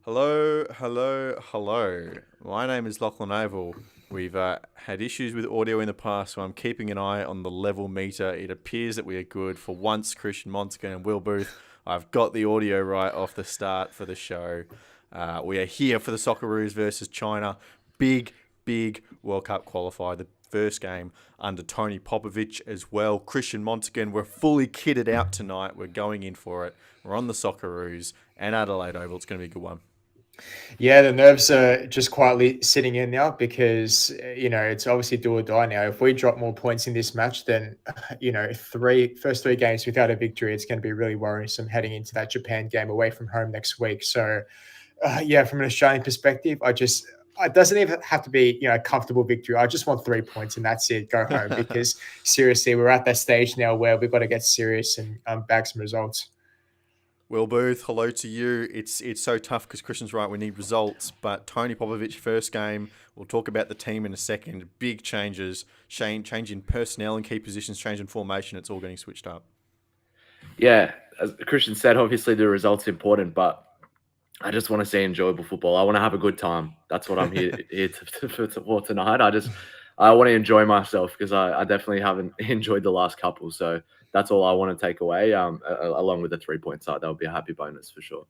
Hello, hello, hello. My name is Lachlan Oval. We've had issues with audio in the past, so I'm keeping an eye on the level meter. It appears that we are good. For once, Christian Montague and Will Booth, I've got the audio right off the start for the show. We are here for the Socceroos versus China. Big, big World Cup qualifier. The first game under Tony Popovic as well. Christian Montague, we're fully kitted out tonight. We're going in for it. We're on the Socceroos and Adelaide Oval. It's going to be a good one. Yeah, the nerves are just quietly sitting in now because it's obviously do or die now. If we drop more points in this match, then first three games without a victory, it's going to be really worrisome heading into that Japan game away from home next week. So, yeah, from an Australian perspective, it doesn't even have to be a comfortable victory. I just want 3 points and that's it. Go home because seriously, we're at that stage now where we've got to get serious and bag some results. Will Booth, hello to you. It's so tough because Christian's right. We need results, but Tony Popovic first game. We'll talk about the team in a second. Big changes, change in personnel and key positions, change in formation. It's all getting switched up. Yeah, as Christian said, obviously the result's important, but I just want to see enjoyable football. I want to have a good time. That's what I'm here for tonight. I want to enjoy myself because I definitely haven't enjoyed the last couple. So that's all I want to take away. Along with the 3 point side, that would be a happy bonus for sure.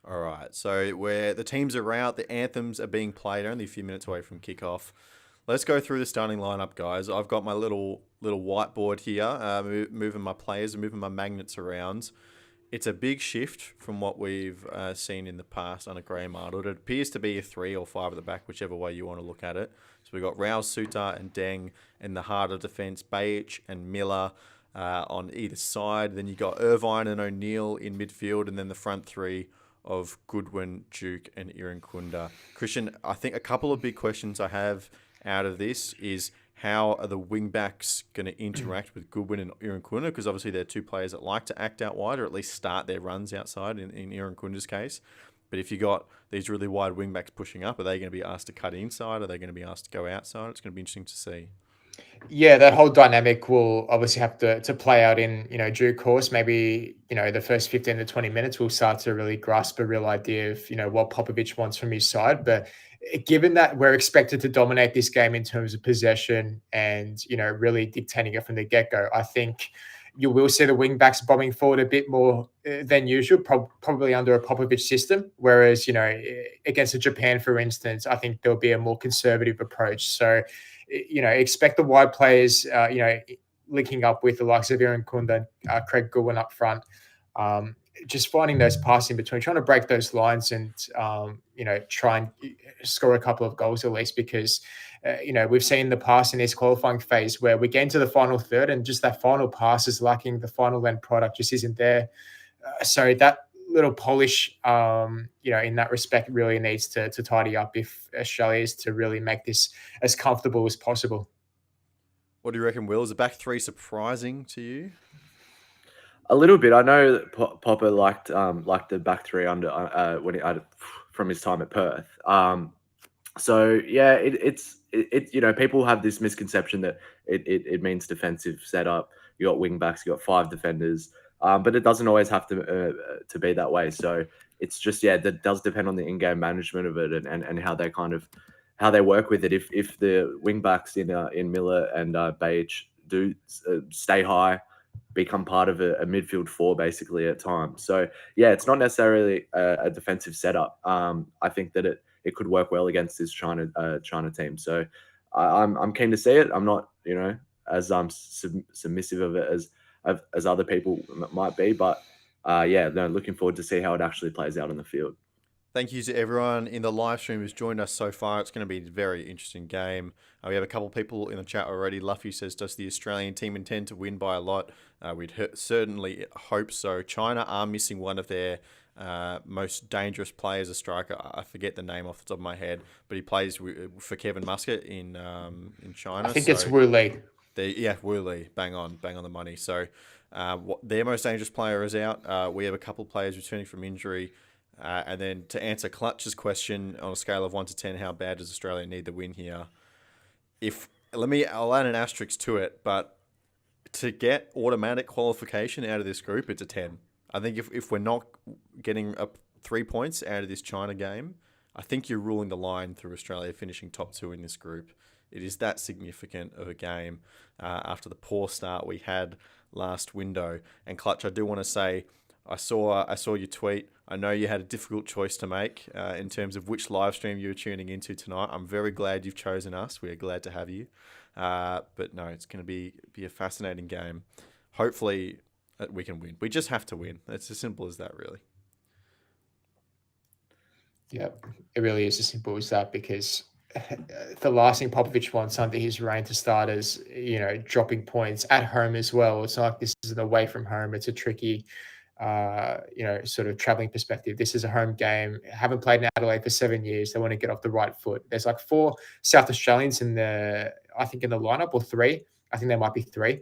All right, so where the teams are out, the anthems are being played, only a few minutes away from kickoff. Let's go through the starting lineup, guys. I've got my little whiteboard here, moving my players and moving my magnets around. It's a big shift from what we've seen in the past under Graham Arnold. It appears to be a 3 or 5 at the back, whichever way you want to look at it. So we've got Rao, Suter and Deng in the harder defence, Bajic and Miller on either side. Then you've got Irvine and O'Neill in midfield, and then the front three of Goodwin, Duke and Irankunda. Christian, I think a couple of big questions I have out of this is how are the wing backs going to interact with Goodwin and Irankunda? Because obviously they're two players that like to act out wide or at least start their runs outside in Irankunda's case. But if you got these really wide wing backs pushing up, are they going to be asked to cut inside? Are they going to be asked to go outside? It's going to be interesting to see. Yeah, that whole dynamic will obviously have to play out in due course. Maybe the first 15 to 20 minutes we'll start to really grasp a real idea of what Popovic wants from his side. But given that we're expected to dominate this game in terms of possession and really dictating it from the get go, I think you will see the wing backs bombing forward a bit more than usual, probably under a Popovic system. Whereas against a Japan, for instance, I think there'll be a more conservative approach. So expect the wide players, linking up with the likes of Aaron Kunda, Craig Goodwin up front, just finding those passing between, trying to break those lines and, try and score a couple of goals at least because, we've seen in the past in this qualifying phase where we get into the final third and just that final pass is lacking, the final end product just isn't there. So that little polish, in that respect really needs to tidy up if Australia is to really make this as comfortable as possible. What do you reckon, Will? Is the back three surprising to you? A little bit. I know that Popper liked the back three under when he from his time at Perth. So yeah, it's people have this misconception that it means defensive setup. You got wing backs, you got 5 defenders, but it doesn't always have to be that way. So it's just that does depend on the in-game management of it and how they how they work with it. If the wing backs in Miller and Bajic do stay high, become part of a midfield 4 basically at times. So yeah, it's not necessarily a defensive setup. I think that it could work well against this China team. So I'm keen to see it. I'm not as submissive of it as other people might be, but looking forward to see how it actually plays out on the field. Thank you to everyone in the live stream who's joined us so far. It's going to be a very interesting game. We have a couple of people in the chat already. Luffy says, does the Australian team intend to win by a lot? We'd certainly hope so. China are missing one of their most dangerous players, a striker. I forget the name off the top of my head, but he plays for Kevin Muscat in China. I think it's Wu Li. Wu Li. Bang on the money. So their most dangerous player is out. We have a couple of players returning from injury. And then to answer Clutch's question on a scale of 1 to 10, how bad does Australia need the win here? I'll add an asterisk to it, but to get automatic qualification out of this group, it's a 10. I think if we're not getting 3 points out of this China game, I think you're ruling the line through Australia finishing top 2 in this group. It is that significant of a game after the poor start we had last window. And Clutch, I do want to say, I saw your tweet. I know you had a difficult choice to make in terms of which live stream you were tuning into tonight. I'm very glad you've chosen us. We are glad to have you. But no, it's going to be a fascinating game. Hopefully, we can win. We just have to win. It's as simple as that, really. Yeah, it really is as simple as that, because the last thing Popovic wants under his reign to start is, dropping points at home as well. It's not like this is an away from home. It's a tricky, sort of traveling perspective. This is a home game. Haven't played in Adelaide for 7 years. They want to get off the right foot. There's like 4 South Australians in the lineup, or 3. I think there might be 3.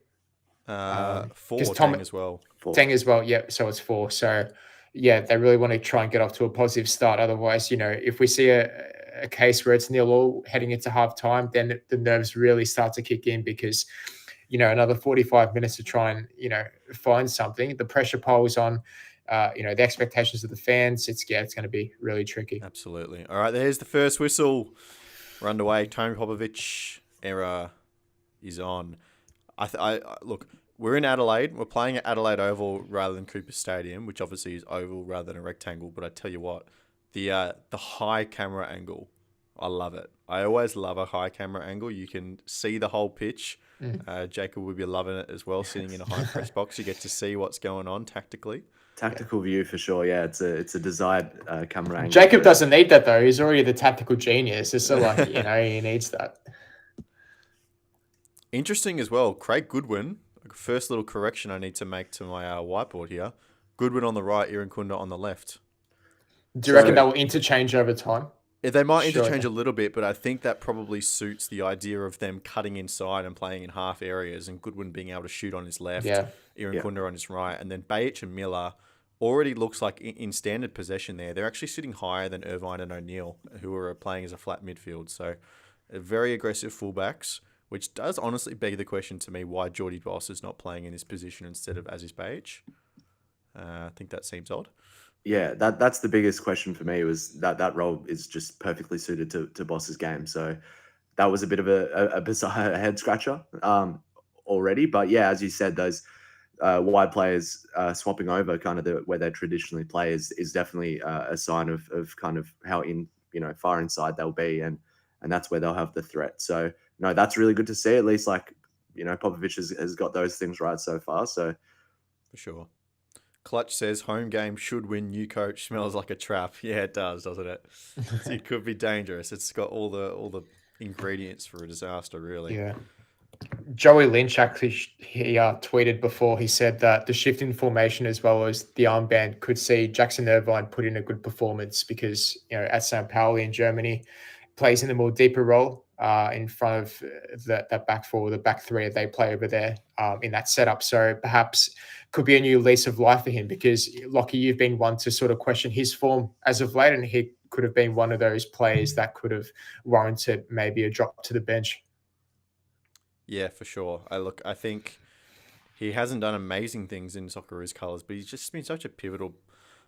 4, Tom as well. 4. Teng as well. Yeah, so it's 4. So yeah, they really want to try and get off to a positive start. Otherwise, if we see a case where it's 0-0 heading into half time, then the nerves really start to kick in, because another 45 minutes to try and find something. The pressure piles on. The expectations of the fans. It's going to be really tricky. Absolutely. All right, there's the first whistle. We're underway. Tony Popovic era is on. I look. We're in Adelaide. We're playing at Adelaide Oval rather than Cooper Stadium, which obviously is oval rather than a rectangle. But I tell you what, the high camera angle, I love it. I always love a high camera angle. You can see the whole pitch. Jacob would be loving it as well, sitting in a high press box. You get to see what's going on tactically. Tactical view for sure. Yeah, it's a desired camera angle. Jacob doesn't need that though. He's already the tactical genius. It's so like he needs that. Interesting as well. Craig Goodwin. First little correction I need to make to my whiteboard here. Goodwin on the right, Irankunda on the left. Do you reckon they will interchange over time? Yeah, they might interchange a little bit, but I think that probably suits the idea of them cutting inside and playing in half areas, and Goodwin being able to shoot on his left, Irankunda on his right, and then Bajic and Miller already looks like in standard possession there. They're actually sitting higher than Irvine and O'Neill, who are playing as a flat midfield. So very aggressive fullbacks, which does honestly beg the question to me why Geordie Boss is not playing in this position instead of Aziz Bajic. I think that seems odd. Yeah, that's the biggest question for me, was that role is just perfectly suited to Boss's game. So that was a bit of a bizarre head scratcher already. But yeah, as you said, those wide players swapping over kind of where they traditionally play is definitely a sign of kind of how far inside they'll be, and that's where they'll have the threat. So no, that's really good to see. At least Popovic has got those things right so far. So for sure. Clutch says home game should win. New coach smells like a trap. Yeah, it does, doesn't it? It could be dangerous. It's got all the ingredients for a disaster, really. Yeah. Joey Lynch actually he tweeted before. He said that the shift in formation as well as the armband could see Jackson Irvine put in a good performance, because at St. Pauli in Germany, plays in the more deeper role in front of that back four, the back three they play over there in that setup. So perhaps could be a new lease of life for him, because Lockie, you've been one to sort of question his form as of late, and he could have been one of those players that could have warranted maybe a drop to the bench. Yeah, for sure. I think he hasn't done amazing things in Socceroos colours, but he's just been such a pivotal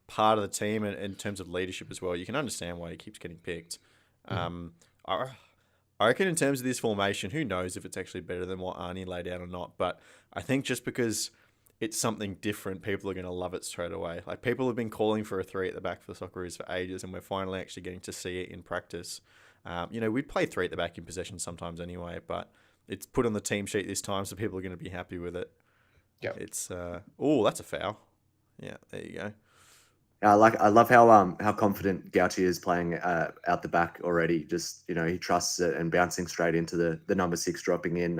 part of the team in terms of leadership as well. You can understand why he keeps getting picked. I reckon in terms of this formation, who knows if it's actually better than what Arnie laid out or not, but I think just because it's something different, people are going to love it straight away. Like, people have been calling for a 3 at the back for the Socceroos for ages, and we're finally actually getting to see it in practice. We'd play 3 at the back in possession sometimes anyway, but it's put on the team sheet this time, so people are going to be happy with it. Yeah. It's that's a foul. Yeah, there you go. I love how confident Gauchi is playing out the back already. Just he trusts it and bouncing straight into the number 6, dropping in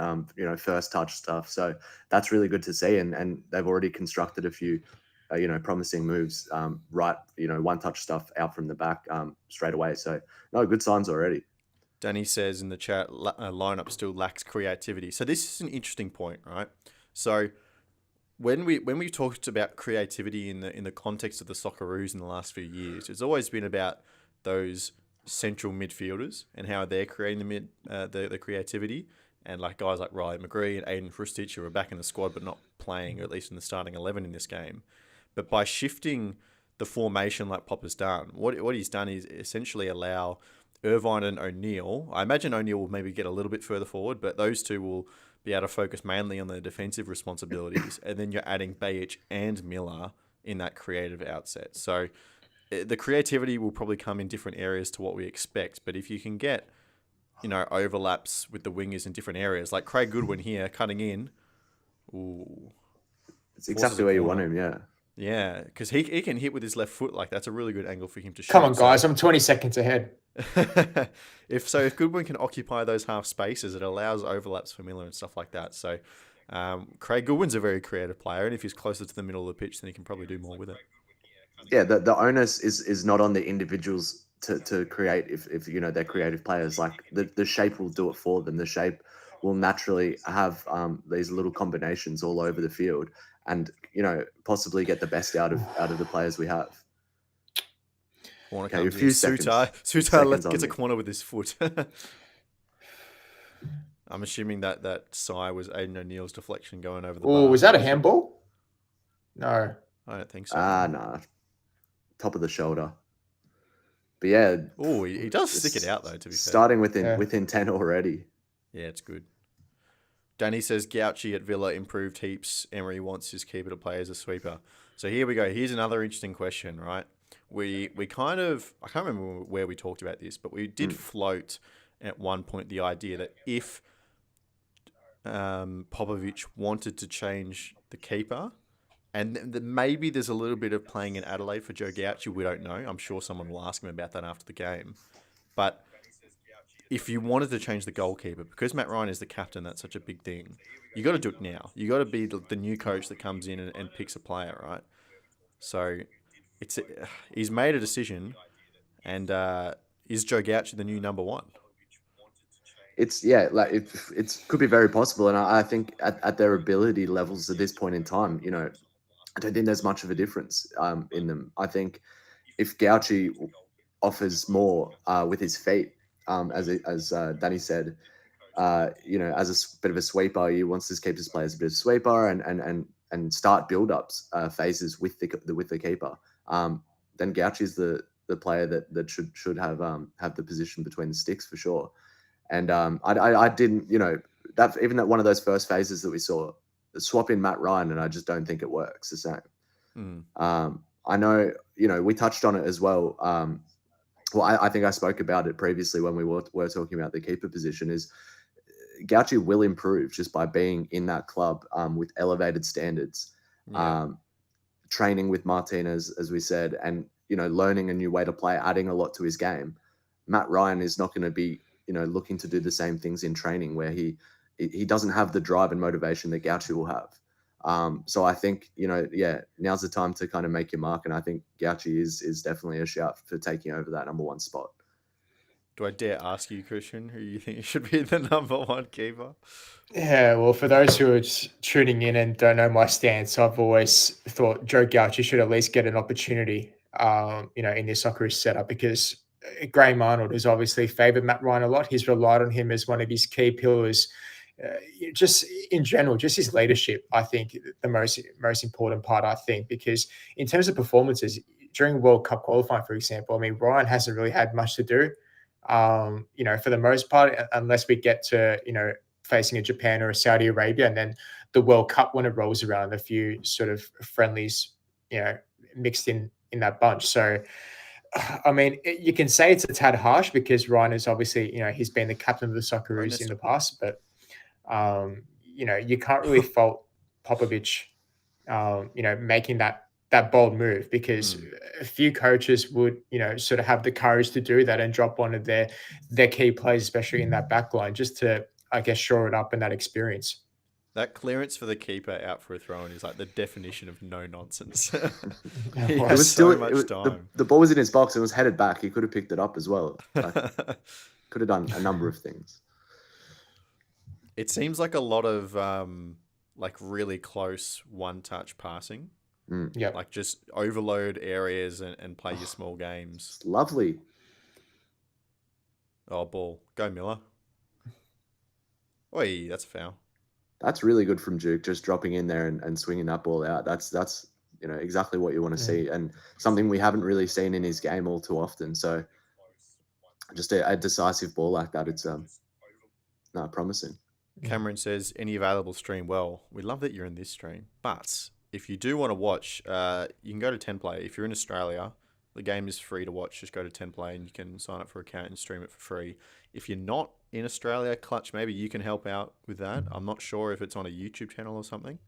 first touch stuff. So that's really good to see, and they've already constructed a few promising moves one touch stuff out from the back straight away. So no, good signs already. Danny says in the chat, lineup still lacks creativity. So this is an interesting point, right? So when we talked about creativity in the context of the Socceroos in the last few years, it's always been about those central midfielders and how they're creating the creativity, and like guys like Riley McGree and Aiden Frustich, who are back in the squad but not playing, or at least in the starting 11 in this game. But by shifting the formation like Popper's done. What he's done is essentially allow Irvine and O'Neill. I imagine O'Neill will maybe get a little bit further forward, but those two will be able to focus mainly on their defensive responsibilities. And then you're adding Bajic and Miller in that creative outset. So the creativity will probably come in different areas to what we expect. But if you can get, overlaps with the wingers in different areas, like Craig Goodwin here cutting in, ooh, It's exactly where you want him, yeah. Yeah, because he can hit with his left foot. Like, that's a really good angle for him to shoot. Come on, guys. I'm 20 seconds ahead. If Goodwin can occupy those half spaces, it allows overlaps for Miller and stuff like that. So Craig Goodwin's a very creative player, and if he's closer to the middle of the pitch, then he can probably do more with it. Yeah, the onus is not on the individuals to create if they're creative players. Like the shape will do it for them. The shape will naturally have these little combinations all over the field, and possibly get the best out of the players we have. Okay, a few seconds. Sutar gets a corner with his foot. I'm assuming that sigh was Aidan O'Neill's deflection going over the bar. Oh, was that a handball? No. I don't think so. No. Top of the shoulder. But yeah. Oh, he does stick it out though, to be fair. Starting within 10 already. Yeah, it's good. Danny says Gauci at Villa improved heaps. Emery wants his keeper to play as a sweeper. So here we go. Here's another interesting question, right? We kind of, I can't remember where we talked about this, but we did float at one point the idea that if Popovic wanted to change the keeper, and maybe there's a little bit of playing in Adelaide for Joe Gauci, we don't know. I'm sure someone will ask him about that after the game. But if you wanted to change the goalkeeper, because Matt Ryan is the captain, that's such a big thing. You got to do it now. You got to be the new coach that comes in and picks a player, right? So he's made a decision, and is Joe Gauci the new number one? It could be very possible, and I think at their ability levels at this point in time, I don't think there's much of a difference in them. I think if Gauci offers more with his feet, as Danny said, as a bit of a sweeper, he wants his keepers play as a bit of a sweeper and start build-ups phases with the keeper. Then Gauci is the player that should have the position between the sticks for sure. And I didn't, that one of those first phases that we saw, swap in Matt Ryan, and I just don't think it works the same. I know, we touched on it as well. I think I spoke about it previously when we were talking about the keeper position, is Gauci will improve just by being in that club with elevated standards, training with Martinez, as we said, and, learning a new way to play, adding a lot to his game. Matt Ryan is not going to be, looking to do the same things in training, where he doesn't have the drive and motivation that Gauci will have. So I think, now's the time to kind of make your mark. And I think Gauci is definitely a shout for taking over that number one spot. Do I dare ask you, Christian, who you think should be the number one keeper? Yeah, well, for those who are just tuning in and don't know my stance, I've always thought Joe Gauci should at least get an opportunity, in this Socceroos setup, because Graham Arnold has obviously favoured Matt Ryan a lot. He's relied on him as one of his key pillars. Just in general, just his leadership, I think the most important part, I think, because in terms of performances during World Cup qualifying, for example, I mean, Ryan hasn't really had much to do, for the most part, unless we get to, facing a Japan or a Saudi Arabia, and then the World Cup when it rolls around, a few sort of friendlies, mixed in that bunch. So, I mean, you can say it's a tad harsh because Ryan is obviously, he's been the captain of the Socceroos in the past, but you can't really fault Popovic, making that bold move, because a few coaches would, sort of have the courage to do that and drop one of their key players, especially in that back line, just to, I guess, shore it up in that experience. That clearance for the keeper out for a throw-in is like the definition of no nonsense. It was still much time. The ball was in his box and was headed back. He could have picked it up as well. Could have done a number of things. It seems like a lot of really close one-touch passing. Yeah, like just overload areas and play your small games. It's lovely. Oh, ball. Go Miller. Oi, that's a foul. That's really good from Duke, just dropping in there and swinging that ball out. That's exactly what you want to see, and something we haven't really seen in his game all too often. So just a decisive ball like that, it's promising. Cameron says, any available stream? Well, we love that you're in this stream, but if you do want to watch, you can go to 10 Play. If you're in Australia, the game is free to watch. Just go to 10 Play and you can sign up for an account and stream it for free. If you're not in Australia, Clutch, maybe you can help out with that. I'm not sure if it's on a YouTube channel or something.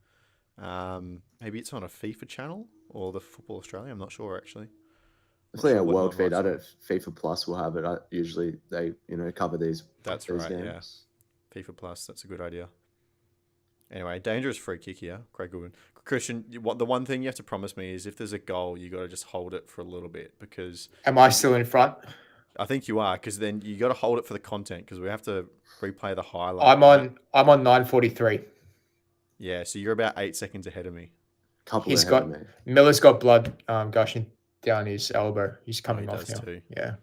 Maybe it's on a FIFA channel or the Football Australia. I'm not sure, actually. Definitely a world feed. I don't. FIFA Plus will have it. Usually they cover these. That's these right. games. Yeah. FIFA Plus. That's a good idea. Anyway, dangerous free kick here. Craig Goodwin. Christian, the one thing you have to promise me is if there's a goal, you got to just hold it for a little bit because. Am I still in front? I think you are, because then you got to hold it for the content because we have to replay the highlight. I'm on 9:43. Yeah, so you're about 8 seconds ahead of me. Miller's got blood gushing down his elbow. He's coming off now. Too. Yeah,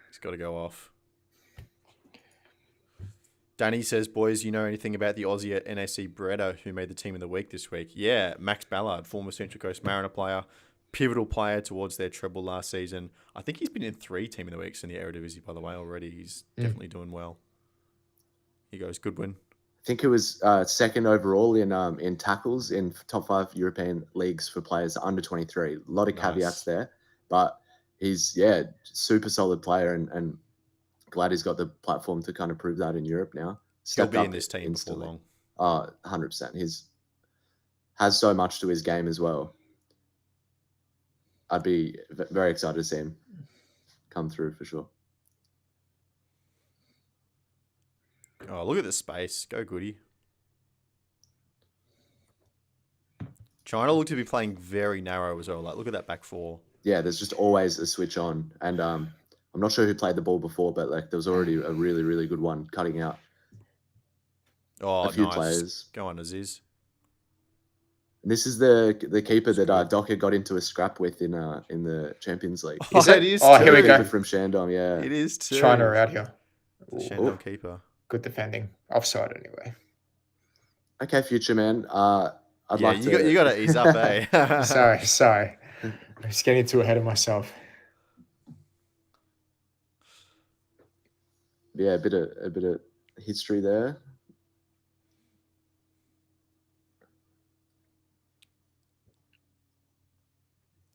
he's got to go off. Danny says, boys, you know anything about the Aussie at NAC Beretta who made the team of the week this week? Yeah, Max Ballard, former Central Coast Mariner player, pivotal player towards their treble last season. I think he's been in 3 team of the weeks in the Eredivisie, by the way, already. He's definitely doing well. Here goes Goodwin. I think it was second overall in tackles in top 5 European leagues for players under 23. A lot of caveats there, but he's super solid player and glad he's got the platform to kind of prove that in Europe now. He'll be in this team instantly. Before long. 100%. Has so much to his game as well. I'd be very excited to see him come through for sure. Oh, look at the space. Go Goody. China look to be playing very narrow as well. Like, look at that back 4. Yeah, there's just always a switch on. And I'm not sure who played the ball before, but like there was already a really, really good one cutting out a few players. Go on, Aziz. And this is the keeper that Docker got into a scrap with in the Champions League. It is. Oh, here we go. From Shandong, yeah. It is too. China out here. The Shandong keeper. Good defending. Offside anyway. Okay, future man. You got to ease up, eh? Sorry. I'm just getting too ahead of myself. Yeah, a bit of history there.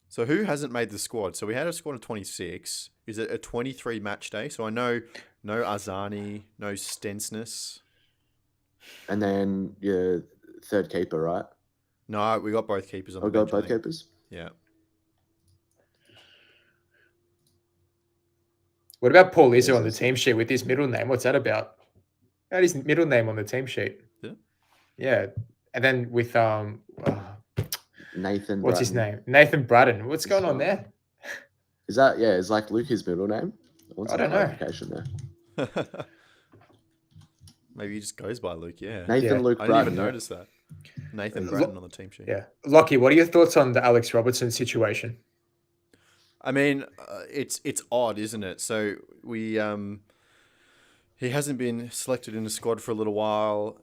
So who hasn't made the squad? So we had a squad of 26. Is it a 23 match day? So I know no Azani, no Stensness. And then your third keeper, right? No, we got both keepers on the bench. Both keepers? Yeah. What about Paul Izzo on the team sheet with his middle name? What's that about? Got his middle name on the team sheet. Yeah. And then with Nathan. What's his name? Nathan Braddon. What's going on there? Is that is like Luke his middle name? I don't know. There. Maybe he just goes by Luke. Yeah. Luke. I didn't even notice that. Nathan Braddon on the team sheet. Yeah. Lockie, what are your thoughts on the Alex Robertson situation? I mean, it's odd, isn't it? So he hasn't been selected in the squad for a little while.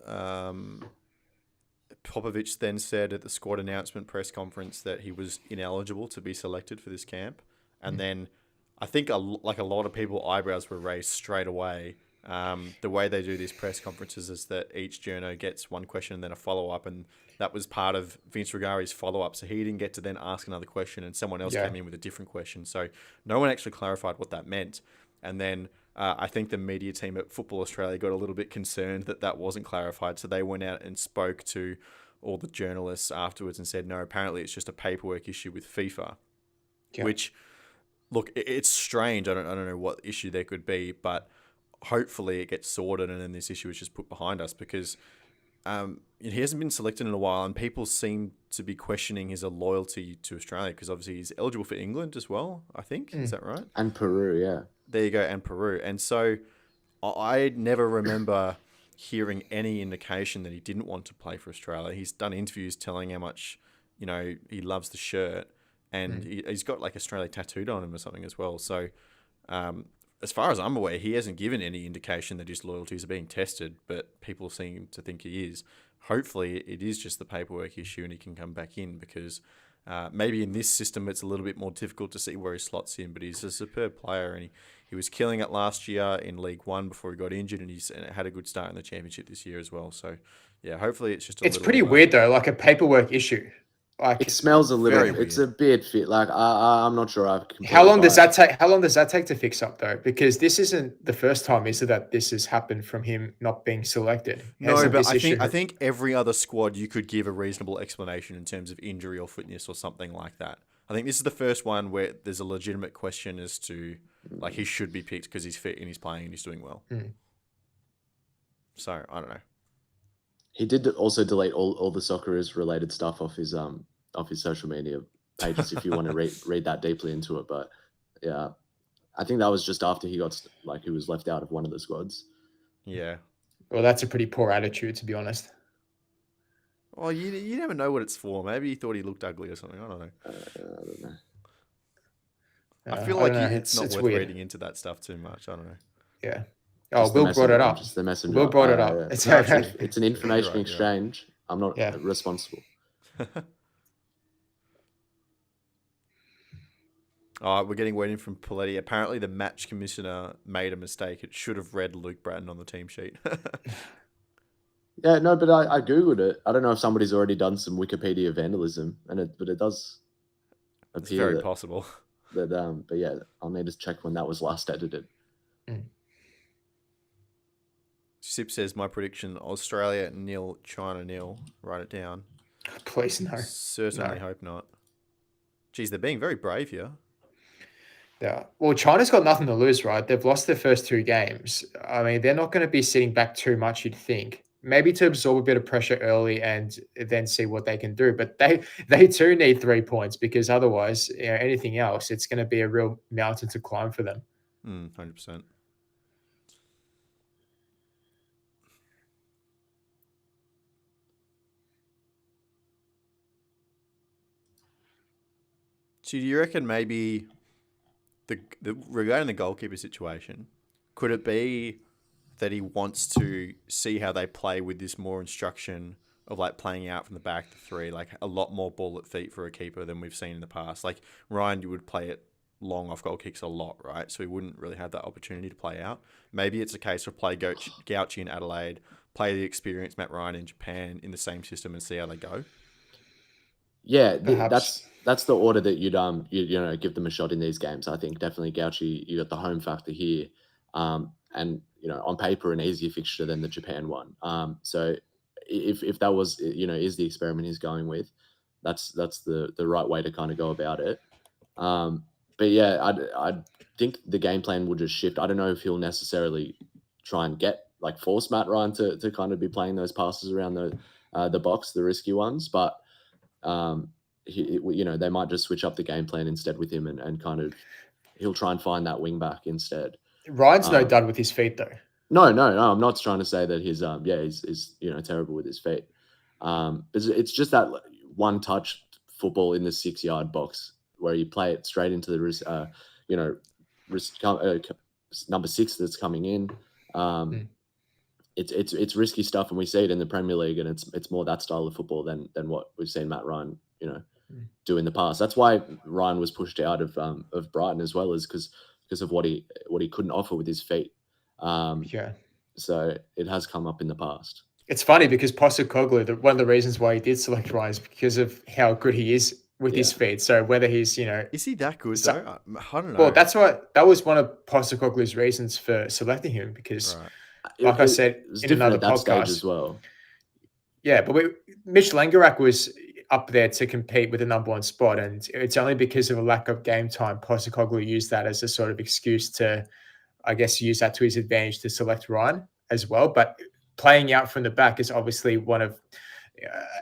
Popovic then said at the squad announcement press conference that he was ineligible to be selected for this camp. And then I think like a lot of people, eyebrows were raised straight away. The way they do these press conferences is that each journo gets one question and then a follow-up, and that was part of Vince Rugari's follow-up. So he didn't get to then ask another question, and someone else came in with a different question. So no one actually clarified what that meant. And then I think the media team at Football Australia got a little bit concerned that wasn't clarified. So they went out and spoke to all the journalists afterwards and said, no, apparently it's just a paperwork issue with FIFA, which, look, it's strange. I don't know what issue there could be, but hopefully it gets sorted and then this issue is just put behind us because he hasn't been selected in a while and people seem to be questioning his loyalty to Australia because obviously he's eligible for England as well, I think. Is that right? And Peru, yeah. There you go, and Peru. And so I never remember hearing any indication that he didn't want to play for Australia. He's done interviews telling how much, he loves the shirt and he's got like Australia tattooed on him or something as well. So as far as I'm aware, he hasn't given any indication that his loyalties are being tested, but people seem to think he is. Hopefully it is just the paperwork issue and he can come back in because Maybe in this system, it's a little bit more difficult to see where he slots in, but he's a superb player, and he was killing it last year in League One before he got injured, and he's had a good start in the Championship this year as well. So, yeah, hopefully it's just it's pretty weird though, like a paperwork issue. Like It smells a little. Very It's a bit fit. Like I'm not sure. how long does that take? How long does that take to fix up though? Because this isn't the first time, is it, that this has happened from him not being selected? No, Hasn't but this issue- I think every other squad you could give a reasonable explanation in terms of injury or fitness or something like that. I think this is the first one where there's a legitimate question as to like he should be picked because he's fit and he's playing and he's doing well. So I don't know. He did also delete all the Socceroos related stuff off his social media pages if you want to read that deeply into it. But yeah, I think that was just after he was left out of one of the squads. Yeah. Well, that's a pretty poor attitude, to be honest. Well, you never know what it's for. Maybe he thought he looked ugly or something. I don't know. I don't know. I feel like don't know. it's not worth reading into that stuff too much. I don't know. Yeah. Oh, Just the Will brought it up. Just the messenger. Will brought it up. Yeah. It's an information Right, exchange. I'm not responsible. Oh, we're getting word in from Paletti. Apparently, the match commissioner made a mistake. It should have read Luke Bratton on the team sheet. Yeah, no, but I googled it. I don't know if somebody's already done some Wikipedia vandalism, but it does It's appear very possible. but yeah, I'll need to check when that was last edited. Sip says, my prediction, Australia 0, China 0. Write it down. Please, no. Certainly hope not. Geez, they're being very brave here. Yeah. Well, China's got nothing to lose, right? They've lost their first 2 games. I mean, they're not going to be sitting back too much, you'd think. Maybe to absorb a bit of pressure early and then see what they can do. But they too need 3 points, because otherwise, anything else, it's going to be a real mountain to climb for them. 100%. So do you reckon maybe regarding the goalkeeper situation, could it be that he wants to see how they play with this more instruction of like playing out from the back to 3, like a lot more ball at feet for a keeper than we've seen in the past? Like Ryan, you would play it long off goal kicks a lot, right? So he wouldn't really have that opportunity to play out. Maybe it's a case of play Gauchi in Adelaide, play the experienced Matt Ryan in Japan in the same system and see how they go. Yeah, that's the order that you'd give them a shot in these games. I think definitely Gauchi, you got the home factor here, and on paper an easier fixture than the Japan one. So if that was is the experiment he's going with, that's the right way to kind of go about it. But yeah, I think the game plan will just shift. I don't know if he'll necessarily try and force Matt Ryan to kind of be playing those passes around the box, the risky ones, but they might just switch up the game plan instead with him and kind of he'll try and find that wing back instead. Ryan's no dud with his feet though. No, I'm not trying to say that he's terrible with his feet. It's just that one touch football in the 6-yard box where you play it straight into the number 6 that's coming in. It's risky stuff, and we see it in the Premier League, and it's more that style of football than what we've seen Matt Ryan do in the past. That's why Ryan was pushed out of Brighton as well, as because of what he couldn't offer with his feet. So it has come up in the past. It's funny because Postecoglou, one of the reasons why he did select Ryan is because of how good he is with his feet. So whether he's is he that good though? I don't know. Well, that was one of Postecoglou's reasons for selecting him, because like I said in another podcast as well. Yeah, but Mitch Langerak was up there to compete with the number 1 spot, and it's only because of a lack of game time Postecoglou used that as a sort of excuse to, I guess, use that to his advantage to select Ryan as well. But playing out from the back is obviously one of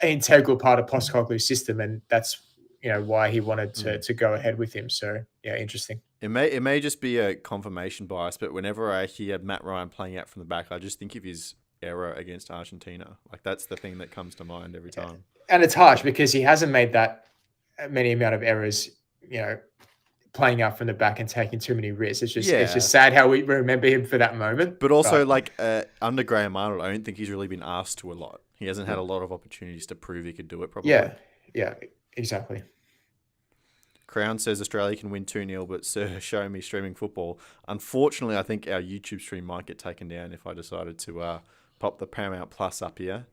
an integral part of Postecoglou's system, and that's why he wanted to go ahead with him. So yeah, interesting. It may just be a confirmation bias, but whenever I hear Matt Ryan playing out from the back, I just think of his error against Argentina. Like that's the thing that comes to mind every time. And it's harsh because he hasn't made that many amount of errors, playing out from the back and taking too many risks. It's just sad how we remember him for that moment. But also, under Graham Arnold, I don't think he's really been asked to a lot. He hasn't had a lot of opportunities to prove he could do it properly. Yeah, exactly. Crown says Australia can win 2-0, but sir, show me streaming football. Unfortunately, I think our YouTube stream might get taken down if I decided to pop the Paramount Plus up here.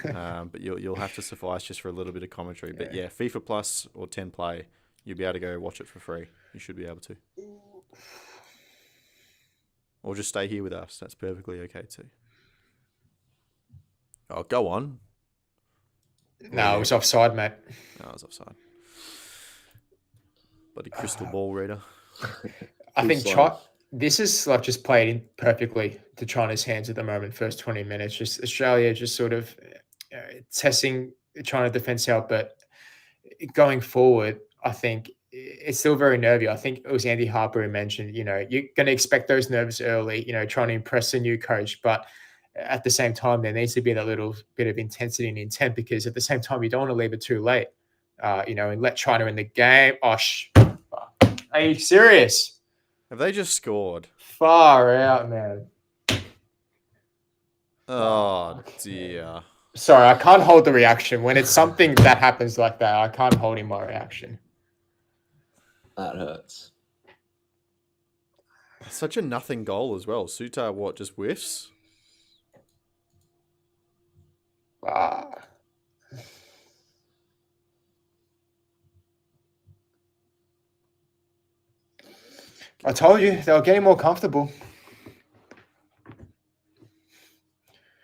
But you'll have to suffice just for a little bit of commentary. But yeah, FIFA Plus or 10 Play, you'll be able to go watch it for free. You should be able to. Or just stay here with us. That's perfectly okay too. Oh, go on. No, it was offside, mate. No, it was offside. Bloody crystal ball reader. I think this is like just played in perfectly to China's hands at the moment. First 20 minutes, just Australia just sort of testing China defense out, but going forward, I think it's still very nervy. I think it was Andy Harper who mentioned, you're going to expect those nerves early, trying to impress a new coach, but at the same time, there needs to be that little bit of intensity and intent, because at the same time, you don't want to leave it too late, and let China in the game. Oh, are you serious? Have they just scored? Far out, man. Oh, dear. Sorry, I can't hold the reaction. When it's something that happens like that, I can't hold in my reaction. That hurts. Such a nothing goal as well. Sutar, just whiffs? I told you, they were getting more comfortable.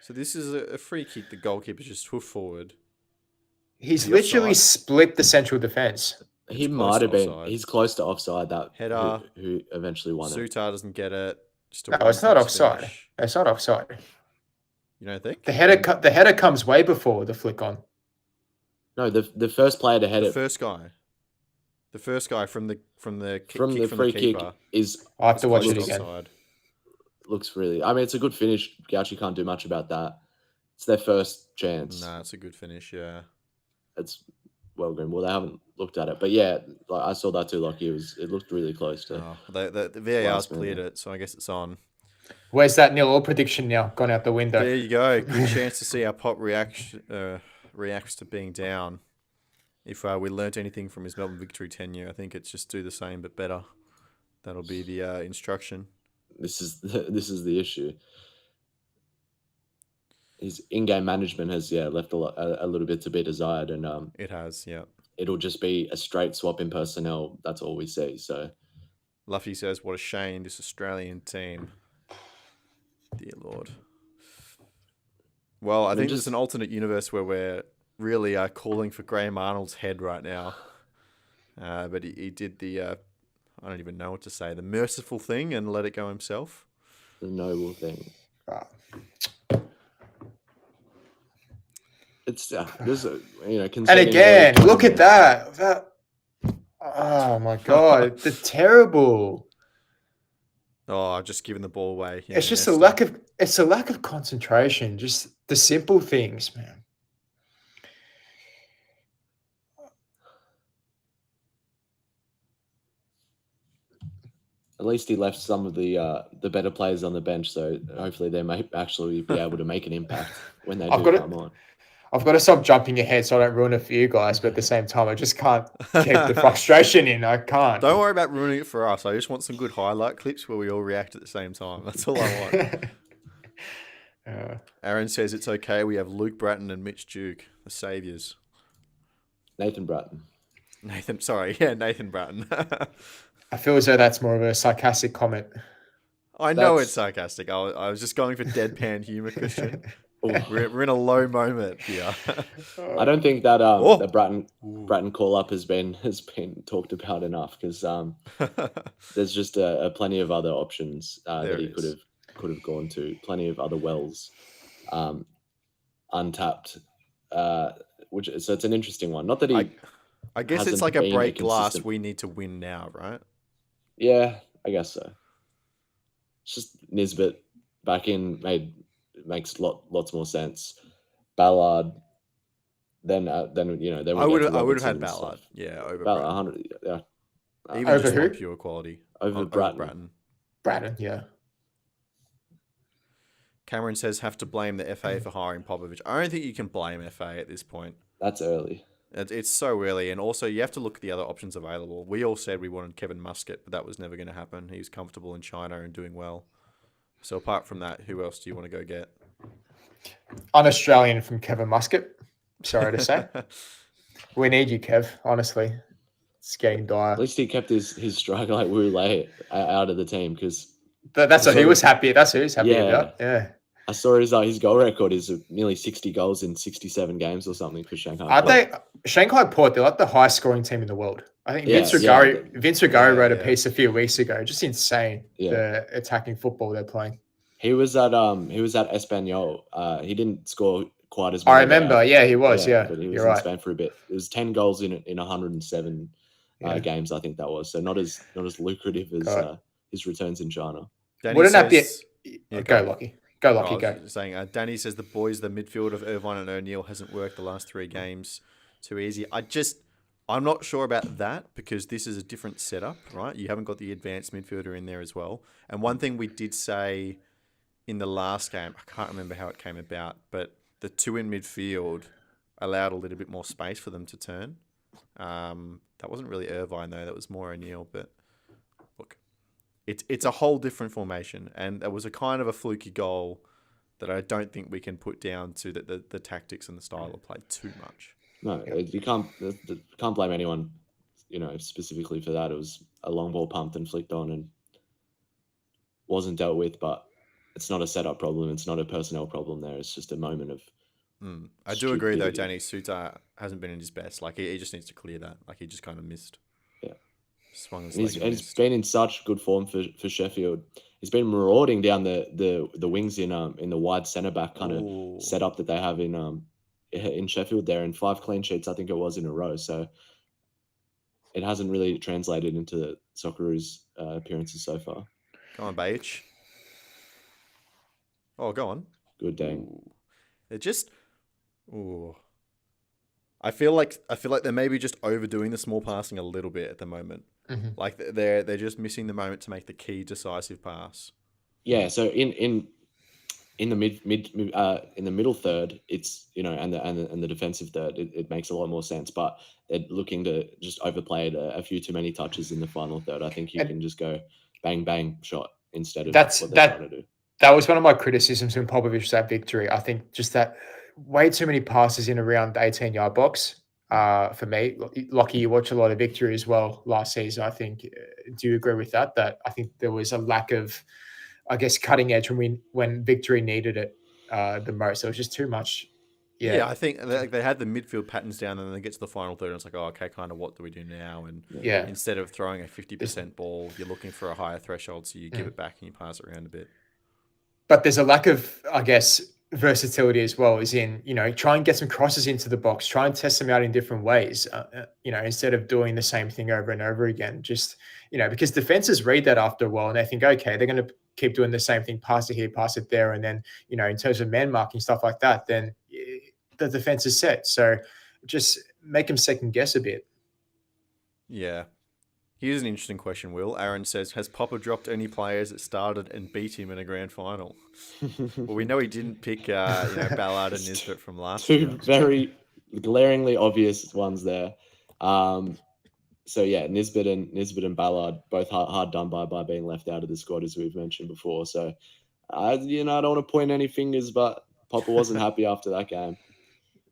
So this is a free kick. The goalkeeper just hoofed forward. He's literally split the central defense. He might have been. He's close to offside. That header who eventually won it. Sutar doesn't get it. No, it's not offside. Finish. It's not offside. You don't think? The header comes way before the flick on. No, the first player to head it. The first guy from the free kick is. I have to watch it again. Offside. Looks really. I mean, it's a good finish. Gauchi can't do much about that. It's their first chance. Nah, it's a good finish. Yeah, it's well good. Well, they haven't looked at it, but yeah, like I saw that too. Like it looked really close to. The VAR's cleared it, so I guess it's on. Where's that 0-0 prediction now? Gone out the window. There you go. Good chance to see how Pop reacts to being down. If we learnt anything from his Melbourne victory tenure, I think it's just do the same but better. That'll be the instruction. This is the issue. His in-game management has left a little bit to be desired, and it has, yeah. It'll just be a straight swap in personnel. That's all we see. So, Luffy says, "What a shame, this Australian team." Dear Lord. Well, I think there's an alternate universe where we're really calling for Graham Arnold's head right now, but he did the I don't even know what to say, the merciful thing and let it go himself. The noble thing. It's and again, look at that. Oh my god, the terrible. Oh, just giving the ball away. Yeah, it's just a lack of concentration. Just the simple things, man. At least he left some of the better players on the bench, so hopefully they may actually be able to make an impact when they come on. I've got to stop jumping ahead so I don't ruin it for you guys, but at the same time, I just can't keep the frustration in. I can't. Don't worry about ruining it for us. I just want some good highlight clips where we all react at the same time. That's all I want. Aaron says it's okay. We have Luke Bratton and Mitch Duke, the saviours. Nathan Bratton. Nathan Bratton. I feel as though that's more of a sarcastic comment. I know it's sarcastic. I was just going for deadpan humour, Christian. We're in a low moment here. I don't think that the Bratton call up has been talked about enough, because there's just plenty of other options that he could have gone to. Plenty of other wells, untapped. So it's an interesting one. Not that he. I guess it's like a break glass. We need to win now, right? Yeah, I guess so. It's just Nisbet back in makes lots more sense. Ballard, then I would have had Ballard. Yeah, over Ballard, 100. Yeah, even over just who? Pure quality over Bratton. Bratton, yeah. Cameron says have to blame the FA for hiring Popovic. I don't think you can blame FA at this point. That's early. It's so early, and also you have to look at the other options available. We all said we wanted Kevin Muscat, but that was never going to happen. He was comfortable in China and doing well. So apart from that, who else do you want to go get? Un-Australian from Kevin Muscat. Sorry to say. We need you, Kev, honestly. It's getting dire. At least he kept his striker like Wu Lei out of the team because that's what he was happy. That's what he was happy about. Yeah. I saw his goal record is nearly 60 goals in 67 games or something for Shanghai. Aren't they Shanghai Port? They're like the highest scoring team in the world. I think Vince Rigari wrote a piece a few weeks ago. Just insane the attacking football they're playing. He was at Espanyol. He didn't score quite as many. I remember. He was. But he was in right. Spain for a bit. It was 10 goals in 107 games. I think that was so not as lucrative as his returns in China. Wouldn't that be? Go, Lockie. Go, Lockie. Go. Saying Danny says the boys, the midfield of Irvine and O'Neill hasn't worked the last 3 games. Too easy. I'm not sure about that because this is a different setup, right? You haven't got the advanced midfielder in there as well. And one thing we did say in the last game, I can't remember how it came about, but the 2 in midfield allowed a little bit more space for them to turn. That wasn't really Irvine though; that was more O'Neill. But look, it's a whole different formation, and it was a kind of a fluky goal that I don't think we can put down to the tactics and the style of play too much. No, you can't blame anyone, specifically for that. It was a long ball pumped and flicked on and wasn't dealt with, but it's not a setup problem. It's not a personnel problem there. It's just a moment of I do agree, though, Danny. Suter hasn't been in his best. Like, he just needs to clear that. Like, he just kind of missed. Yeah. Swung his leg and he's been in such good form for Sheffield. He's been marauding down the wings in the wide centre-back kind of setup that they have in Sheffield there, and 5 clean sheets, I think it was, in a row. So it hasn't really translated into the Socceroos appearances so far. Go on, Baich. Oh, go on. Good day. They're just... I feel like they're maybe just overdoing the small passing a little bit at the moment. Mm-hmm. Like they're just missing the moment to make the key decisive pass. Yeah, so in the middle third, it's and the defensive third, it makes a lot more sense. But they're looking to just overplay it a few too many touches in the final third. I think you can just go bang bang shot instead of what they're trying to do. That was one of my criticisms when Popovic was that victory. I think just that way too many passes in around the 18-yard box for me. Lockie, you watch a lot of victory as well last season. I think, do you agree with that? That I think there was a lack of, I guess, cutting edge when victory needed it the most. It was just too much. Yeah, I think they had the midfield patterns down, and then they get to the final third, and it's like, okay, kind of what do we do now? And instead of throwing a 50% ball, you're looking for a higher threshold, so you give it back and you pass it around a bit. But there's a lack of, I guess, versatility as well, as in, try and get some crosses into the box, try and test them out in different ways, instead of doing the same thing over and over again. Just, because defenses read that after a while and they think, okay, they're going to keep doing the same thing, pass it here, pass it there. And then, in terms of man marking, stuff like that, then the defense is set. So just make them second guess a bit. Yeah. Here's an interesting question, Will. Aaron says, has Popper dropped any players that started and beat him in a grand final? Well, we know he didn't pick Ballard and Nisbet from last year. Two very glaringly obvious ones there. So yeah, Nisbet and Ballard, both hard done by being left out of the squad, as we've mentioned before. So I don't want to point any fingers, but Popper wasn't happy after that game.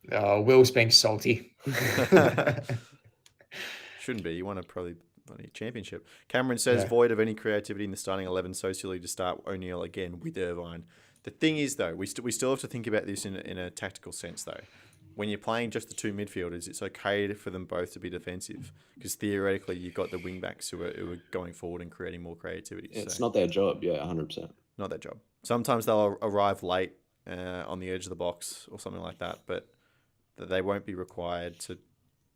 Will's being salty. Shouldn't be. You want to probably... championship. Cameron says, void of any creativity in the starting 11 so silly to start O'Neill again with Irvine. The thing is, though, we still have to think about this in a tactical sense, though. When you're playing just the 2 midfielders, it's okay for them both to be defensive because theoretically you've got the wing backs who are going forward and creating more creativity. It's not their job, 100%. Not their job. Sometimes they'll arrive late on the edge of the box or something like that, but they won't be required to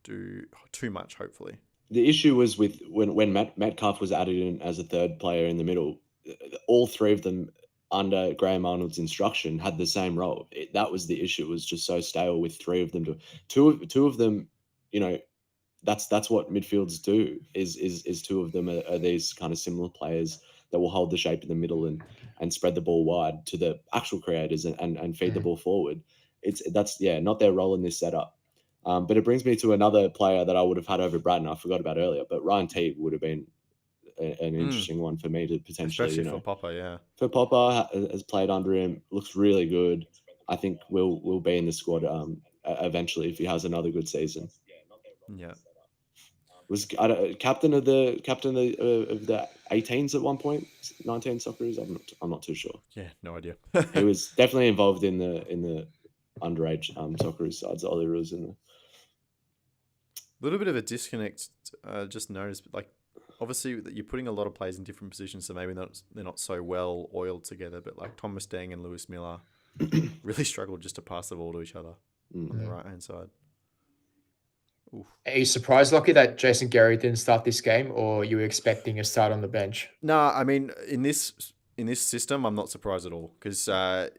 do too much, hopefully. The issue was with when Metcalf was added in as a third player in the middle, all 3 of them under Graham Arnold's instruction had the same role. That was the issue. It was just so stale with 3 of them. Two of them, that's what midfields do. Is 2 of them are these kind of similar players that will hold the shape in the middle and spread the ball wide to the actual creators and feed the ball forward. That's not their role in this setup. But it brings me to another player that I would have had over Bratton. I forgot about earlier, but Ryan Teague would have been an interesting one for me to potentially, especially for Popper, yeah. For Popper, has played under him, looks really good. I think will be in the squad eventually if he has another good season. Yeah. Was captain of the 18s at one point, 19 Socceroos. I'm not too sure. Yeah, no idea. He was definitely involved in the underage Socceroos sides. Ollie was in the. A little bit of a disconnect. Just noticed, like, obviously you're putting a lot of players in different positions, so maybe they're not so well oiled together. But like Thomas Deng and Lewis Miller really struggled just to pass the ball to each other on the right hand side. Oof. Are you surprised, Lockie, that Jason Gary didn't start this game, or you were expecting a start on the bench? Nah, I mean in this system, I'm not surprised at all because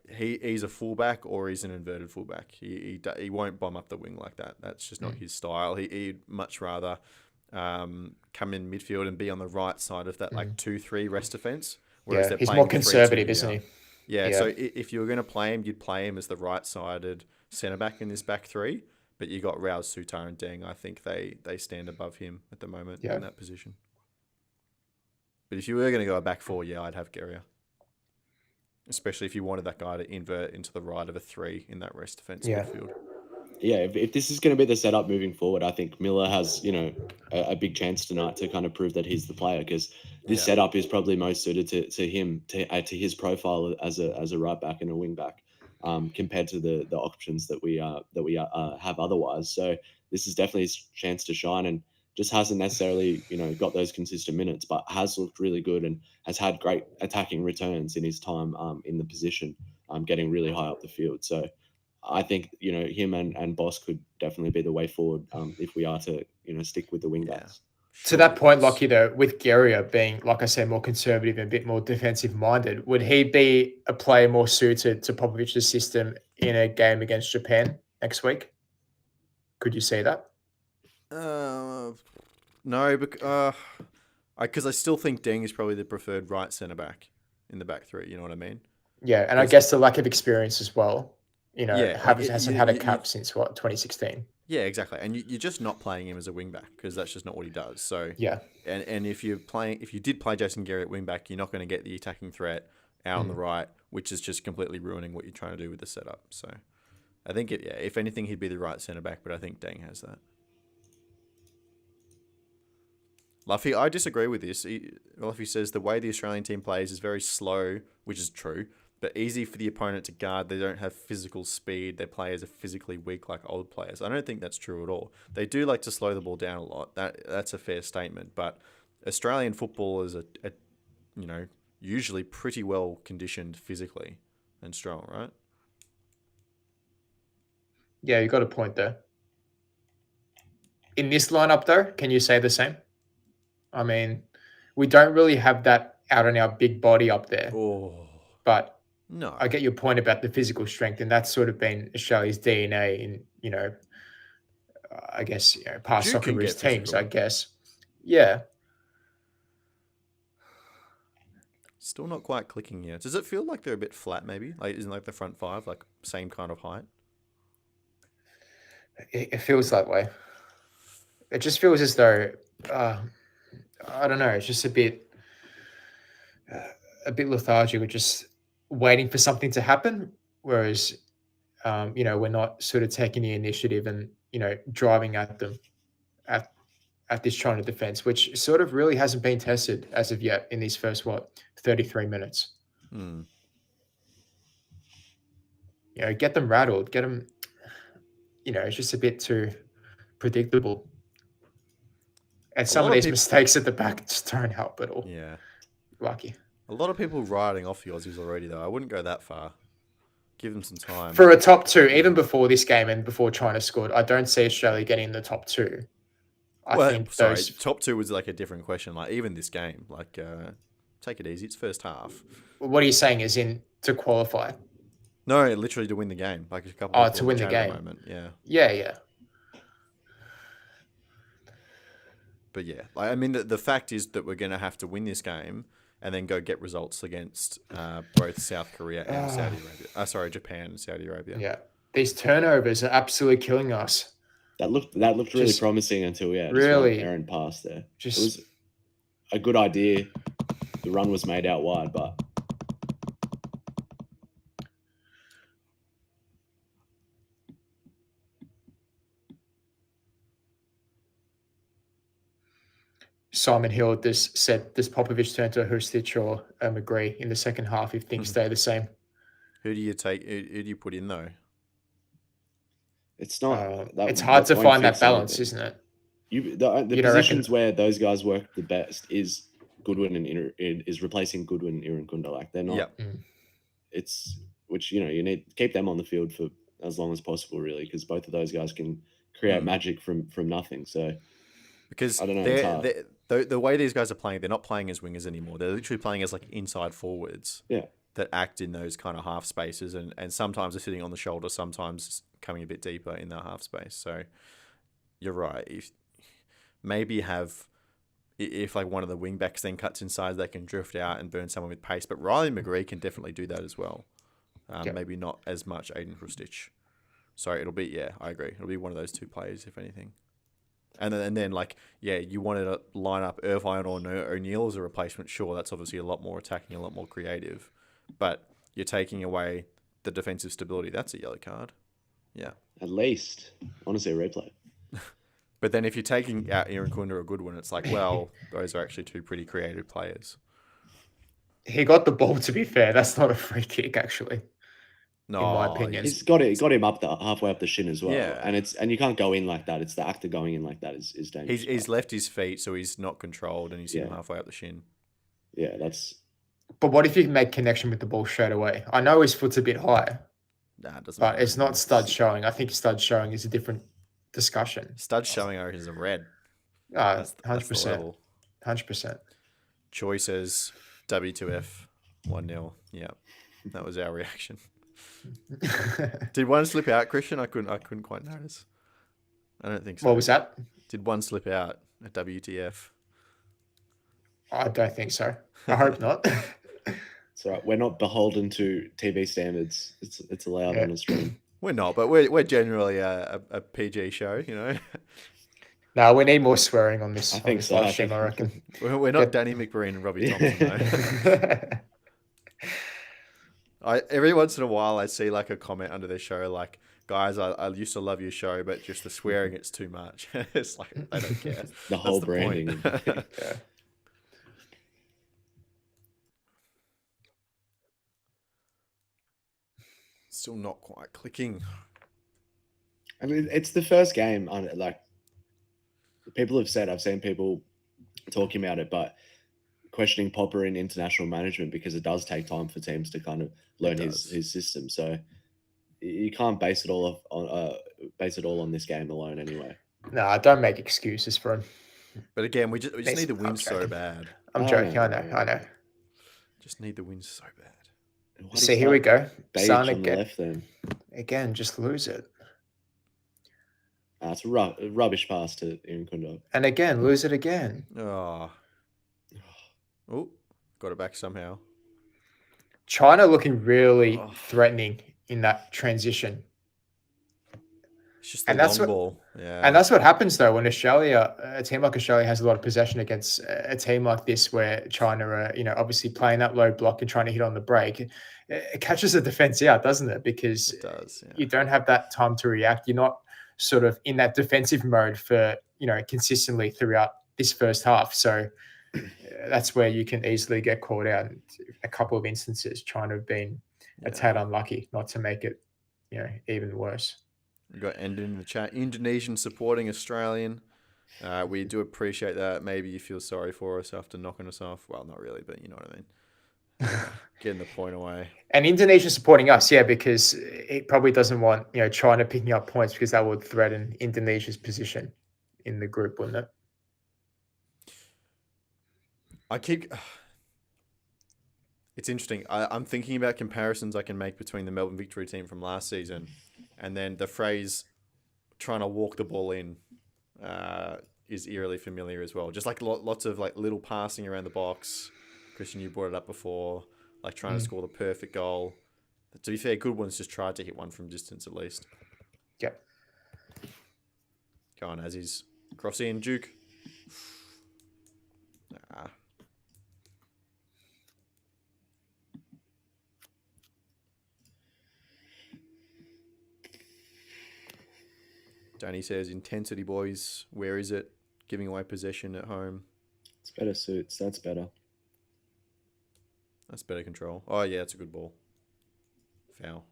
he's a fullback or he's an inverted fullback. He won't bomb up the wing like that. That's just not his style. He'd much rather come in midfield and be on the right side of that like 2-3 rest defense. Whereas he's more conservative, isn't he? Yeah. So if you were going to play him, you'd play him as the right-sided centre back in this back three. But you got Raul, Sutar, and Deng. I think they stand above him at the moment in that position. But if you were going to go a back four, I'd have Guerrier. Especially if you wanted that guy to invert into the right of a 3 in that rest defense midfield. Yeah, if this is going to be the setup moving forward, I think Miller has, a big chance tonight to kind of prove that he's the player because this setup is probably most suited to him, to his profile as a right back and a wing back. Compared to the options that we have otherwise. So this is definitely his chance to shine and just hasn't necessarily, got those consistent minutes, but has looked really good and has had great attacking returns in his time in the position, getting really high up the field. So I think, him and Boss could definitely be the way forward if we are to, stick with the wing backs. To that point, Lockie, though, with Guerrier being, like I said, more conservative and a bit more defensive-minded, would he be a player more suited to Popovic's system in a game against Japan next week? Could you see that? No, because I still think Deng is probably the preferred right centre-back in the back three, you know what I mean? Yeah, and I guess the lack of experience as well. Hasn't had a cap since, 2016? Yeah, exactly. And you're just not playing him as a wing back because that's just not what he does. So and if you did play Jason Gary at wing back, you're not going to get the attacking threat out on the right, which is just completely ruining what you're trying to do with the setup. So I think if anything, he'd be the right centre back, but I think Deng has that. Luffy, I disagree with this. Luffy says the way the Australian team plays is very slow, which is true, but easy for the opponent to guard. They don't have physical speed. Their players are physically weak like old players. I don't think that's true at all. They do like to slow the ball down a lot. That's a fair statement. But Australian football is usually pretty well conditioned physically and strong, right? Yeah, you got a point there. In this lineup, though, can you say the same? I mean, we don't really have that out on our big body up there. Oh, but no, I get your point about the physical strength, and that's sort of been Australia's DNA in, I guess, past Socceroos teams, I guess. Yeah. Still not quite clicking yet. Does it feel like they're a bit flat, maybe? Like, isn't like the front five, like, same kind of height? It feels that way. It just feels as though, I don't know, it's just a bit lethargic. We're just waiting for something to happen, whereas, we're not sort of taking the initiative and, driving at them at this China defense, which sort of really hasn't been tested as of yet in these first, 33 minutes. Get them rattled, get them, it's just a bit too predictable. And some of these mistakes at the back just don't help at all. Yeah. Lucky. A lot of people riding off the Aussies already, though. I wouldn't go that far. Give them some time. For a top two, even before this game and before China scored, I don't see Australia getting the top two. Top two was like a different question. Like, even this game, like, take it easy. It's first half. What are you saying is in to qualify? No, literally to win the game. Like a couple of to win the game. Moment. Yeah. Yeah. But yeah, like, I mean, the fact is that we're going to have to win this game and then go get results against both South Korea and Saudi Arabia. Japan and Saudi Arabia. Yeah. These turnovers are absolutely killing us. That looked really Just promising until just really one errant pass there. just It was a good idea. The run was made out wide, but Simon Hill just said, does Popovic turn to a Hrustic or a McGree in the second half if things stay the same? Who do you take? Who do you put in though? it's not. It's hard to won't find that fix balance, anything. isn't it? The You don't positions reckon? where those guys work the best is Goodwin and is replacing Goodwin and Irankunda. Like they're not. Yep. It's which you need to keep them on the field for as long as possible, really, because both of those guys can create magic from nothing. So Because I don't know. the way these guys are playing, they're not playing as wingers anymore. They're literally playing as like inside forwards. Yeah. That act in those kind of half spaces, and sometimes they're sitting on the shoulder, sometimes coming a bit deeper in that half space. So you're right. If like one of the wing backs then cuts inside, they can drift out and burn someone with pace. But Riley McGree can definitely do that as well. Maybe not as much Aiden Hrustic. So it'll be, I agree. It'll be one of those two players, if anything. And then you wanted to line up Irvine or O'Neill as a replacement. Sure, that's obviously a lot more attacking, a lot more creative. But you're taking away the defensive stability. That's a yellow card. Yeah. At least. I want to see a replay. But then if you're taking out Irankunda or Goodwin, it's like, well, those are actually two pretty creative players. He got the ball, to be fair. That's not a free kick, actually. No, in my opinion. He's got him up halfway up the shin as well. Yeah. And you can't go in like that. It's the act of going in like that is dangerous. He's left his feet, so he's not controlled, and he's hit him halfway up the shin. Yeah, that's... But what if you can make connection with the ball straight away? I know his foot's a bit high. Nah, it doesn't. But it's not stud showing. I think stud showing is a different discussion. Stud showing is a red. 100%. 100%. Choices, W2F, 1-0. Yeah, that was our reaction. Did one slip out, Christian? I couldn't quite notice. I don't think so. What was that? Did one slip out at WTF? I don't think so. I hope not. It's all right. We're not beholden to TV standards. It's allowed on a stream. We're not, but we're generally a PG show, you know. No, we need more swearing on this. I think so. Live stream, I reckon. We're not Danny McBreen and Robbie Thompson, though. Every once in a while, I see like a comment under their show, like, "Guys, I used to love your show, but just the swearing, it's too much." It's like they don't care. The whole branding. Yeah. Still not quite clicking. I mean, it's the first game. Like people have said, I've seen people talking about it, but questioning Popper in international management because it does take time for teams to kind of learn his system. So you can't base it all on this game alone, anyway. No, don't make excuses for him. But again, we just need the win so bad. I'm joking. I know. Just need the win so bad. See, here we go. Son on the left then. Again, just lose it. It's a rubbish pass to Irankunda. And again, lose it again. Oh, got it back somehow. China looking really threatening in that transition. It's just the long ball. Yeah. And that's what happens though when a team like Australia has a lot of possession against a team like this where China are, obviously playing that low block and trying to hit on the break. It catches the defense out, doesn't it? Because it does, yeah. You don't have that time to react. You're not sort of in that defensive mode for, consistently throughout this first half. So that's where you can easily get caught out. In a couple of instances, China have been a tad unlucky not to make it, even worse. We've got Endon in the chat. Indonesian supporting Australian. We do appreciate that. Maybe you feel sorry for us after knocking us off. Well, not really, but you know what I mean. Getting the point away. And Indonesia supporting us, because it probably doesn't want, China picking up points because that would threaten Indonesia's position in the group, wouldn't it? It's interesting. I'm thinking about comparisons I can make between the Melbourne Victory team from last season and then the phrase trying to walk the ball in is eerily familiar as well. Just like lots of like little passing around the box. Christian, you brought it up before, like trying to score the perfect goal. To be fair, Goodwin's just tried to hit one from distance at least. Yep. Go on, as he's cross in, Duke. Nah. Danny says, intensity, boys. Where is it? Giving away possession at home. It's better suits. That's better. That's better control. Oh, yeah, it's a good ball. Foul.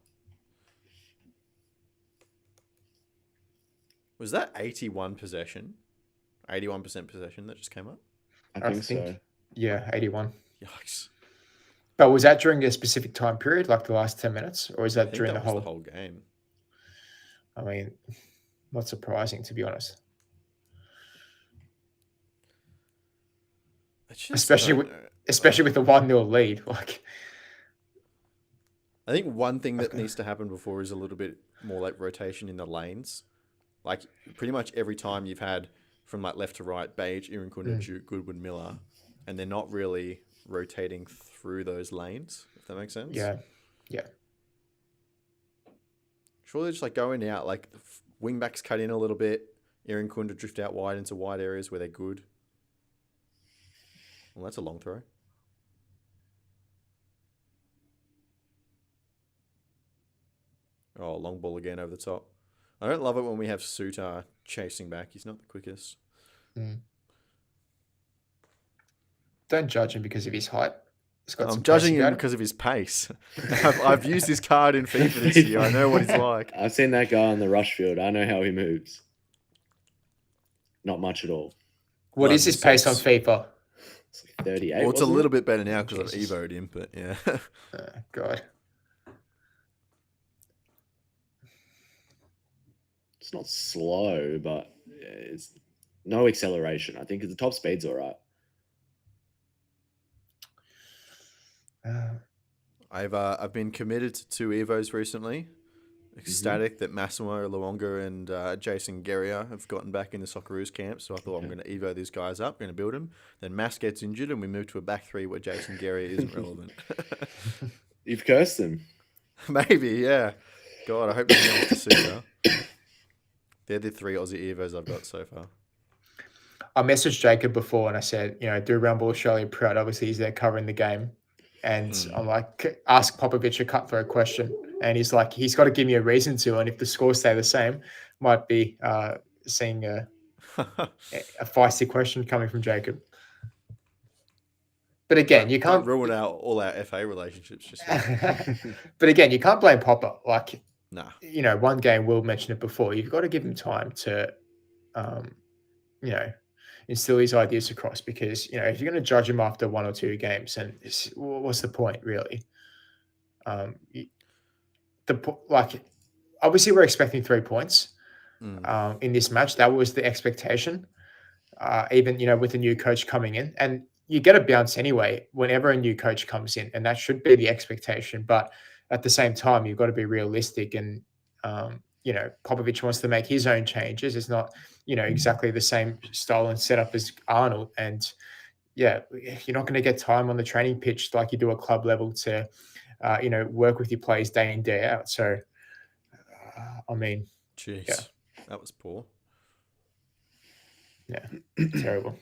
Was that 81 possession? 81% possession that just came up? I think so. Yeah, 81. Yikes. But was that during a specific time period, like the last 10 minutes? Or is I that think during that the was whole... the whole game. I mean, not surprising, to be honest. Especially with the 1-0 lead. Like, I think one thing that needs to happen before is a little bit more like rotation in the lanes. Like pretty much every time you've had from like left to right, Beige, Irankunda, Duke, Goodwin, Miller, and they're not really rotating through those lanes, if that makes sense. yeah. Surely they're just like going out, like the wing backs cut in a little bit, Irankunda drift out wide into wide areas where they're good. Well, that's a long throw. Oh, long ball again over the top. I don't love it when we have Suter chasing back. He's not the quickest. Don't judge him because of his height. I'm judging him because of his pace. I've used his card in FIFA this year. I know what he's like. I've seen that guy on the rush field. I know how he moves. Not much at all. What is his pace on FIFA? It's like 38. Well, it's a wasn't little it? bit better now because I've Jesus. evoed him, but yeah. God. It's not slow, but it's no acceleration. I think the top speed's all right. I've been committed to 2 evos recently. Ecstatic that Massimo Luonga and Jason Guerrier have gotten back in the Socceroos camp, so I thought I'm going to evo these guys up, going to build them. Then Mass gets injured and we move to a back 3 where Jason Guerrier isn't relevant. You've cursed them. Maybe, yeah. God, I hope they get to see that. They're the 3 Aussie evos I've got so far. I messaged Jacob before and I said, do Rumble Australia proud. Obviously, he's there covering the game. And I'm like, ask Popovic a cutthroat question. And he's like, he's got to give me a reason to. And if the scores stay the same, might be seeing a feisty question coming from Jacob. But again, you can't ruin all our FA relationships. Just but again, you can't blame Popper. Like, nah. One game, Will mentioned it before. You've got to give him time to, instill his ideas across, because if you're going to judge him after 1 or 2 games, then what's the point, really? Obviously we're expecting 3 points in this match. That was the expectation. Even with a new coach coming in, and you get a bounce anyway whenever a new coach comes in, and that should be the expectation. But at the same time, you've got to be realistic, and Popovic wants to make his own changes. It's not, exactly the same style and setup as Arnold. And you're not going to get time on the training pitch like you do at club level to, work with your players day in, day out. So, Jeez, that was poor. Yeah, terrible.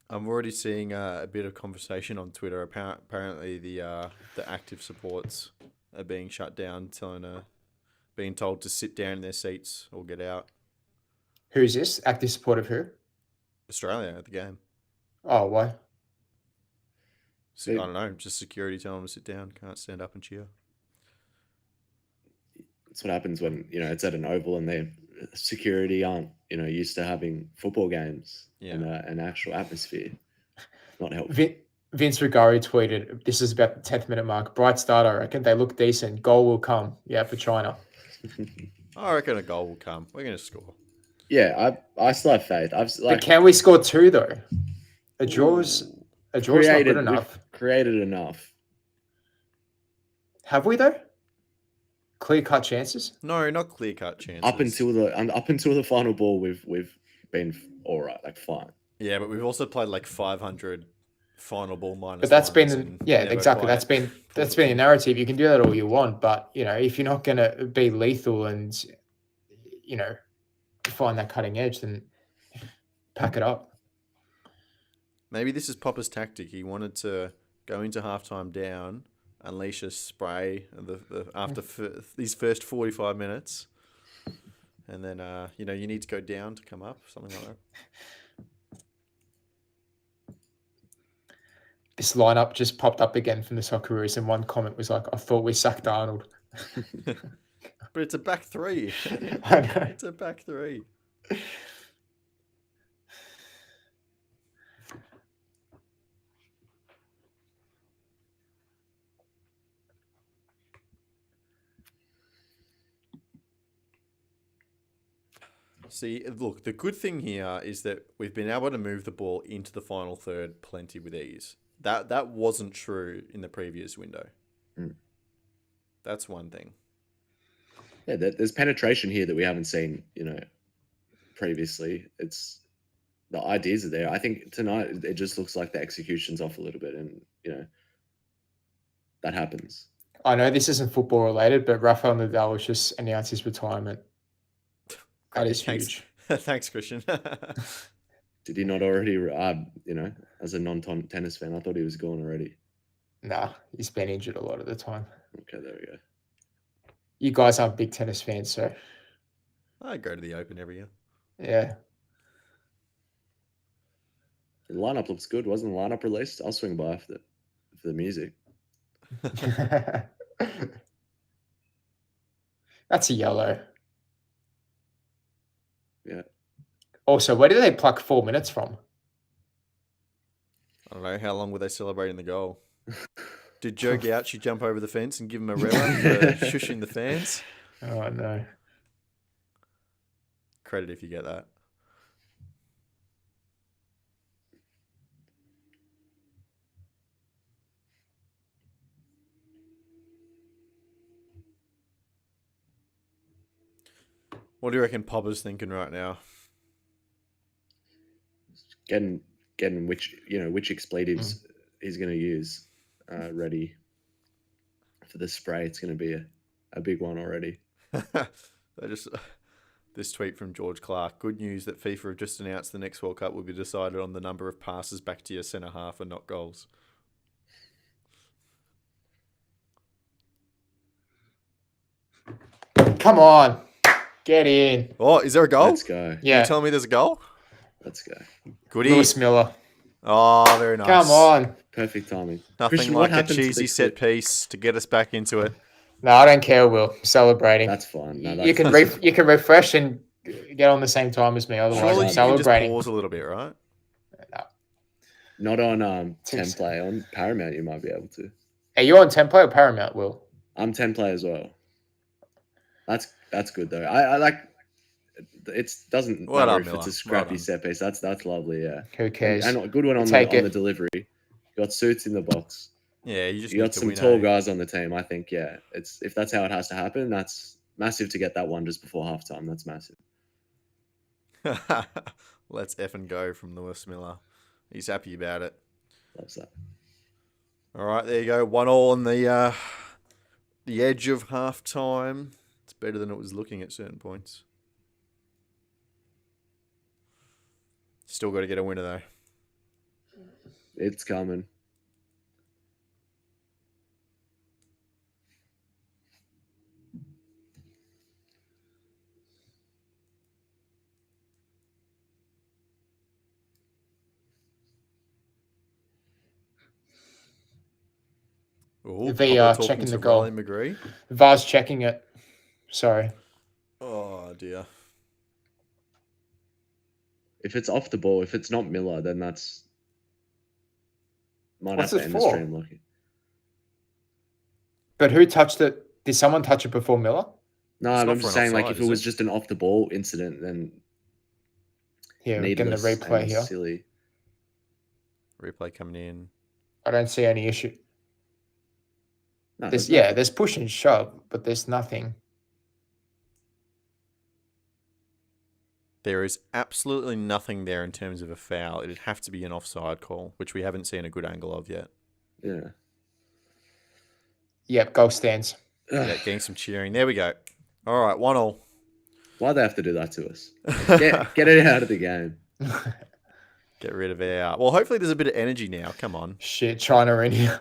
I'm already seeing a bit of conversation on Twitter. Apparently, the active supports are being shut down, being told to sit down in their seats or get out. Who's this? Active support of who? Australia at the game. Oh, why? So, I don't know. Just security telling them to sit down. Can't stand up and cheer. That's what happens when it's at an oval and their security aren't used to having football games and an actual atmosphere. Not helpful. Vince Rigari tweeted, this is about the 10th minute mark. Bright start, I reckon. They look decent. Goal will come. Yeah, for China. I reckon a goal will come. We're going to score. Yeah, I still have faith. But can we score 2 though? A draw's not good enough. Created enough. Have we though? Clear-cut chances? No, not clear-cut chances. Up until the final ball, we've been all right, like fine. Yeah, but we've also played like 500 final ball minus. But that's been exactly. That's been a narrative. You can do that all you want, but if you're not going to be lethal and find that cutting edge, then pack it up. Maybe this is Popper's tactic. He wanted to go into halftime down, unleash a spray after these first 45 minutes, and then you need to go down to come up, something like that. This lineup just popped up again from the Socceroos, and one comment was like, "I thought we sacked Arnold." But it's a back three. I know. It's a back three. See, look, the good thing here is that we've been able to move the ball into the final third plenty with ease. That wasn't true in the previous window. Mm. That's one thing. Yeah, there's penetration here that we haven't seen, previously. It's the ideas are there. I think tonight it just looks like the execution's off a little bit, and that happens. I know this isn't football related, but Rafael Nadal has just announced his retirement. That is huge. Thanks, Christian. Did he not already? As a non-tennis fan, I thought he was gone already. Nah, he's been injured a lot of the time. Okay, there we go. You guys aren't big tennis fans, so I go to the Open every year. yeah. The lineup looks good. Wasn't the lineup released? I'll swing by for the music. That's a yellow. Yeah. Also, where did they pluck 4 minutes from? I don't know. How long were they celebrating the goal? Did Joe Gauchi jump over the fence and give him a rever for shushing the fans? Oh, no. Credit if you get that. What do you reckon Popper's thinking right now? Getting which expletives he's going to use ready for the spray. It's going to be a big one already. This tweet from George Clark. Good news that FIFA have just announced the next World Cup will be decided on the number of passes back to your centre half and not goals. Come on. Get in. Oh, is there a goal? Let's go. Yeah. You telling me there's a goal? Let's go. Goody. Lewis Miller. Oh, very nice. Come on. Perfect timing. Nothing Christian, like what a happened to cheesy the set clip? piece to get us back into it. No, I don't care, Will. I'm celebrating. That's fine. No, you can refresh and get on the same time as me. Otherwise, Surely I'm you can celebrating. just pause a little bit, right? Not on Templay. On Paramount, you might be able to. Are you on Template or Paramount, Will? I'm Templay as well. That's good though. I like. It doesn't Well matter done, if Miller. it's a scrappy Well set piece. That's lovely. Yeah. Who cares? And a good one on Take the it. delivery. You got suits in the box. Yeah, you just You need got to some win, tall eh? guys on the team. I think if that's how it has to happen, that's massive to get that one just before halftime. That's massive. Let's effing go from Lewis Miller. He's happy about it. Loves that. All right, there you go. 1-1 on the edge of half time. It's better than it was looking at certain points. Still got to get a winner though. It's coming. Ooh, VR Popper checking talking the to goal. Riley McGree. VAR's checking it. Sorry. Oh dear. If it's off the ball, if it's not Miller, then that's might What's have to it end the for? stream lucky. But who touched it? Did someone touch it before Miller? No, It's I'm not for just an saying, like, offside, if it is was it? just an off the ball incident, then Yeah, we're getting the needless replay and here. silly. Replay coming in. I don't see any issue. No, There's push and shove, but there's nothing. There is absolutely nothing there in terms of a foul. It'd have to be an offside call, which we haven't seen a good angle of yet. Yeah. Yep, goal stands. Yeah, getting some cheering. There we go. All right, 1-1. Why'd they have to do that to us? Get it out of the game. Get rid of our. Well, hopefully there's a bit of energy now. Come on. Shit, China in here.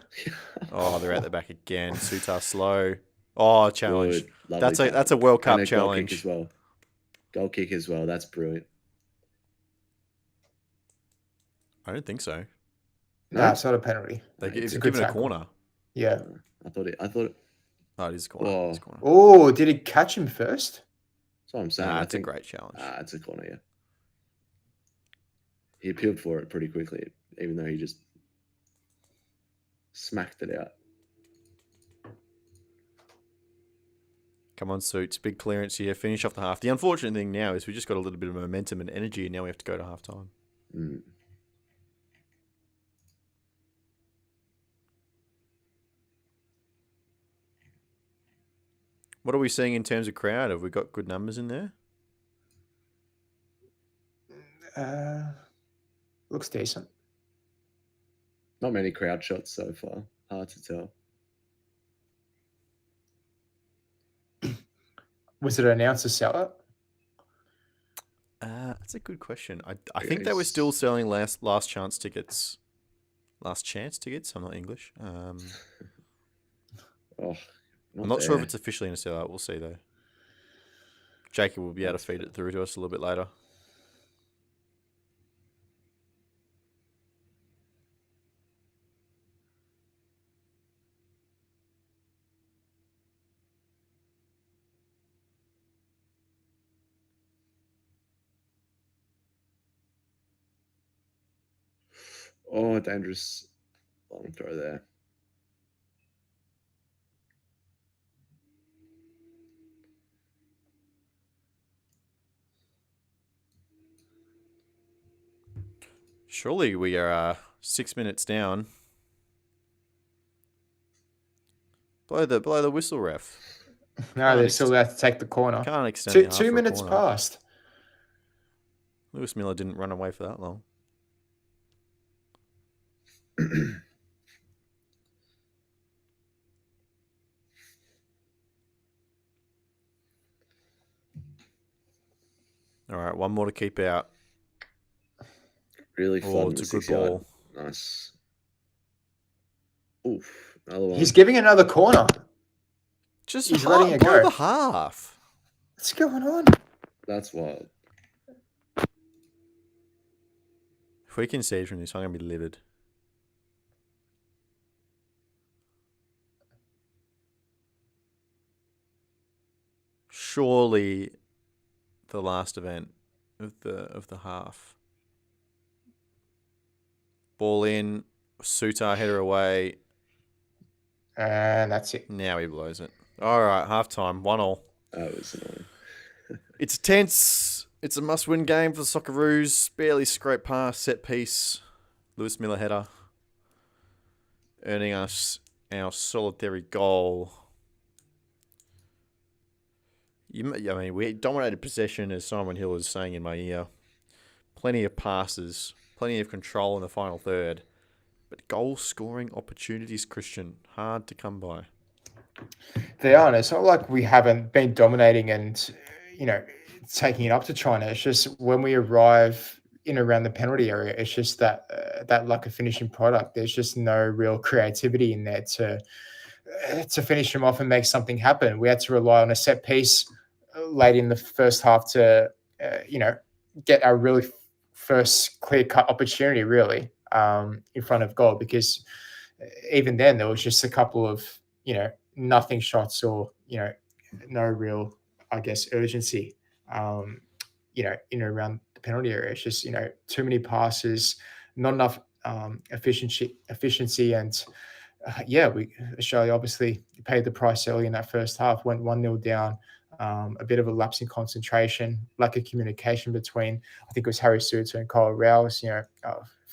Oh, they're at the back again. Sutar slow. Oh, challenge. Good. Lovely That's a World Cup and a goal kick challenge. as well. Goal kick as well. That's brilliant. I don't think so. No, it's not a penalty. They It's give good it a tackle. corner. Yeah. I thought it. Oh, it is a corner. Oh. It is a corner. Oh, did he catch him first? That's what I'm saying. Nah, I it's think a great challenge. it's a corner. Yeah. He appealed for it pretty quickly, even though he just smacked it out. Come on, Suits. Big clearance here. Finish off the half. The unfortunate thing now is we just got a little bit of momentum and energy, and now we have to go to half time. Mm. What are we seeing in terms of crowd? Have we got good numbers in there? Looks decent. Not many crowd shots so far. Hard to tell. Was it announced a sellout? That's a good question. I think they were still selling last chance tickets. Last chance tickets? I'm not English. I'm not sure if it's officially in a sellout. We'll see, though. Jacob will be able to feed it through to us a little bit later. Oh, dangerous long throw there. Surely we are 6 minutes down. Blow the whistle, ref. No, they're still allowed to take the corner. Can't extend it half Two for a minutes corner. past. Lewis Miller didn't run away for that long. All right, one more to keep out. Really fun. It's a good ball. Nice. Oof. Another one. He's giving another corner. He's letting it blow go. the half. What's going on? That's wild. If we concede from this, I'm going to be livid. Surely the last event of the half. Ball in, Sutar header away. And that's it. Now he blows it. All right, half time, 1-1. That was annoying. It's tense. It's a must-win game for the Socceroos. Barely scrape past, set piece. Lewis Miller header. Earning us our solitary goal. We dominated possession, as Simon Hill was saying in my ear. Plenty of passes. Plenty of control in the final third. But goal-scoring opportunities, Christian, hard to come by. They are. And it's not like we haven't been dominating and, taking it up to China. It's just when we arrive in around the penalty area, it's just that lack of finishing product. There's just no real creativity in there to finish them off and make something happen. We had to rely on a set piece late in the first half to, get our really first clear-cut opportunity, really, in front of goal, because even then there was just a couple of, nothing shots or, no real, I guess, urgency, in and around the penalty area. It's just, too many passes, not enough efficiency, and Australia obviously paid the price early in that first half, went 1-0 down. A bit of a lapse in concentration, lack of communication between, I think it was Harry Suter and Kyle Rouse,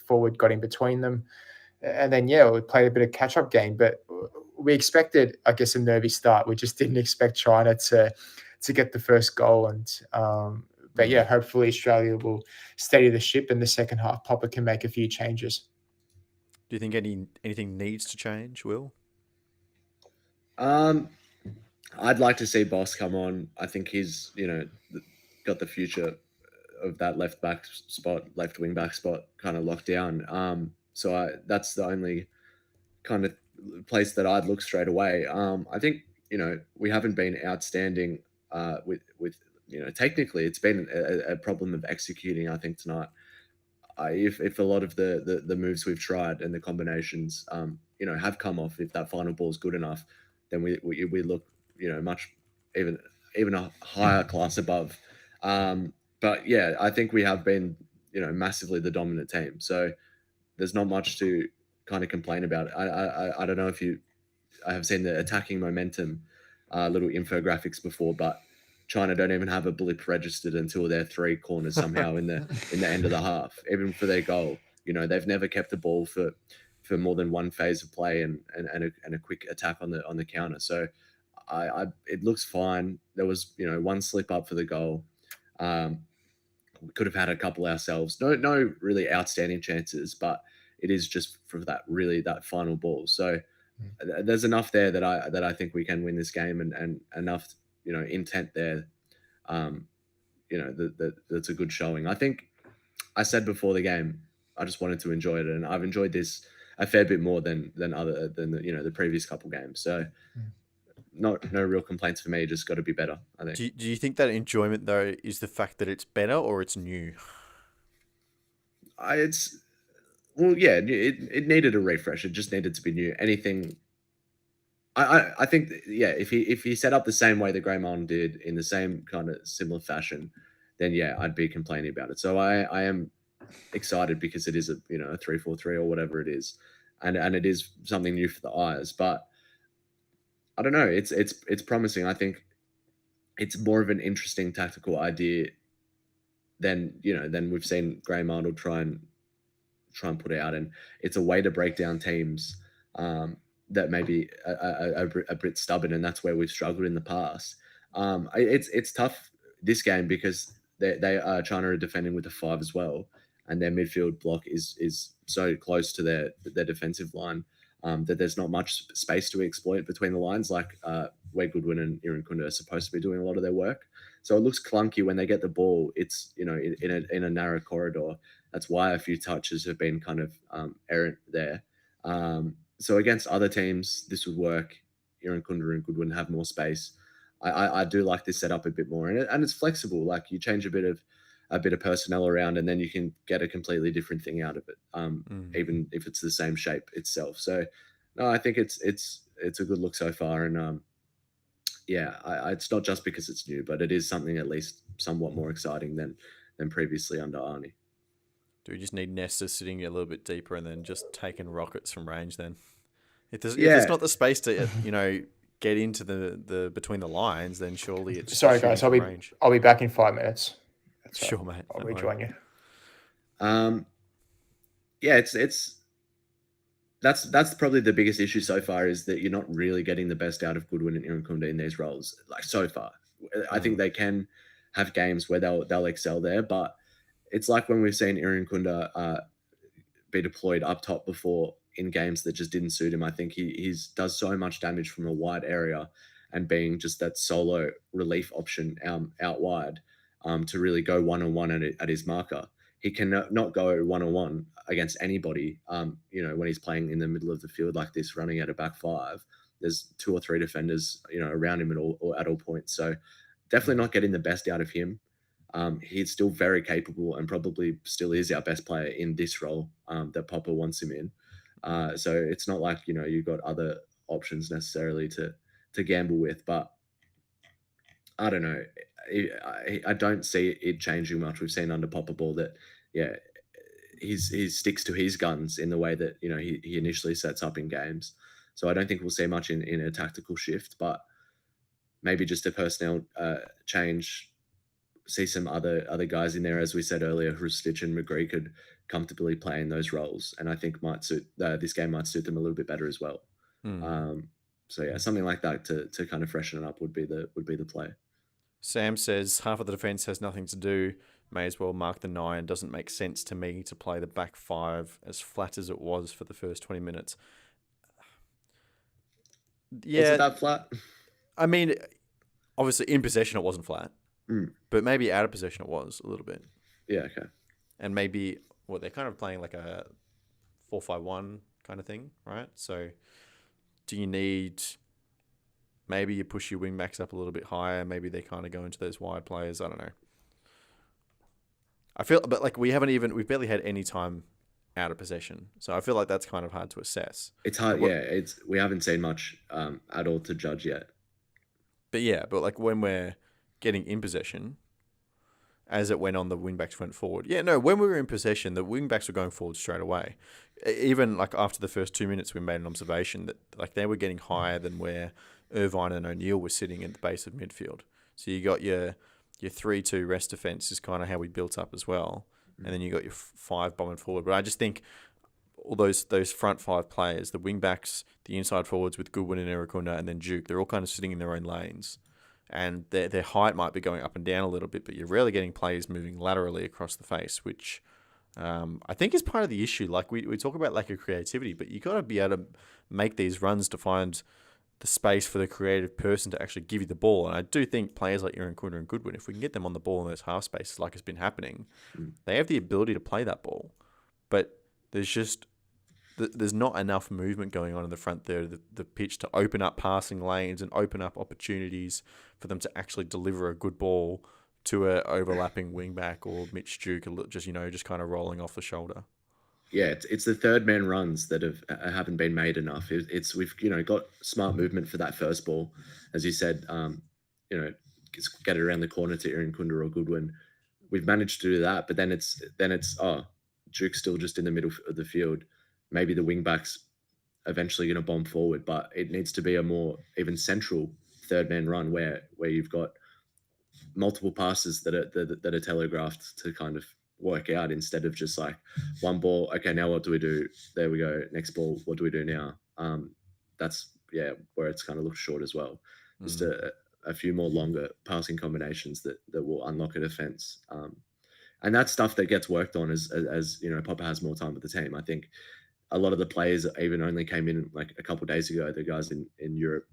forward got in between them. And then, we played a bit of catch-up game, but we expected, I guess, a nervy start. We just didn't expect China to get the first goal. And hopefully Australia will steady the ship in the second half. Popper can make a few changes. Do you think anything needs to change, Will? I'd like to see Boss come on. I think he's, got the future of that left wing back spot kind of locked down. So that's the only kind of place that I'd look straight away. I think we haven't been outstanding with technically it's been a problem of executing. I think tonight, if a lot of the moves we've tried and the combinations have come off, if that final ball is good enough, then we look much even a higher class above. But yeah, I think we have been massively the dominant team. So there's not much to kind of complain about. I don't know if I have seen the attacking momentum little infographics before, but China don't even have a blip registered until their 3 corners somehow in the end of the half. Even for their goal, they've never kept the ball for more than one phase of play and a quick attack on the counter. So it looks fine. There was one slip up for the goal. We could have had a couple ourselves. No really outstanding chances, but it is just for that final ball. So there's enough there that I think we can win this game, and enough intent there. That's a good showing. I think I said before the game I just wanted to enjoy it, and I've enjoyed this a fair bit more than the previous couple games. So no real complaints for me. Just got to be better, I think. Do you think that enjoyment though is the fact that it's better or it's new? It needed a refresh. It just needed to be new. Anything. I think if he set up the same way that Greymon did in the same kind of similar fashion, then I'd be complaining about it. So I am excited because it is a 3-4-3 or whatever it is, and it is something new for the eyes. But I don't know. It's promising. I think it's more of an interesting tactical idea than we've seen Greymon try and put out, and it's a way to break down teams that may be a bit stubborn, and that's where we've struggled in the past. It's tough this game because China are defending with a 5 as well, and their midfield block is so close to their defensive line that there's not much space to exploit between the lines, like where Goodwin and Irankunda are supposed to be doing a lot of their work. So it looks clunky when they get the ball. It's in a narrow corridor. That's why a few touches have been kind of errant there. So against other teams, this would work. Irankunda and Goodwin have more space. I do like this setup a bit more, and it's flexible. Like you change a bit of personnel around, and then you can get a completely different thing out of it, even if it's the same shape itself. So, no, I think it's a good look so far, and it's not just because it's new, but it is something at least somewhat more exciting than previously under Arnie. Do we just need Nesta sitting a little bit deeper and then just taking rockets from range then? If there's not the space to get into the between the lines, then surely it's sorry guys. I'll be back in 5 minutes. Sure, mate. I'll rejoin you. That's probably the biggest issue so far, is that you're not really getting the best out of Goodwin and Irankunda in these roles. Like so far, I think they can have games where they'll excel there, but it's like when we've seen Irankunda be deployed up top before in games that just didn't suit him. I think he does so much damage from a wide area, and being just that solo relief option out wide to really go one-on-one at his marker. He can not go one-on-one against anybody, when he's playing in the middle of the field like this, running at a back 5. There's 2 or 3 defenders, around him at all points. So definitely not getting the best out of him. He's still very capable and probably still is our best player in this role that Popper wants him in. So it's not like, you've got other options necessarily to gamble with, but I don't know. I don't see it changing much. We've seen under Popper Ball that, he sticks to his guns in the way that, he initially sets up in games. So I don't think we'll see much in a tactical shift, but maybe just a personnel change. See some other guys in there, as we said earlier. Hrustic and McGree could comfortably play in those roles, and I think this game might suit them a little bit better as well. Something like that to kind of freshen it up would be the play. Sam says half of the defense has nothing to do. May as well mark the 9. Doesn't make sense to me to play the back 5 as flat as it was for the first 20 minutes. Yeah, was it that flat? I mean, obviously in possession it wasn't flat. But maybe out of possession it was a little bit. Yeah, okay. And maybe, they're kind of playing like a 4-5-1 kind of thing, right? So do you need... Maybe you push your wing backs up a little bit higher. Maybe they kind of go into those wide players. I don't know. I feel, but like we've barely had any time out of possession. So I feel like that's kind of hard to assess. It's hard. We haven't seen much at all to judge yet. But like when we're getting in possession, as it went on, the wing backs went forward. Yeah, no, when we were in possession, the wing backs were going forward straight away. Even like after the first 2 minutes, we made an observation that like they were getting higher than where Irvine and O'Neill were sitting at the base of midfield. So you got your 3-2 rest defense is kind of how we built up as well. And then you got your 5 bombing forward. But I just think all those front 5 players, the wing backs, the inside forwards with Goodwin and Irakunda, and then Duke, they're all kind of sitting in their own lanes. And their height might be going up and down a little bit, but you're rarely getting players moving laterally across the face, which I think is part of the issue. Like we talk about lack of creativity, but you got to be able to make these runs to find the space for the creative person to actually give you the ball. And I do think players like Irakunda and Goodwin, if we can get them on the ball in those half spaces like it's been happening, they have the ability to play that ball. But there's not enough movement going on in the front third of the pitch to open up passing lanes and open up opportunities for them to actually deliver a good ball to a overlapping wingback or Mitch Duke, just kind of rolling off the shoulder. Yeah, it's the third man runs that haven't been made enough. We've got smart movement for that first ball, as you said. Just get it around the corner to Irakunda or Goodwin. We've managed to do that, but then it's Duke's still just in the middle of the field. Maybe the wing backs eventually going to bomb forward, but it needs to be a more even central third man run where you've got multiple passes that are telegraphed to kind of work out instead of just like one ball. Okay, now what do we do? There we go. Next ball. What do we do now? That's where it's kind of looked short as well. Just a few more longer passing combinations that will unlock a defense. And that's stuff that gets worked on as Popper has more time with the team. I think a lot of the players even only came in like a couple of days ago. The guys in Europe,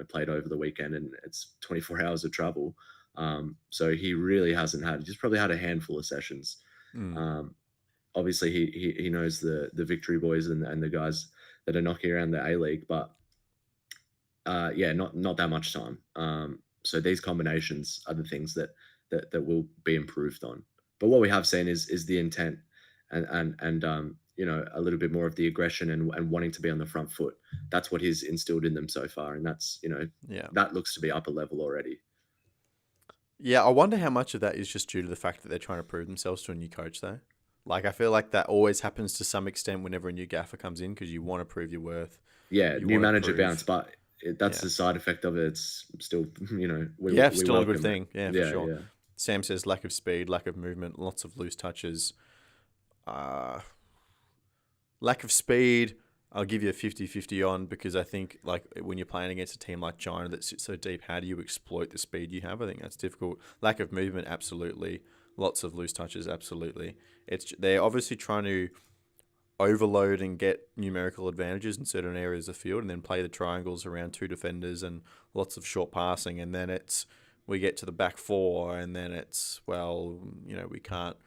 played over the weekend, and it's 24 hours of travel. So he really hasn't had. He's probably had a handful of sessions. Obviously, he knows the Victory boys and the guys that are knocking around the A-League, but not that much time. So these combinations are the things that will be improved on. But what we have seen is the intent and a little bit more of the aggression and wanting to be on the front foot. That's what he's instilled in them so far, and that's that looks to be upper level already. Yeah, I wonder how much of that is just due to the fact that they're trying to prove themselves to a new coach, though. Like, I feel like that always happens to some extent whenever a new gaffer comes in because you want to prove your worth. Yeah, new manager bounce, but that's the side effect of it. It's still, we still a good thing. Yeah, for sure. Yeah. Sam says lack of speed, lack of movement, lots of loose touches. Lack of speed, I'll give you a 50-50 on because I think like when you're playing against a team like China that sits so deep, how do you exploit the speed you have? I think that's difficult. Lack of movement, absolutely. Lots of loose touches, absolutely. They're obviously trying to overload and get numerical advantages in certain areas of the field and then play the triangles around 2 defenders and lots of short passing. And then we get to the back 4 and then we can't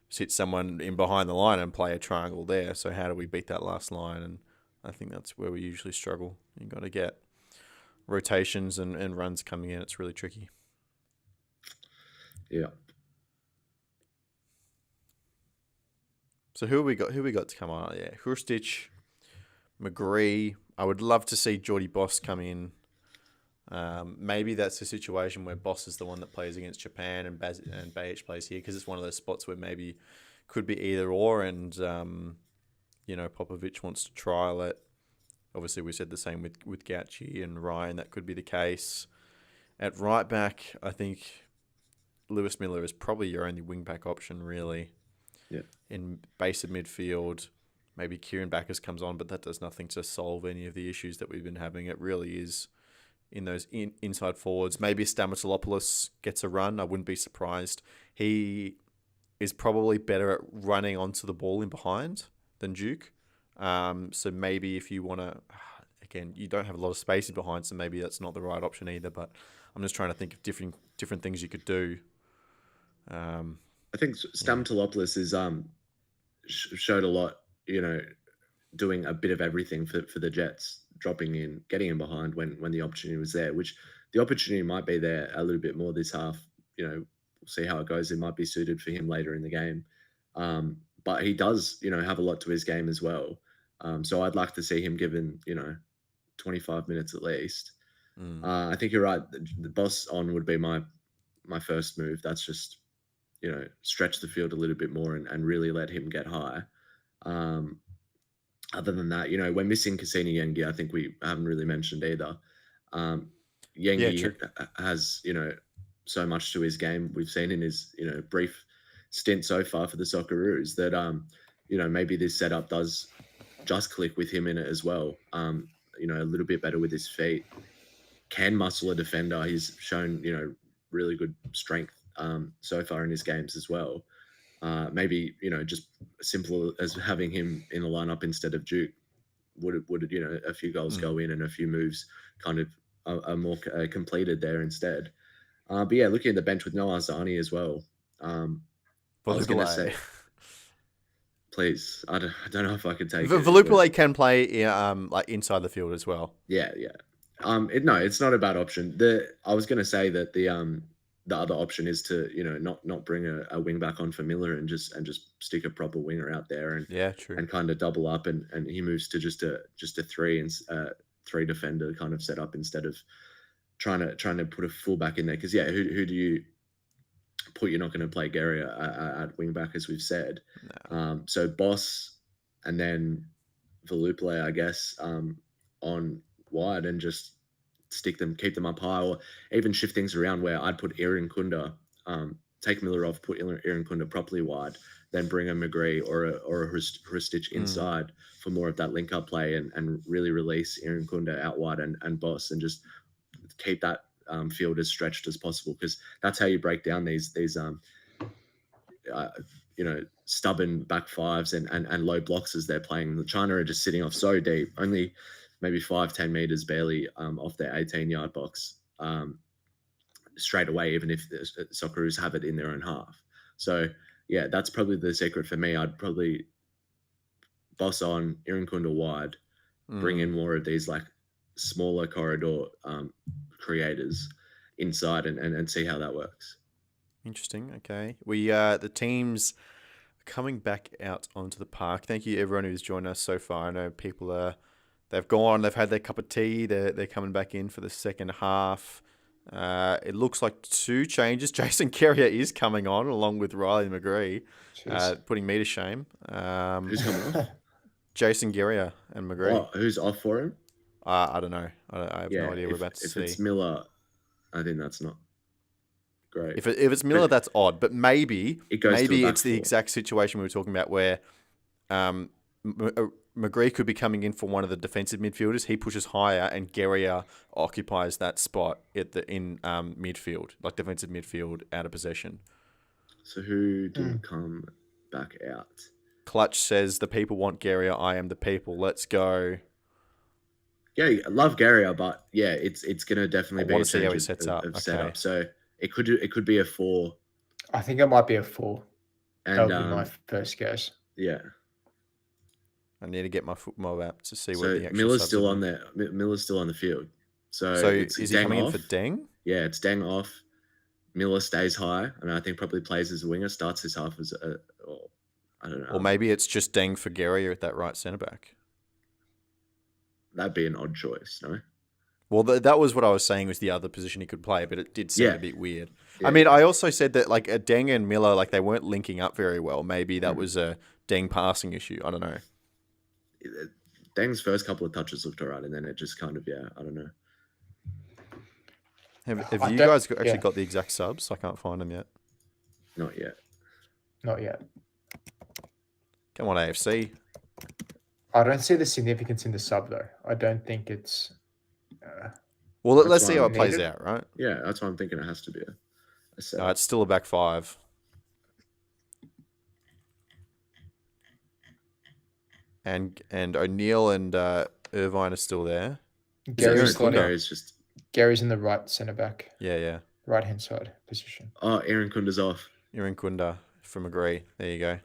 sit someone in behind the line and play a triangle there. So how do we beat that last line? And I think that's where we usually struggle. You've got to get rotations and runs coming in. It's really tricky. Yeah. So who we got to come on? Yeah, Hrustic, McGree. I would love to see Geordie Boss come in. Maybe that's a situation where Boss is the one that plays against Japan and Bajic plays here because it's one of those spots where maybe could be either or and, Popovic wants to trial it. Obviously, we said the same with Gauci and Ryan. That could be the case. At right back, I think Lewis Miller is probably your only wing-back option, really. Yeah. In base of midfield, maybe Kieran Backus comes on, but that does nothing to solve any of the issues that we've been having. It really is in those inside forwards. Maybe Stamatolopoulos gets a run. I wouldn't be surprised. He is probably better at running onto the ball in behind than Duke. So maybe if you want to... back end. You don't have a lot of spaces behind, so maybe that's not the right option either. But I'm just trying to think of different things you could do. I think Stamatoulopoulos is showed a lot, doing a bit of everything for the Jets, dropping in, getting in behind when the opportunity was there, which the opportunity might be there a little bit more this half. We'll see how it goes. It might be suited for him later in the game. But he does, have a lot to his game as well. So I'd like to see him given, 25 minutes at least. I think you're right. The boss on would be my first move. That's just, stretch the field a little bit more and really let him get high. Other than that, we're missing Cassini Yengi. I think we haven't really mentioned either. Yengi has, so much to his game. We've seen in his, brief stint so far for the Socceroos that, maybe this setup does just click with him in it as well. A little bit better with his feet. Can muscle a defender. He's shown, really good strength so far in his games as well. Maybe, just simple as having him in the lineup instead of Duke would a few goals go in and a few moves kind of are more completed there instead. But yeah, looking at the bench with no Arzani as well. I was going to say, please, I don't know if I could take it. Volupile can play like inside the field as well. Yeah. It's not a bad option. I was going to say that the other option is to not bring a wing back on for Miller and just stick a proper winger out there and kind of double up and he moves to just a three and three defender kind of setup instead of trying to put a full back in there, because who do you put? You're not going to play Gary at wing back, as we've said. No. So Boss and then Volupile, I guess, on wide and just keep them up high, or even shift things around where I'd put Aaron Kunda, take Miller off, put Aaron Kunda properly wide, then bring a McGree or a Hristich inside for more of that link up play and really release Aaron Kunda out wide and Boss and just keep that field as stretched as possible, because that's how you break down these stubborn back fives and low blocks as they're playing. The China are just sitting off so deep, only maybe 5-10 meters barely off their 18-yard box straight away, even if the Socceroos have it in their own half. So yeah, that's probably the secret for me. I'd probably boss on Aaron Kunda wide, bring in more of these like smaller corridor creators inside and see how that works. Interesting. Okay. We the teams coming back out onto the park. Thank you everyone who's joined us so far. I know people they've gone, they've had their cup of tea, they're coming back in for the second half. It looks like 2 changes. Jason Carrier is coming on along with Riley McGree, putting me to shame. Who's coming on? Jason Guerrier and McGree. Oh, who's off for him? I don't know. I have no idea. We're about to see. If it's Miller, I think that's not great. If it's Miller, that's odd. But maybe it's the four. exact situation we were talking about where McGree could be coming in for one of the defensive midfielders. He pushes higher, and Guerrier occupies that spot in midfield, like defensive midfield, out of possession. So who didn't come back out? Clutch says the people want Guerrier. I am the people. Let's go. Yeah, I love Guerrier, but yeah, it's going to definitely be a see how he change sets of up. setup. So it could be a 4. I think it might be a 4. And that would be my first guess. Yeah. I need to get my football app to see what the actual Miller's subs still are. on there. Miller's still on the field. So is he coming in for Deng? Yeah, it's Deng off. Miller stays high. I mean, I think probably plays as a winger, starts his half as I don't know. Or maybe it's just Deng for Guerrier at that right centre back. That'd be an odd choice, no? Well, that was what I was saying was the other position he could play, but it did seem a bit weird. Yeah. I mean, I also said that like Deng and Miller, like they weren't linking up very well. Maybe that was a Deng passing issue. I don't know. Deng's first couple of touches looked all right, and then it just kind of, I don't know. Have you guys actually got the exact subs? I can't find them yet. Not yet. Come on, AFC. I don't see the significance in the sub, though. I don't think it's... well, let's see how it plays out, right? Yeah, that's what I'm thinking. It has to be a set. It's still a back 5. And O'Neill and Irvine are still there. Gary's Aaron Kunda? Gary's just. Gary's in the right centre back, Yeah. right hand side position. Oh, Aaron Kunda's off. Aaron Kunda from Agree. There you go.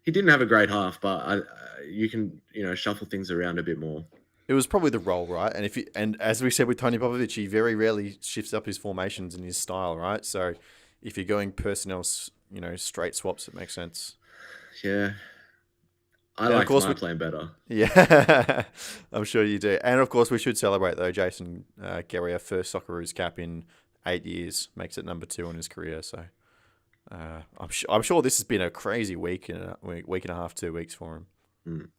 He didn't have a great half, but you can shuffle things around a bit more. It was probably the role, right? And as we said with Tony Popovic, he very rarely shifts up his formations and his style, right? So if you're going personnel, straight swaps, it makes sense. Yeah. I And of like course my playing better. Yeah, I'm sure you do. And of course, we should celebrate though. Jason Gary, our first Socceroos cap in 8 years, makes it number 2 in his career. So I'm sure this has been a crazy week and a half, 2 weeks for him.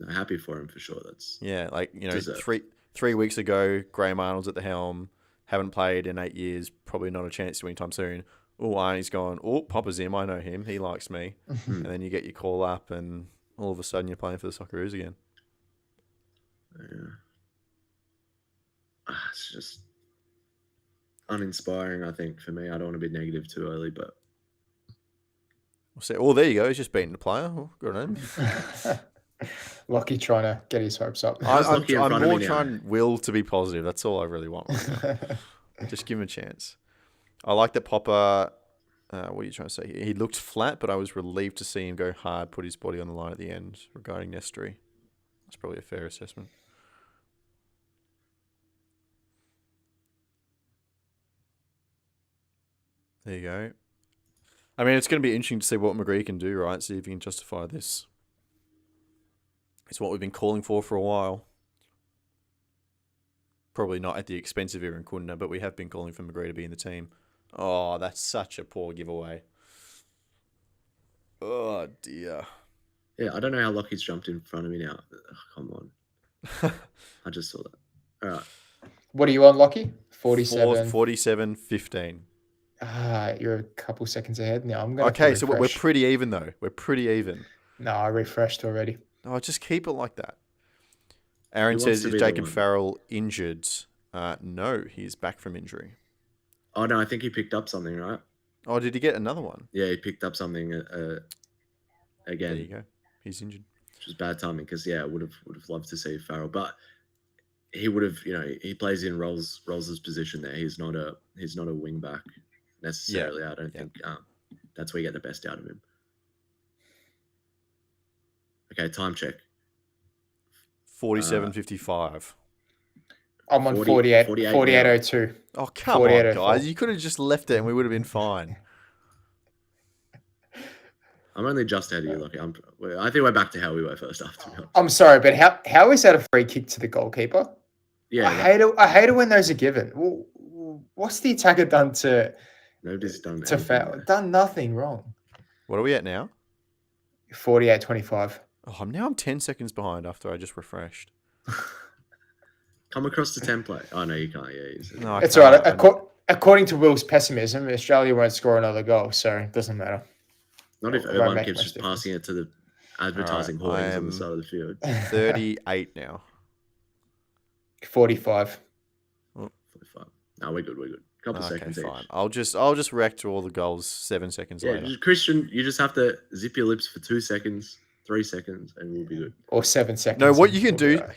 I'm happy for him for sure. That's deserved. 3 weeks ago, Graham Arnold's at the helm. Haven't played in 8 years. Probably not a chance to anytime soon. Oh, Arnie's gone. Oh, Papa's him. I know him. He likes me. And then you get your call up, and all of a sudden you're playing for the Socceroos again. Yeah. It's just uninspiring, I think, for me. I don't want to be negative too early, but We'll say, oh, there you go. He's just beating the player. Oh, good on him. Lucky trying to get his hopes up. I'm more trying Will to be positive. That's all I really want right now. Just give him a chance. I like that Popper. What are you trying to say here? He looked flat, but I was relieved to see him go hard, put his body on the line at the end regarding Nestry. That's probably a fair assessment. There you go. I mean, it's going to be interesting to see what McGree can do, right? See if he can justify this. It's what we've been calling for a while. Probably not at the expense of Aaron Kunda, but we have been calling for McGree to be in the team. Oh, that's such a poor giveaway. Oh, dear. Yeah, I don't know how Lockie's jumped in front of me now. Oh, come on. I just saw that. All right. What are you on, Lockie? 47. 47-15. You're a couple seconds ahead now. I'm going Okay, so we're pretty even, though. We're pretty even. No, I refreshed already. Oh, just keep it like that. Aaron Who says, wants to is be the Jacob one? Farrell injured? No, he's back from injury. Oh, no, I think he picked up something, right? Oh, did he get another one? Yeah, he picked up something again. There you go. He's injured. Which was bad timing because, yeah, I would have loved to see Farrell. But he would have, he plays in Rolls' position there. He's not a wing back necessarily. I don't think that's where you get the best out of him. Okay, time check. 47-55. I'm on 4802. Oh, come on, 48.04. guys. You could have just left it and we would have been fine. I'm only just ahead of you, Lockie. I think we're back to how we were first half. I'm sorry, but how is that a free kick to the goalkeeper? Yeah, I hate it when those are given. Well, what's the attacker done to nobody's done to foul? Done nothing wrong. What are we at now? 48-25. Oh, I'm 10 seconds behind after I just refreshed. Come across the template. Oh, no, you can't. Yeah, No, I It's can't. all right. According to Will's pessimism, Australia won't score another goal, so it doesn't matter. Not if It won't Irvine make keeps much just difference. passing it to the advertising All right, hoardings I on the am side of the field. 38 now. 45. 45. No, we're good. Couple seconds fine. each. I'll just react to all the goals 7 seconds Yeah, later. Christian, you just have to zip your lips for 2 seconds, 3 seconds, and we'll be good. Or 7 seconds. No, what you can and do, we'll be all right.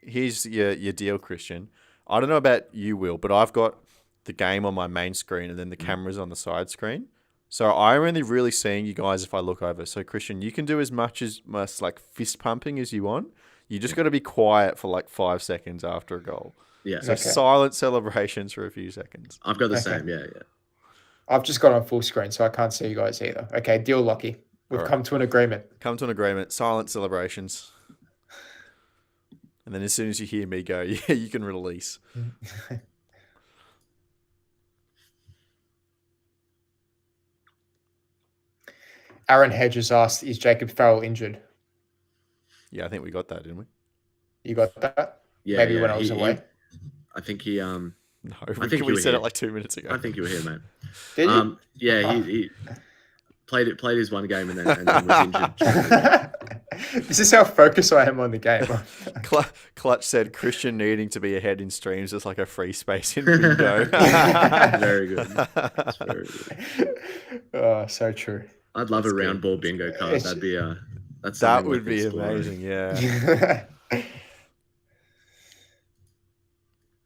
here's your deal, Christian. I don't know about you, Will, but I've got the game on my main screen and then the cameras on the side screen. So I'm only really seeing you guys if I look over. So Christian, you can do as much like fist pumping as you want. You just got to be quiet for like 5 seconds after a goal. Yeah. So silent celebrations for a few seconds. I've got the same. Yeah. I've just got on full screen, so I can't see you guys either. Okay, deal, Lockie. We've come to an agreement. Come to an agreement. Silent celebrations. And then as soon as you hear me go, yeah, you can release. Aaron Hedges asked, is Jacob Farrell injured? Yeah, I think we got that, didn't we? You got that? Yeah. Maybe when I was away. I think he. No, I think we said here. it like 2 minutes ago. I think you were here, mate. Did you? Yeah, he played his one game and then was injured. This is how focused I am on the game. Clutch said Christian needing to be ahead in streams is like a free space in bingo. Very good. That's very good. Oh, so true. I'd love a round ball bingo card. That'd That's That something would worth be exploring. amazing. Yeah.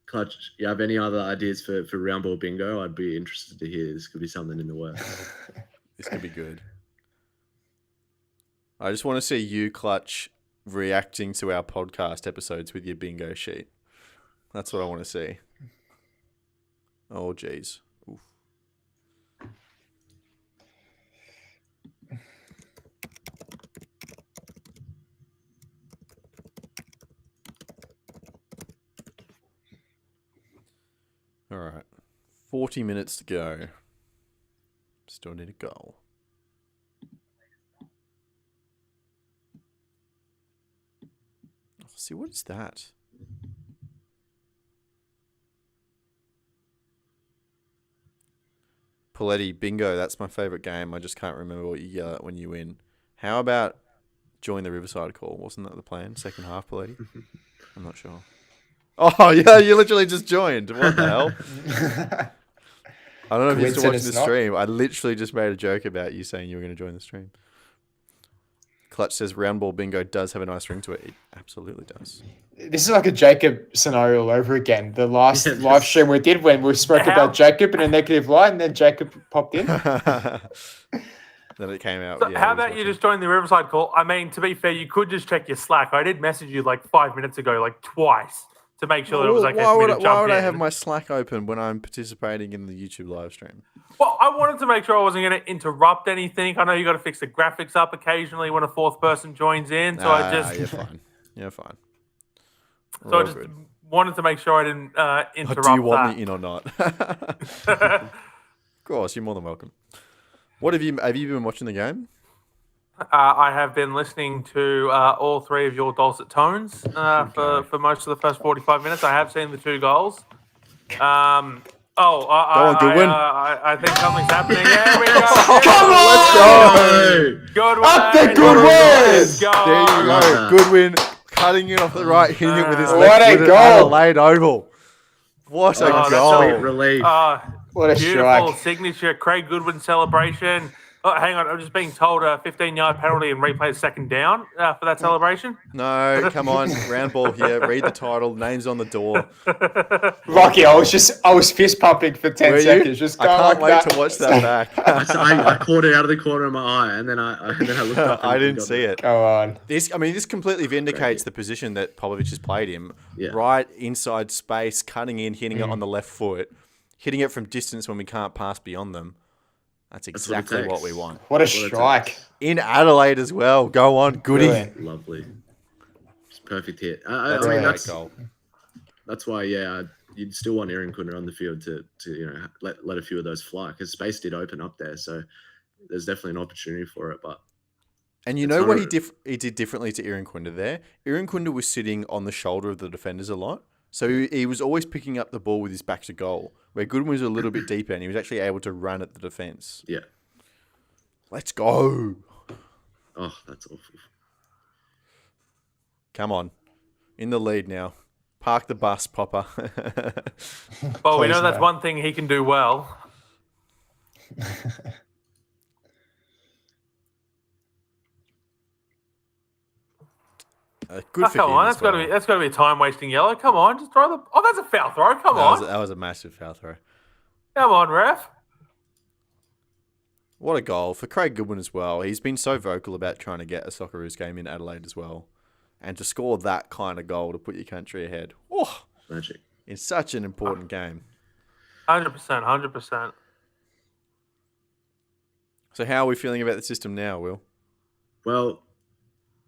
Clutch, you have any other ideas for round ball bingo? I'd be interested to hear. This could be something in the works. This could be good. I just want to see you, Clutch, reacting to our podcast episodes with your bingo sheet. That's what I want to see. Oh, geez. Oof. All right. 40 minutes to go. Still need a goal. See, what is that? Paletti, bingo, that's my favourite game. I just can't remember what you yell at when you win. How about join the Riverside call? Wasn't that the plan? Second half, Paletti? I'm not sure. Oh, yeah, you literally just joined. What the hell? I don't know if you're still watching the stream. I literally just made a joke about you saying you were going to join the stream. Clutch says round ball bingo does have a nice ring to it. It absolutely does. This is like a Jacob scenario all over again. The last live stream we did when we spoke about Jacob in a negative light, and then Jacob popped in. Then it came out. So how about you just join the Riverside call? I mean, to be fair, you could just check your Slack. I did message you like 5 minutes ago, like twice, to make sure that it was okay for me to jump in. Why would I have my Slack open when I'm participating in the YouTube live stream? Well, I wanted to make sure I wasn't going to interrupt anything. I know you got to fix the graphics up occasionally when a fourth person joins in, so I just you're fine. You're fine. So I just wanted to make sure I didn't interrupt. Do you want me in or not? Of course, you're more than welcome. What have you been watching the game? I have been listening to all three of your dulcet tones for most of the first 45 minutes. I have seen the 2 goals. Go on, Goodwin. I think something's happening. There we go. Come on! Let's go. Goodwin. Up the Goodwin! Let's go. There you go. Goodwin cutting it off the right, hitting it with his What left a foot at goal. Adelaide Oval. What a that's goal. Sweet relief. What a Beautiful strike. signature Craig Goodwin celebration. Oh, hang on, I'm just being told a 15-yard penalty and replay second down for that celebration. No, come on. Round ball here. Read the title. Name's on the door. Rocky, I was fist pumping for 10 Were seconds. you? Just I going can't like wait that. to watch that back. I caught it out of the corner of my eye, and then I looked up. I didn't see it. Go on. This completely vindicates the position that Popovic has played him. Yeah. Right inside space, cutting in, hitting it on the left foot, hitting it from distance when we can't pass beyond them. That's exactly what we want. What a strike. In Adelaide as well. Go on, goody. Brilliant. Lovely. Just perfect hit. That's I a mean, great goal. that's why, you'd still want Aaron Kunder on the field to let a few of those fly, because space did open up there. So there's definitely an opportunity for it. But And you know what he did differently to Aaron Kunder there? Aaron Kunder was sitting on the shoulder of the defenders a lot. So he was always picking up the ball with his back to goal, where Goodwin was a little bit deeper and he was actually able to run at the defence. yeah. Let's go. Oh, that's awful. Come on. In the lead now. Park the bus, Popper. Well, we Please know that's no. one thing he can do well. Good for Come him on, as well. that's got to be a time wasting yellow. Come on, just throw the. Oh, that's a foul throw. Come on, That was a massive foul throw. come on, ref. What a goal for Craig Goodwin as well. He's been so vocal about trying to get a Socceroos game in Adelaide as well. And to score that kind of goal to put your country ahead. Oh, Magic. it's such an important game. 100%, 100%. So how are we feeling about the system now, Will? Well,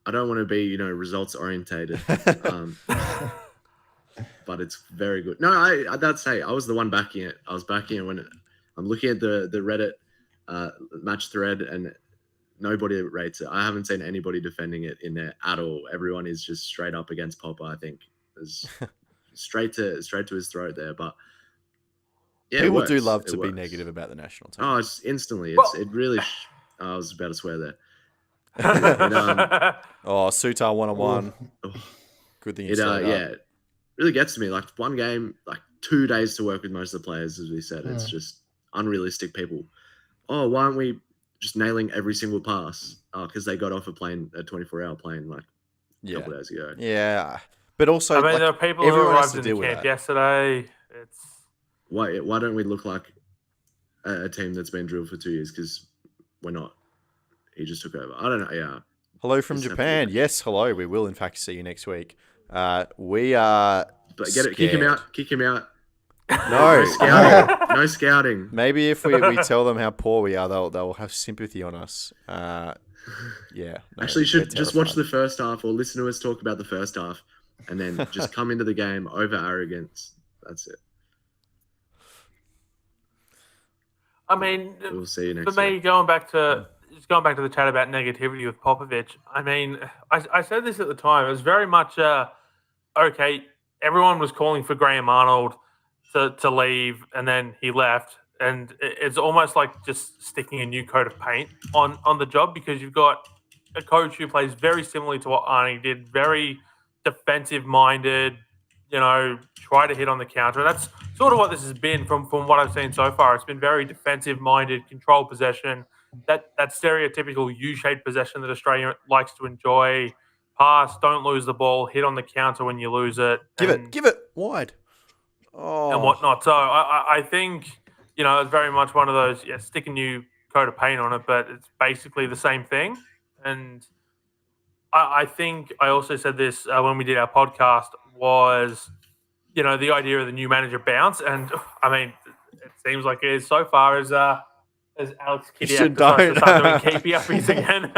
I don't want to be, results orientated, but it's very good. No, I'd say I was the one backing it. I was backing it when I'm looking at the Reddit match thread, and nobody rates it. I haven't seen anybody defending it in there at all. Everyone is just straight up against Popper. I think is straight to his throat there. But yeah, People it do works. love It to be works. negative about the national team. Oh, it's instantly. Well- It really. I was about to swear there. Oh, Sutar 101. Oh. Good thing you It said that. it really gets to me. Like one game, like 2 days to work with most of the players, as we said. It's just unrealistic. People, why aren't we just nailing every single pass because they got off a 24-hour plane like a couple days ago. Yeah. But also, I mean, there are people who arrived in the camp yesterday. Why don't we look like a team that's been drilled for 2 years? Because we're not. He just took over. I don't know. Yeah. Hello from Japan. Yes, hello. We will, in fact, see you next week. We are. But kick him out. Kick him out. No scouting. No scouting. Maybe if we tell them how poor we are, they'll have sympathy on us. Yeah. No, actually, should just watch the first half or listen to us talk about the first half, and then just come into the game over arrogance. That's it. I mean, we'll see you next for me, week. going back to the chat about negativity with Popovic. I mean, I said this at the time. It was very much okay. Everyone was calling for Graham Arnold to leave, and then he left. And it's almost like just sticking a new coat of paint on the job, because you've got a coach who plays very similarly to what Arnie did, very defensive-minded, try to hit on the counter. And that's sort of what this has been from what I've seen so far. It's been very defensive-minded, controlled possession, that stereotypical U-shaped possession that Australia likes to enjoy. Pass, don't lose the ball, hit on the counter when you lose it. Give it wide. Oh. And whatnot. So I think, it's very much one of those, stick a new coat of paint on it, but it's basically the same thing. And I think I also said this when we did our podcast was, the idea of the new manager bounce. And, I mean, it seems like it is so far as Alex Kidd decides to start doing keepy uppies again.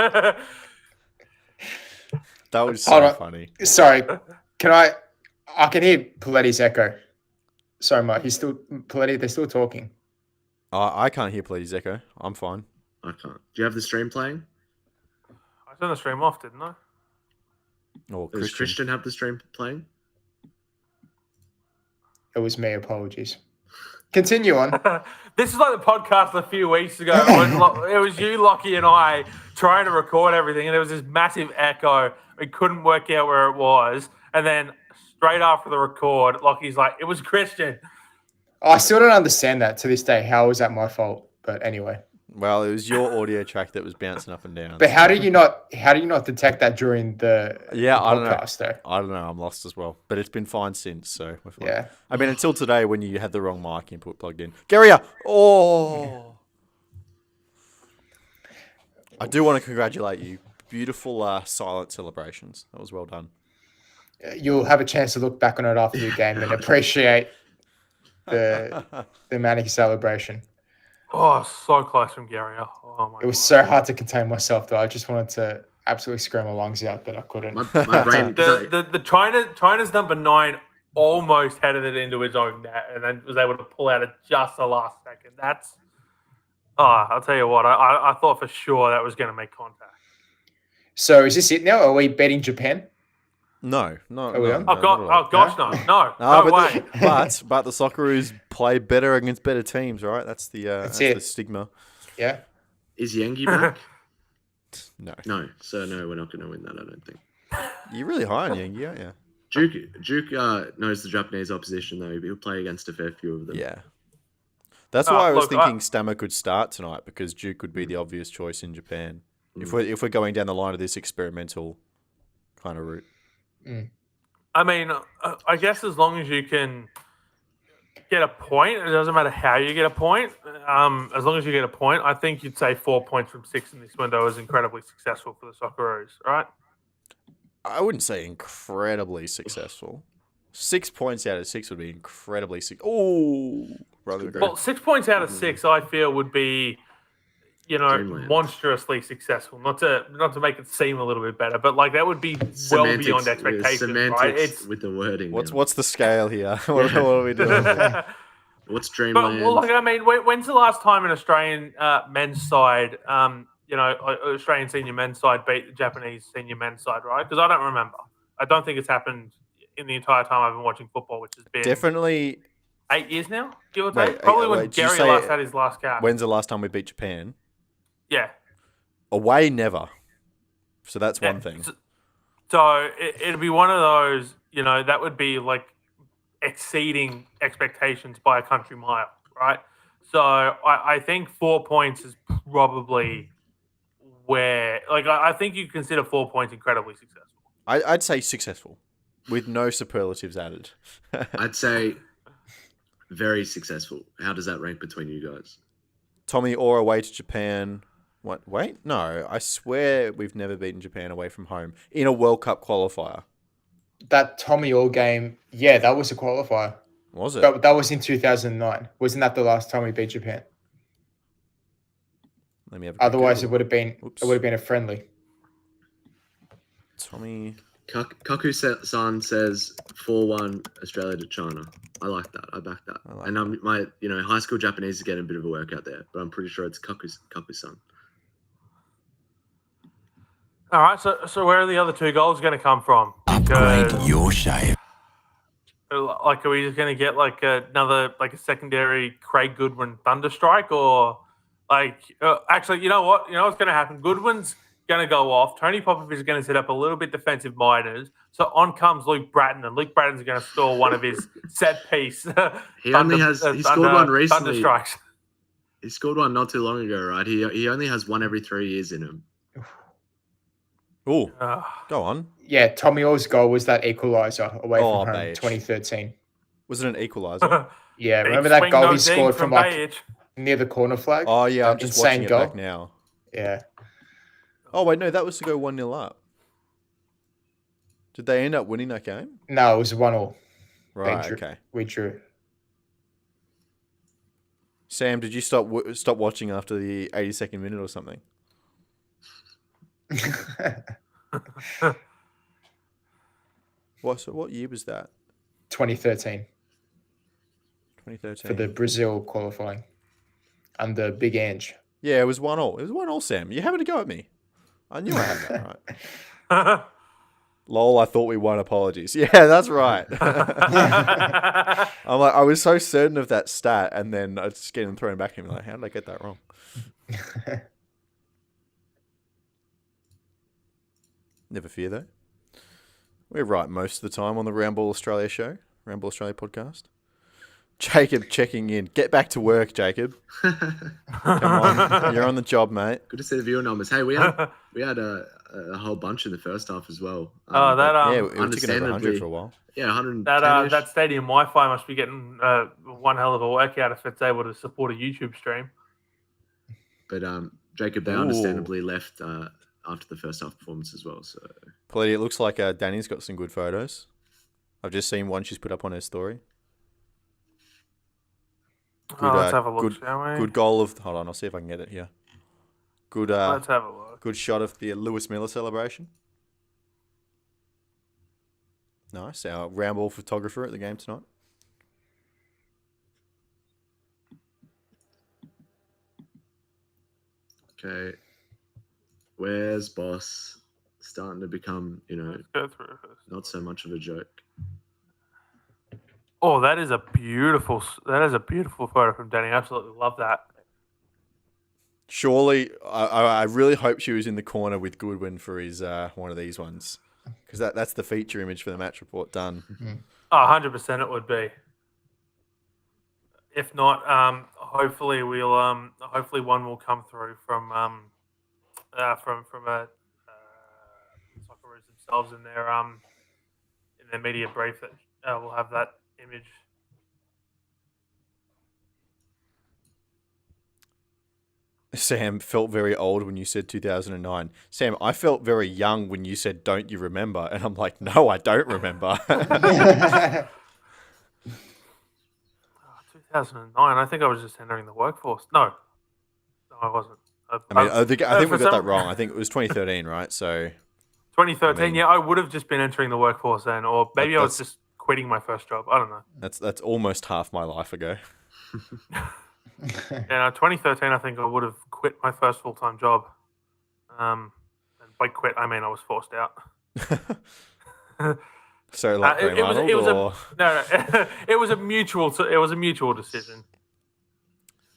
That was so funny. Sorry, I can hear Paletti's echo so much. They're still talking. I can't hear Paletti's echo. I'm fine. I can't. Do you have the stream playing? I turned the stream off, didn't I? Or Does Christian have the stream playing? It was me. Apologies. Continue on. This is like the podcast a few weeks ago. It was you, Lockie, and I trying to record everything, and there was this massive echo. We couldn't work out where it was. And then straight after the record, Lockie's like, it was Christian. I still don't understand that to this day. How was that my fault? But anyway. Well, it was your audio track that was bouncing up and down. But how do you not detect that during the podcast, though? I don't know. I'm lost as well. But it's been fine since, so we're fine. Yeah. I mean, until today when you had the wrong mic input plugged in. Garrier! Oh! I do want to congratulate you. Beautiful silent celebrations. That was well done. You'll have a chance to look back on it after the game and appreciate the manic celebration. Oh, so close from Gary. Oh my! It was so hard to contain myself, though. I just wanted to absolutely scream my lungs out, but I couldn't. My brain, the China's number 9 almost headed it into his own net, and then was able to pull out at just the last second. That's I'll tell you what. I thought for sure that was going to make contact. So is this it now? Are we betting Japan? No. Are we on? Gosh, no way. But the Socceroos play better against better teams, right? That's the stigma. Yeah. Is Yengi back? No. So no, we're not going to win that. I don't think. You're really high on Yengi, aren't you? Duke knows the Japanese opposition though. He'll play against a fair few of them. Yeah. That's why I was thinking Stammer could start tonight, because Duke would be the obvious choice in Japan. If we're going down the line of this experimental kind of route. I mean, I guess as long as you can get a point, it doesn't matter how you get a point. As long as you get a point, I think you'd say 4 points from 6 in this window is incredibly successful for the Socceroos, right? I wouldn't say incredibly successful. 6 points out of 6 would be incredibly Well, 6 points out of 6, I feel, would be, Dreamland. monstrously successful. Not to make it seem a little bit better, but like that would be well beyond expectations, right? It's with the wording. What's the scale here? what are we doing? What's Dreamland? When's the last time an Australian men's side, Australian senior men's side beat the Japanese senior men's side, right? Because I don't remember. I don't think it's happened in the entire time I've been watching football, which has been definitely 8 years now, give or take. Probably when Gary last had his last cap. When's the last time we beat Japan? Yeah. Away, never. So that's one thing. So it'd be one of those, that would be like exceeding expectations by a country mile, right? So I think 4 points is probably where, like, I think you consider 4 points incredibly successful. I'd say successful, with no superlatives added. I'd say very successful. How does that rank between you guys? Tommy Orr away to Japan. What? Wait, no. I swear we've never beaten Japan away from home in a World Cup qualifier. That Tommy Orr game, yeah, that was a qualifier. Was it? That was in 2009. Wasn't that the last time we beat Japan? Let me have a Otherwise, Google. it would have been a friendly. Tommy. Kaku-san says 4-1 Australia to China. I like that. I back that. I like and my high school Japanese is getting a bit of a workout there, but I'm pretty sure it's Kaku-san. All right, so where are the other 2 goals going to come from? Upgrade your shape. Like, are we just going to get like another, like a secondary Craig Goodwin thunderstrike, or like actually, you know what? You know what's going to happen? Goodwin's going to go off. Tony Popovic is going to set up a little bit defensive minded. So on comes Luke Bratton, and Luke Bratton's going to score one of his set piece. He scored one recently. Thunderstrikes. He scored one not too long ago, right? He only has one every 3 years in him. Oh, go on. Yeah, Tommy Orr's goal was that equalizer away from home, Beige. 2013. Was it an equalizer? Yeah, Big remember that swing, goal no he scored ding from Beige. near the corner flag? Oh, yeah, I'm just watching insane it goal. back now. Yeah. Oh, wait, no, that was to go 1-0 up. Did they end up winning that game? No, it was 1-1. Right, okay. We drew. Sam, did you stop watching after the 82nd minute or something? What year was that? 2013 2013. for the Brazil qualifying under Big Ange. Yeah, it was 1-1. It was 1-1, Sam. You having a go at me? I knew I had that right. Lol, I thought we won. Apologies. Yeah, that's right. I'm like, I was so certain of that stat, and then I just getting thrown back at me like, how did I get that wrong? Never fear though. We're right most of the time on the Roundball Australia show, Roundball Australia podcast. Jacob checking in. Get back to work, Jacob. Come on, you're on the job, mate. Good to see the viewer numbers. Hey, we had a whole bunch in the first half as well. Oh, that Yeah, we were ticking over 100 for a while. Yeah, 100. that stadium Wi-Fi must be getting one hell of a workout if it's able to support a YouTube stream. But Jacob, they understandably left after the first half performance as well. So, Paletti, it looks like Danny's got some good photos. I've just seen one she's put up on her story. Good, let's have a look, shall we? Good goal of. Hold on, I'll see if I can get it here. Good. Let's have a look. Good shot of the Lewis Miller celebration. Nice. Our Roundball photographer at the game tonight. okay, where's Boss starting to become, Let's go through it first. not so much of a joke? Oh, that is a beautiful photo from Danny. Absolutely love that. Surely, I really hope she was in the corner with Goodwin for his one of these ones, because that's the feature image for the match report done. Oh, 100% it would be. If not, hopefully one will come through from Socceroos themselves in their media brief that will have that image. Sam felt very old when you said 2009. Sam, I felt very young when you said, "Don't you remember?" And I'm like, "No, I don't remember." 2009. I think I was just entering the workforce. No, I wasn't. I think we got that wrong. I think it was 2013, right? So 2013. I would have just been entering the workforce then, or maybe I was just quitting my first job. I don't know. That's almost half my life ago. 2013. I think I would have quit my first full-time job. And by quit, I mean I was forced out. So like it was a mutual decision.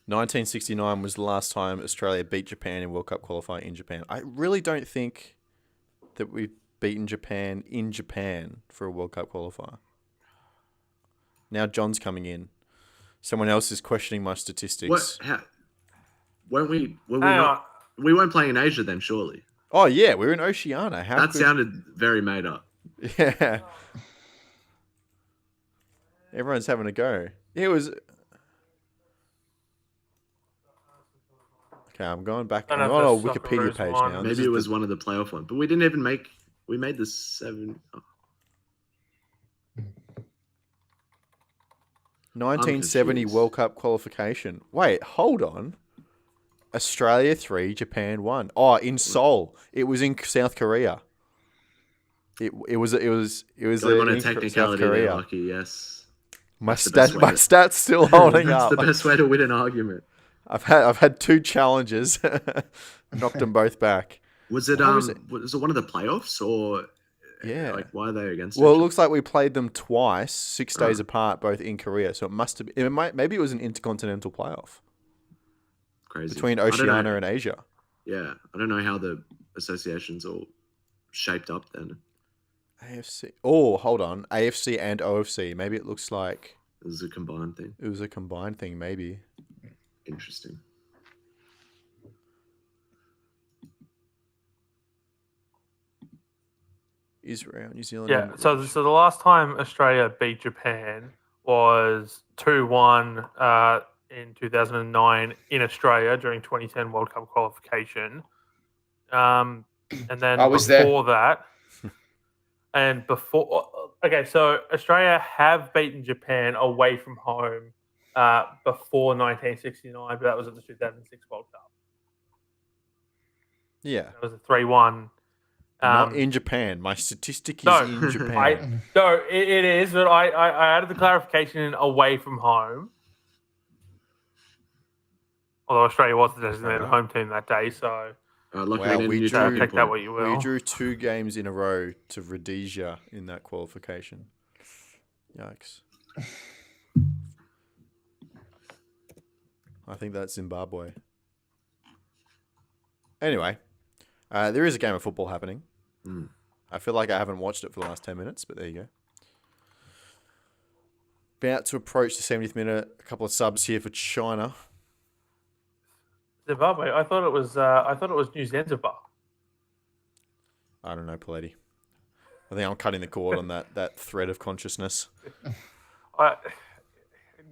1969 was the last time Australia beat Japan in World Cup qualifying in Japan. I really don't think that we've beaten Japan in Japan for a World Cup qualifier. Now John's coming in. Someone else is questioning my statistics. Were we Hang not? on. we weren't playing in Asia then, surely. Oh yeah, we're in Oceania. That sounded very made up. Yeah. Everyone's having a go. It was. Okay, I'm going back. I'm Don't on have our the Wikipedia Socceroos page one. now. Maybe it was one of the playoff ones, but we didn't even make. We made the 7. Oh, 1970 confused. World Cup qualification. Wait, hold on. Australia 3, Japan 1. Oh, in Seoul. It was in South Korea. It was Got him on a in South technicality there, Korea. Lucky. Yes. My That's the best way stats still holding That's up. the best way to win an argument. I've had 2 challenges, knocked them both back. Was it was was it one of the playoffs or Yeah. like why are they against? Well, it each looks like we played them twice, 6 days Oh. apart, both in Korea. So it must have. Maybe it was an intercontinental playoff Crazy. between I don't know. Oceania and Asia. Yeah, I don't know how the associations all shaped up then. AFC. Oh, hold on. AFC and OFC. Maybe it looks like It was a combined thing. it was a combined thing. Maybe. Interesting. Israel, New Zealand. Yeah. and So Russia. the last time Australia beat Japan was 2-1 in 2009 in Australia during 2010 World Cup qualification. And then I was there. before that, and before, okay, so Australia have beaten Japan away from home before 1969, but that was at the 2006 World Cup. Yeah. That was a 3-1. Not in Japan. My statistic is no, in Japan. It is, but I added the clarification in away from home. Although Australia was the designated home team that day, so Luckily, Wow, we we didn't use drew- talking take that point. what you will. We drew 2 games in a row to Rhodesia in that qualification. Yikes. I think that's Zimbabwe. Anyway, there is a game of football happening. Mm. I feel like I haven't watched it for the last 10 minutes, but there you go. About to approach the 70th minute. A couple of subs here for China. Zimbabwe. I thought it was New Zanzibar. I don't know, Paletti. I think I'm cutting the cord on that thread of consciousness.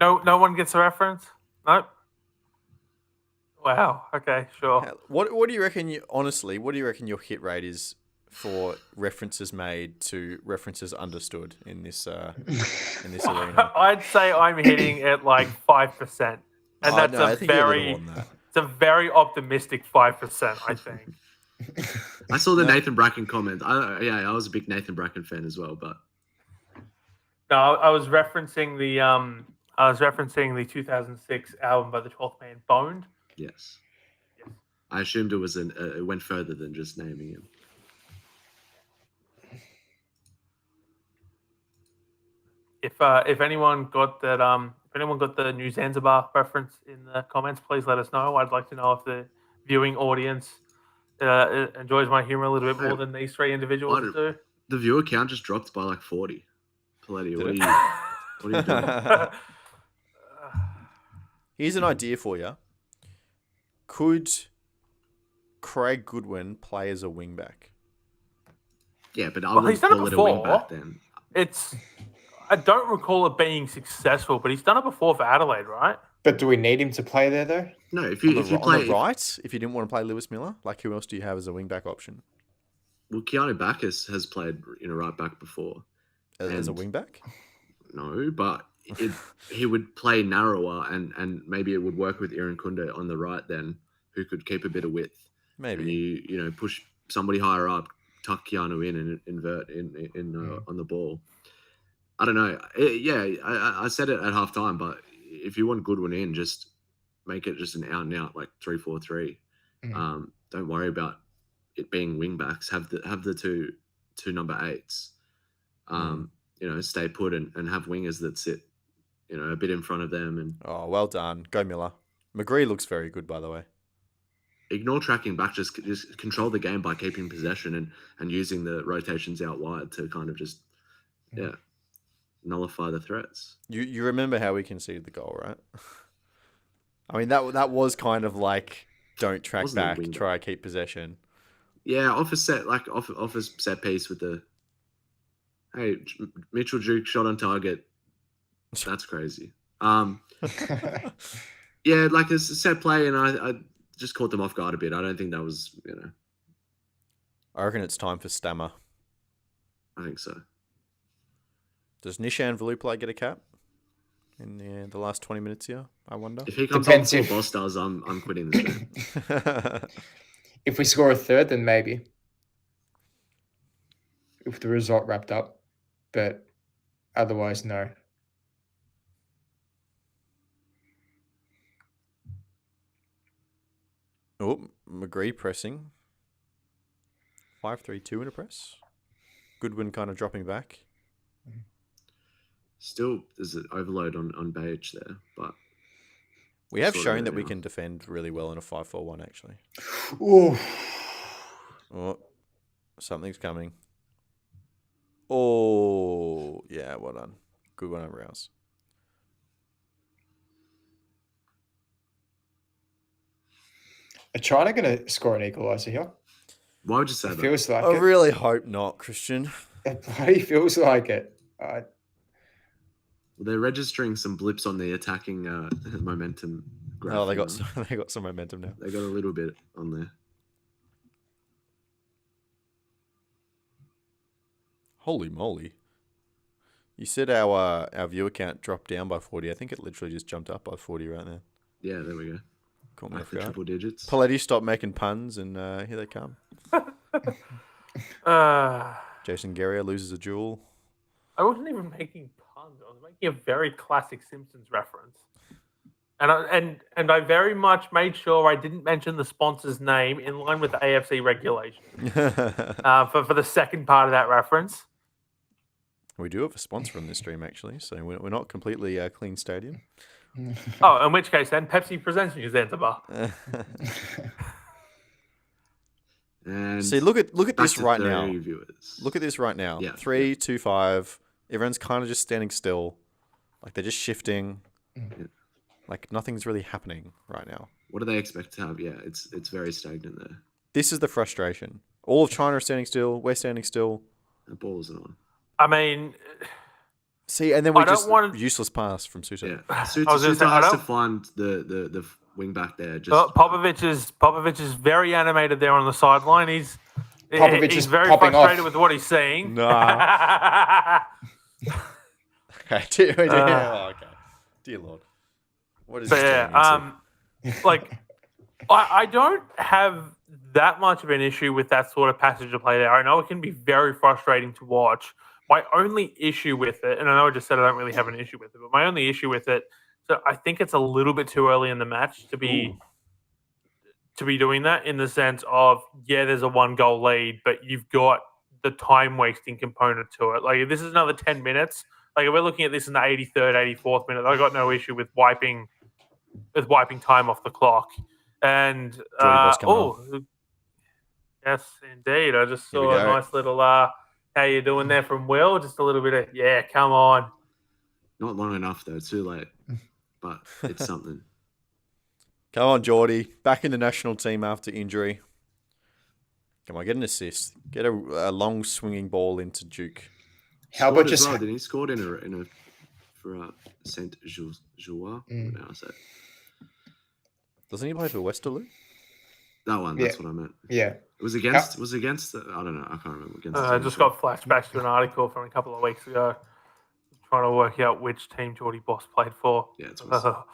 No one gets a reference. Nope. Wow. Okay. Sure. What do you reckon? Honestly, what do you reckon your hit rate is for references made to references understood in this arena? I'd say I'm hitting at like 5%, and that's I think you're a little very more than that. it's a very optimistic 5%. I think. I saw the Nathan Bracken comment. I was a big Nathan Bracken fan as well, but No, I was referencing the 2006 album by the 12th Man, Boned. yes. I assumed it was it went further than just naming him. If anyone got that the New Zanzibar reference in the comments, please let us know. I'd like to know if the viewing audience enjoys my humor a little bit more than these 3 individuals do. The viewer count just dropped by like 40. Paletti, what are Did you doing? Here's an idea for you. Could Craig Goodwin play as a wingback? Yeah, but I Well, would he's done it call it a before. wing back then. I don't recall it being successful, but he's done it before for Adelaide, right? But do we need him to play there though? No, if On you the play right, if you didn't want to play Lewis Miller, like who else do you have as a wingback option? well, Keanu Bacchus has played right back before. As a And- wingback? No, but he would play narrower, and maybe it would work with Aaron Kunde on the right then, who could keep a bit of width. And Maybe. you push somebody higher up, tuck Keanu in, and invert on the ball. I don't know. I said it at halftime, but if you want Goodwin in, just make it just an out and out like 3-4-3. Mhm. Don't worry about it being wing backs. Have the two number 8s. Stay put and have wingers that sit, a bit in front of them and Oh, well done. Go Miller. McGree looks very good, by the way. ignore tracking back. Just control the game by keeping possession and using the rotations out wide to kind of just nullify the threats. You remember how we conceded the goal, right? I mean, that was kind of like don't track Wasn't a back, wing try keep possession. Yeah, off a set piece with the Mitchell Duke shot on target. That's crazy. Yeah, like it's a set play, and I just caught them off guard a bit. I don't think that was, I reckon it's time for Stammer. I think so. Does Nishan Velupillai get a cap in the last 20 minutes here? I wonder. If he comes Depends on if- full boss does, I'm quitting the stream. If we score a third, then maybe. If the result wrapped up. But otherwise, no. Oh, McGree pressing. 5-3-2 in a press. Goodwin kind of dropping back. Still, there's an overload on Beige there, but We have sort of shown that we anyhow. can defend really well in a 5-4-1, actually. Ooh. Oh, something's coming. Oh, yeah, well done. Good one over ours. Are China going to score an equaliser here? Why would you say It that? feels like I it. really hope not, Christian. It bloody feels like it. Well, they're registering some blips on the attacking momentum graph. Oh, they got now. some, they got some momentum now. They got a little bit on there. Holy moly. You said our viewer count dropped down by 40. I think it literally just jumped up by 40 right now. Yeah, there we go. Caught me Back off to guard. triple digits. Paletti stopped making puns, and here they come. Jason Guerrier loses a duel. I wasn't even making puns. I was making a very classic Simpsons reference. And I very much made sure I didn't mention the sponsor's name in line with the AFC regulation for the second part of that reference. We do have a sponsor on this stream, actually, so we're not completely clean stadium. Oh, in which case then Pepsi presents New Zanzibar. And See, look at back this to right 30 now. Viewers. Look at this right now. Yeah, 3, 2, 5. Everyone's kind of just standing still. Like, they're just shifting. Yeah. Like, nothing's really happening right now. What do they expect to have? Yeah, it's very stagnant there. This is the frustration. All of China are standing still. We're standing still. The ball isn't on. I mean, See, and then we I don't just want- useless pass from Suter. Yeah, I was gonna Suter say, I has to don't- find the wing back there. Just Popovic is very animated there on the sideline. He's Popovic is very popping frustrated off. with what he's seeing. Nah. Okay, okay. Dear Lord. What is So this turning yeah, into? like I don't have that much of an issue with that sort of passage of play there. I know it can be very frustrating to watch. My only issue with it, and I know I just said I don't really have an issue with it, but my only issue with it, so I think it's a little bit too early in the match to be doing that, in the sense of, yeah, there's a 1-goal lead, but you've got the time wasting component to it. Like, if this is another 10 minutes, like if we're looking at this in the 83rd, 84th minute, I got no issue with wiping time off the clock. And Boss coming yes, indeed. I just Here we saw a go. nice little how you doing there from Will? Just a little bit of, yeah, come on. not long enough though. Too late, but it's something. Come on, Geordie. Back in the national team after injury. Come on, get an assist. Get a long swinging ball into Duke. How about Scored as just well, didn't he? Scored in a for Saint Joie. Now I say Doesn't he play for Westerlo? that one. That's what I meant. yeah? It was against. Was against. I don't know. I can't remember. Against. I just got flashbacks to an article from a couple of weeks ago, trying to work out which team Geordie Boss played for. Yeah, it's Westerlo.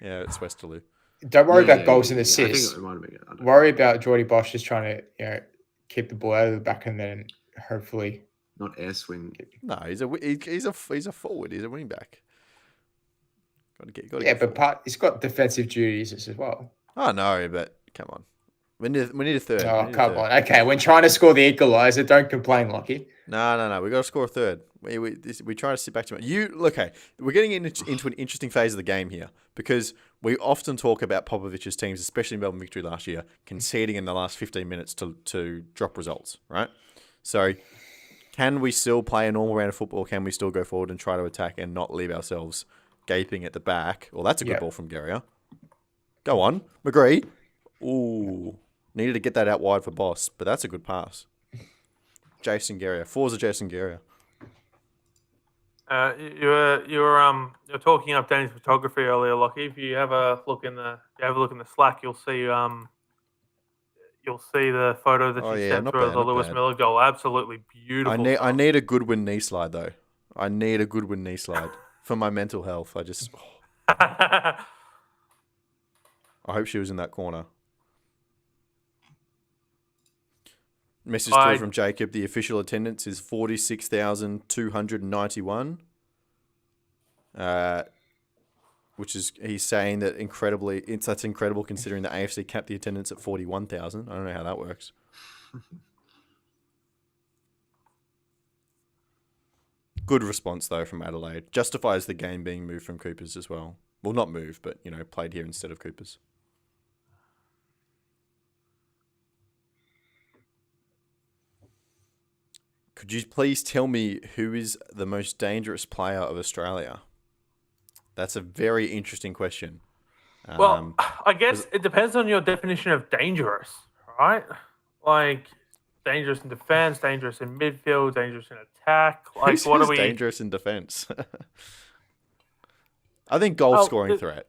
Yeah, it's Westerlo. Don't worry Yeah, about goals and I assists. think it might have been. I don't know. Worry about Geordie Bosch just trying to keep the ball out of the back and then hopefully. Not air swing. No, he's a forward. He's a wing back. Got to Yeah, get but he's got defensive duties as well. Oh no, but come on. We need a third. Oh, We need a come third. on. Okay, when trying to score the equaliser, don't complain, Lockie. No. We got to score a third. We try to sit back to it. Okay, we're getting into an interesting phase of the game here, because we often talk about Popovic's teams, especially Melbourne Victory last year, conceding in the last 15 minutes to drop results, right? So, can we still play a normal round of football? Can we still go forward and try to attack and not leave ourselves gaping at the back? Well, that's a good Yeah. ball from Guerrier. Go on, McGree. Ooh. Needed to get that out wide for Boss, but that's a good pass. Jason Guerrier. Forza Jason Guerrier. You're talking up Danny's photography earlier, Lockie. If you have a look in the Slack, you'll see the photo that Oh, she yeah, sent not through of bad, the not Lewis bad. Miller goal. Absolutely beautiful. I need a Goodwin knee slide, though. I need a Goodwin knee slide for my mental health. I hope she was in that corner. Message through from Jacob. The official attendance is 46,291. Which is, he's saying that that's incredible considering the AFC capped the attendance at 41,000. I don't know how that works. Good response, though, from Adelaide. Justifies the game being moved from Coopers as well. Well, not moved, but, played here instead of Coopers. Could you please tell me who is the most dangerous player of Australia? That's a very interesting question. Well, I guess it depends on your definition of dangerous, right? Like dangerous in defense, dangerous in midfield, dangerous in attack. Like what are we? Dangerous in defense? I think goal scoring threat.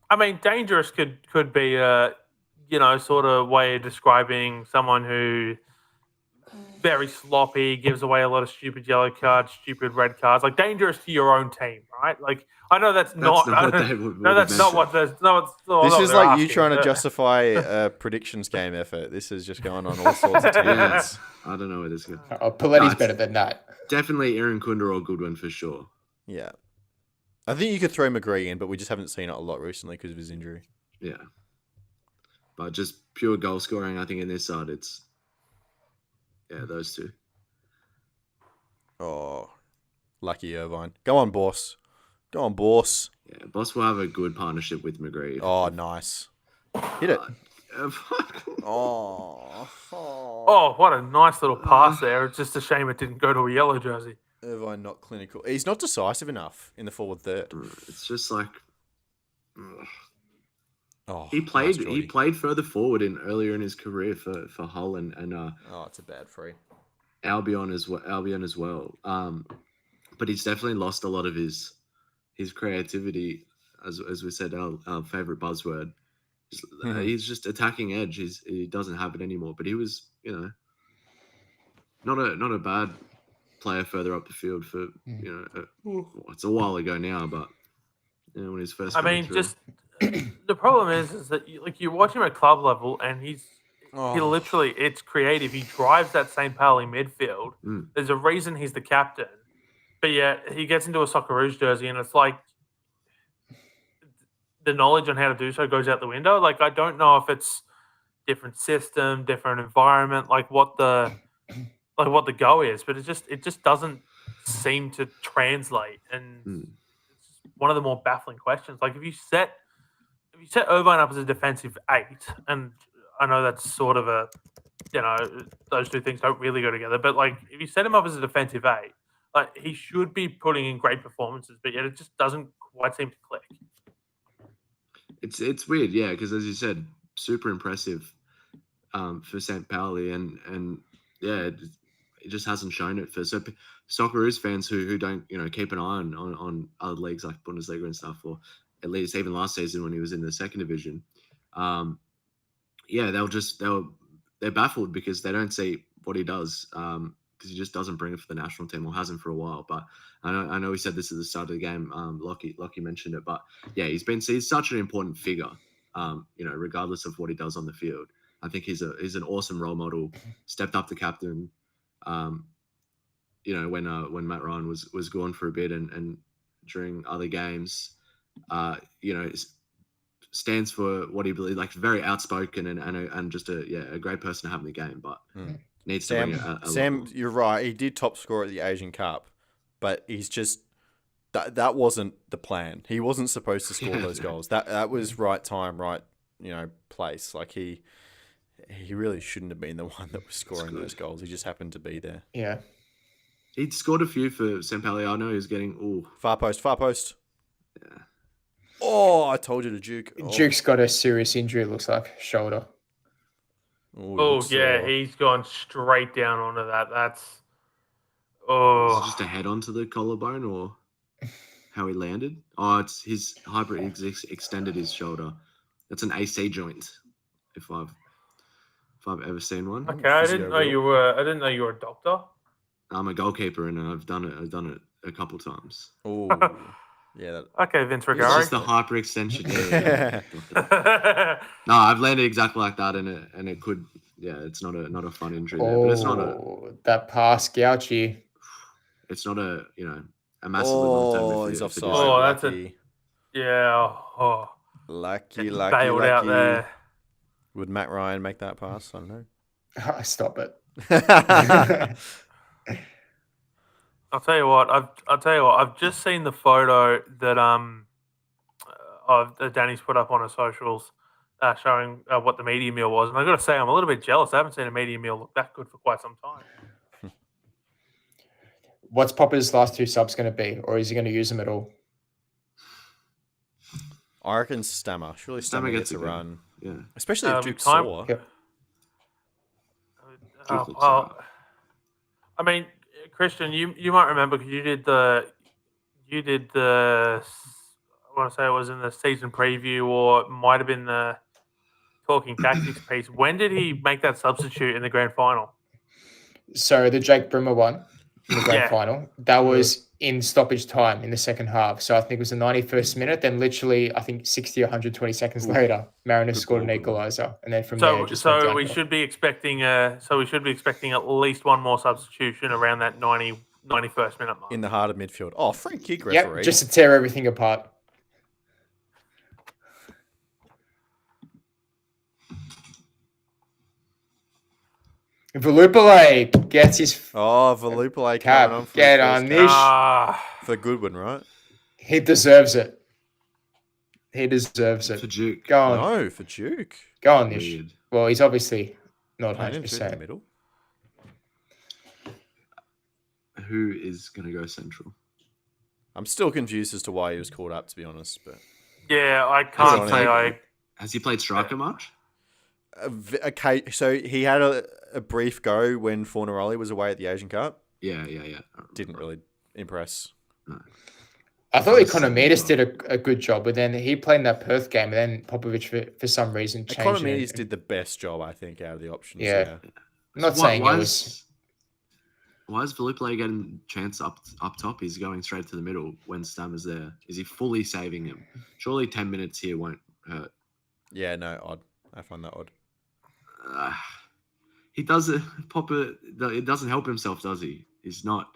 I mean, dangerous could be a sort of way of describing someone who very sloppy, gives away a lot of stupid yellow cards, stupid red cards, like dangerous to your own team, right? Like I know that's not what they would. No, that's not what there's. No, it's not. This is like you trying to justify a predictions game effort. This is just going on all sorts of tangents. I don't know where this is going. Oh, Paletti's better than that. Definitely Aaron Kunda or Goodwin for sure. Yeah. I think you could throw McGree in, but we just haven't seen it a lot recently because of his injury. Yeah. But just pure goal scoring, I think in this side, it's those two. Oh, lucky Irvine. Go on, boss. Go on, boss. Yeah, Boss will have a good partnership with McGree. Oh, nice. Hit it. Oh, what a nice little pass there. It's just a shame it didn't go to a yellow jersey. Irvine not clinical. He's not decisive enough in the forward third. It's just like oh, he played further forward earlier in his career for Hull and it's a bad free. Albion as well. But he's definitely lost a lot of his creativity, as we said, our favorite buzzword. He's just attacking edge. He doesn't have it anymore. But he was, not a bad player further up the field for it's a while ago now, but when he's first. Just the problem is that you watch him at club level and he literally, it's creative. He drives that St. Pauli midfield. There's a reason he's the captain, but yet he gets into a Socceroos jersey and it's like the knowledge on how to do so goes out the window. Like I don't know if it's different system, different environment, like what the go is, but it just doesn't seem to translate. And it's one of the more baffling questions. Like if you set Irvine up as a defensive 8, and I know that's sort of a, those two things don't really go together, but like if you set him up as a defensive 8, like he should be putting in great performances, but yet it just doesn't quite seem to click. It's weird, yeah, because as you said, super impressive for St. Pauli, and yeah, it just hasn't shown it for Socceroos fans who don't keep an eye on other leagues like Bundesliga and stuff, or at least even last season when he was in the second division. They're baffled because they don't see what he does, because he just doesn't bring it for the national team, or hasn't for a while. But I know we said this at the start of the game. Lockie mentioned it, but yeah, he's such an important figure. Regardless of what he does on the field, I think he's an awesome role model. Stepped up to captain. When Matt Ryan was gone for a bit, and during other games, stands for what he believes. Like very outspoken and just a great person to have in the game, but needs to bring a Sam, you're right. He did top score at the Asian Cup, but he's just that wasn't the plan. He wasn't supposed to score those goals. That was right time, right place. Like he really shouldn't have been the one that was scoring those goals. He just happened to be there. Yeah. He'd scored a few for St. Pauli. I know he was getting far post. Yeah. Oh, I told you to Duke. Oh, Duke's got a serious injury, it looks like. Shoulder. he Oh, looks yeah, sore. he's gone straight down onto that. That's... Is Oh. it just a head onto the collarbone or how he landed? Oh, it's his hybrid extended his shoulder. That's an AC joint. If I've ever seen one. Okay, I Physio didn't know Will. you were. I didn't know you were a doctor. I'm a goalkeeper and I've done it a couple times. Oh, yeah. Okay, Vince It's Rigari. just the hyperextension. No, I've landed exactly like that, and it could. Yeah, it's not a fun injury there, but it's not a. That pass, Gouchy. It's not a massively long term. Oh, he's if it is. Oh, that's lucky. Yeah. Oh, Lucky, gets lucky, bailed out lucky. there. Would Matt Ryan make that pass? I don't know. Stop it. I'll tell you what. I've just seen the photo that that Danny's put up on his socials, showing what the media meal was, and I got to say I'm a little bit jealous. I haven't seen a media meal look that good for quite some time. What's Popper's last 2 subs going to be? Or is he going to use them at all? I reckon Stammer. Surely Stammer gets a go. run. Yeah. Especially if Duke's time- sore. Yep. Duke looks alright. I mean, Christian, you might remember because you did the I want to say it was in the season preview, or it might have been the talking tactics piece. When did he make that substitute in the grand final? So the Jake Brimmer one in the grand Yeah. final, that was in stoppage time in the second half. So I think it was the 91st minute. Then literally, I think 60 or 120 seconds later, Mariners scored an ball, good ball. equalizer, and then from there, So it just went we downhill. should be expecting at least one more substitution around that 91st minute mark. In the heart of midfield. Oh, free kick Yep, referee. just to tear everything apart. Volupale gets his Oh, Volupale cap. coming on for Get the on first this. for Goodwin, right? He deserves it. He deserves For it. Duke. Go on. No, for Duke. Go on, Nish. Weird. Well, he's obviously not Playing him through the 100%. middle. Who is going to go central? I'm still confused as to why he was called up, to be honest. But Yeah, I can't say I. Has he played striker much? okay, so he had a brief go when Fornaroli was away at the Asian Cup. Yeah. Didn't really impress. I thought Economidis did a good job, but then he played in that Perth game, and then Popovic, for some reason, changed Economidis it. did the best job, I think, out of the options. Yeah. I'm not Why- saying why it was... is- Why is Volupale getting chance up top? He's going straight to the middle when Stammer's there. Is he fully saving him? Surely 10 minutes here won't hurt. Yeah, no, odd. I find that odd. He does it. Popper. It doesn't help himself, does he? He's not.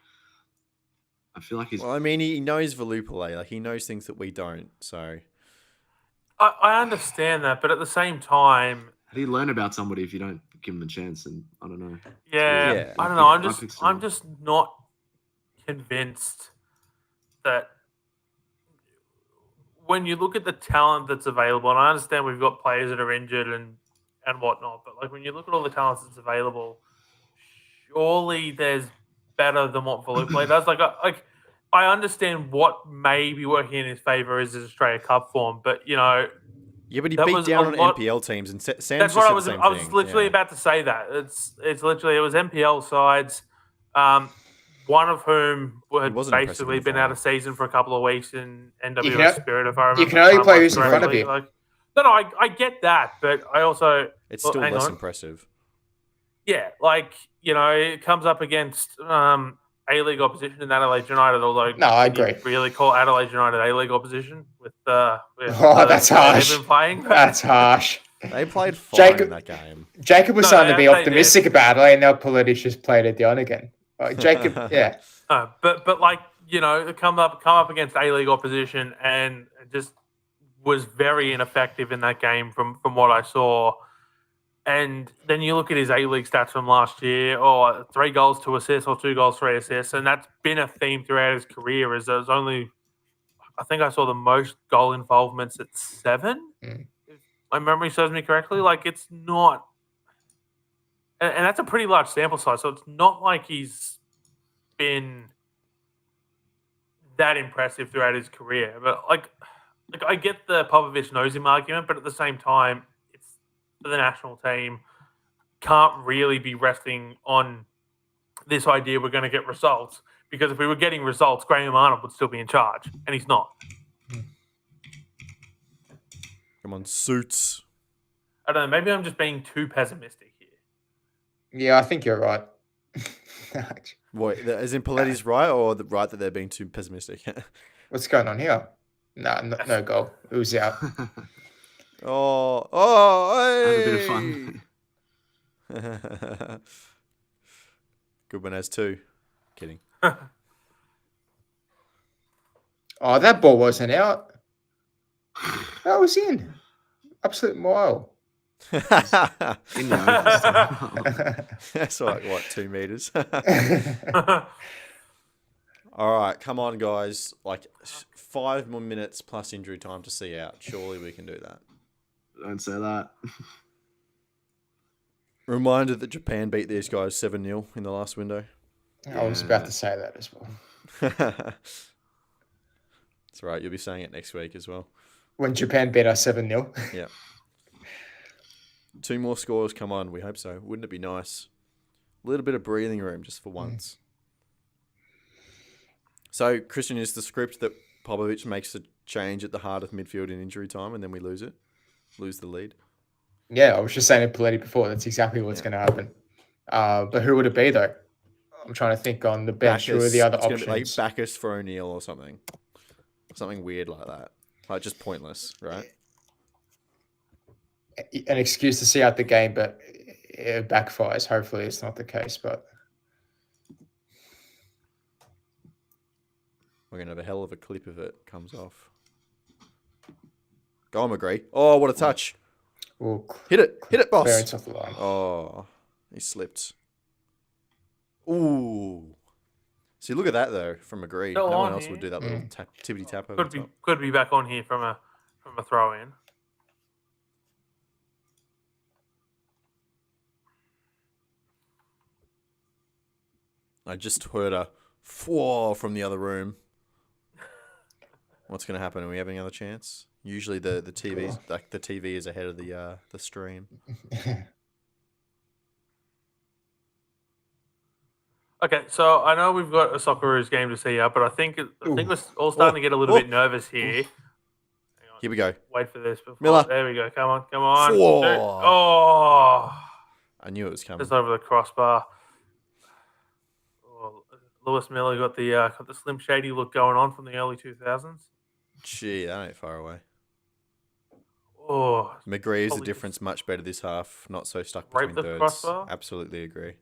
I feel like he's. Well, I mean, he knows Volupale. Like, he knows things that we don't, so... I understand that, but at the same time, How do you learn about somebody if you don't give them a chance? And I don't know. yeah, Yeah. I don't know. I I'm just not convinced that when you look at the talent that's available, and I understand we've got players that are injured and whatnot, but like when you look at all the talents that's available, surely there's better than what Volupale does. Like I understand what may be working in his favor is his Australia Cup form, but you know. Yeah, but he That beat was down a on lot- NPL teams, and Sam That's just what said I was. the same I was thing. literally Yeah. about to say that. It's literally it was NPL sides, one of whom had wasn't impressive basically in the been out of final. season for a couple of weeks in NWS You can- Spirit. If I remember, you can only the play timeline who's in front of correctly. you. Like, no, I get that, but I also It's well, still hang less on. impressive. Yeah, like you know, it comes up against A-League opposition in Adelaide United. Although, No, I can you agree. really call Adelaide United A-League opposition with Oh, that's the way harsh. they've been playing? That's harsh. They played fine Jacob- in that game. Jacob was No, starting to be they did. optimistic about it, and now Politis just played it down again. Jacob, yeah. But like you know, they come up against A-League opposition and just was very ineffective in that game from what I saw. And then you look at his A-League stats from last year, 3 goals, 2 assists, or 2 goals, 3 assists, and that's been a theme throughout his career. Is there's only, I think I saw the most goal involvements at 7. Mm. If my memory serves me correctly. Like it's not, and that's a pretty large sample size. So it's not like he's been that impressive throughout his career. But like, like I get the Popovic knows him argument, but at the same time, it's for the national team. Can't really be resting on this idea we're going to get results, because if we were getting results, Graham Arnold would still be in charge, and he's not. Come on, Suits. I don't know. Maybe I'm just being too pessimistic here. Yeah, I think you're right. What, is in Paletti's right, or the right that they're being too pessimistic? What's going on here? No goal. It was out. Hey! Had a bit of fun. Goodwin has 2. Kidding. Oh, that ball wasn't out. That was in. Absolute mile. In the oval. That's like, what, 2 meters? All right, come on, guys. Like 5 more minutes plus injury time to see out. Surely we can do that. Don't say that. Reminder that Japan beat these guys 7-0 in the last window. I was about to say that as well. That's right. You'll be saying it next week as well. When Japan beat us 7-0. Yeah. 2 more scores. Come on. We hope so. Wouldn't it be nice? A little bit of breathing room just for once. So, Christian, is the script that Popovic makes a change at the heart of midfield in injury time and then we lose it? Lose the lead? Yeah, I was just saying to Paletti before, that's exactly what's going to happen. But who would it be, though? I'm trying to think on the bench. Who are the other it's gonna options? be like Bacchus for O'Neill or something. Something weird like that. Like just pointless, right? An excuse to see out the game, but it backfires. Hopefully it's not the case, but... We're going to have a hell of a clip if it comes off. Go on, McGree. Oh, what a touch. Ooh, Hit it, boss. clearance off the line. Oh, he slipped. Ooh. See, look at that, though, from McGree. Still No one on else here. would do that little tippity tap over the top. Could be back on here from a throw in. I just heard a whoa from the other room. What's going to happen? Are we having another chance? Usually the TV's like the TV is ahead of the stream. Okay, so I know we've got a Socceroos game to see out, but I think we're all starting to get a little bit nervous here. Hang on, Here we go. wait for this. Before, Miller. There we go. Come on. Whoa. Oh, I knew it was coming. just over the crossbar. Oh, Lewis Miller got the Slim Shady look going on from the early 2000s. Gee, that ain't far away. Oh, McGree is the Probably difference much better this half. Not so stuck Right between the thirds. crossbar? Absolutely agree.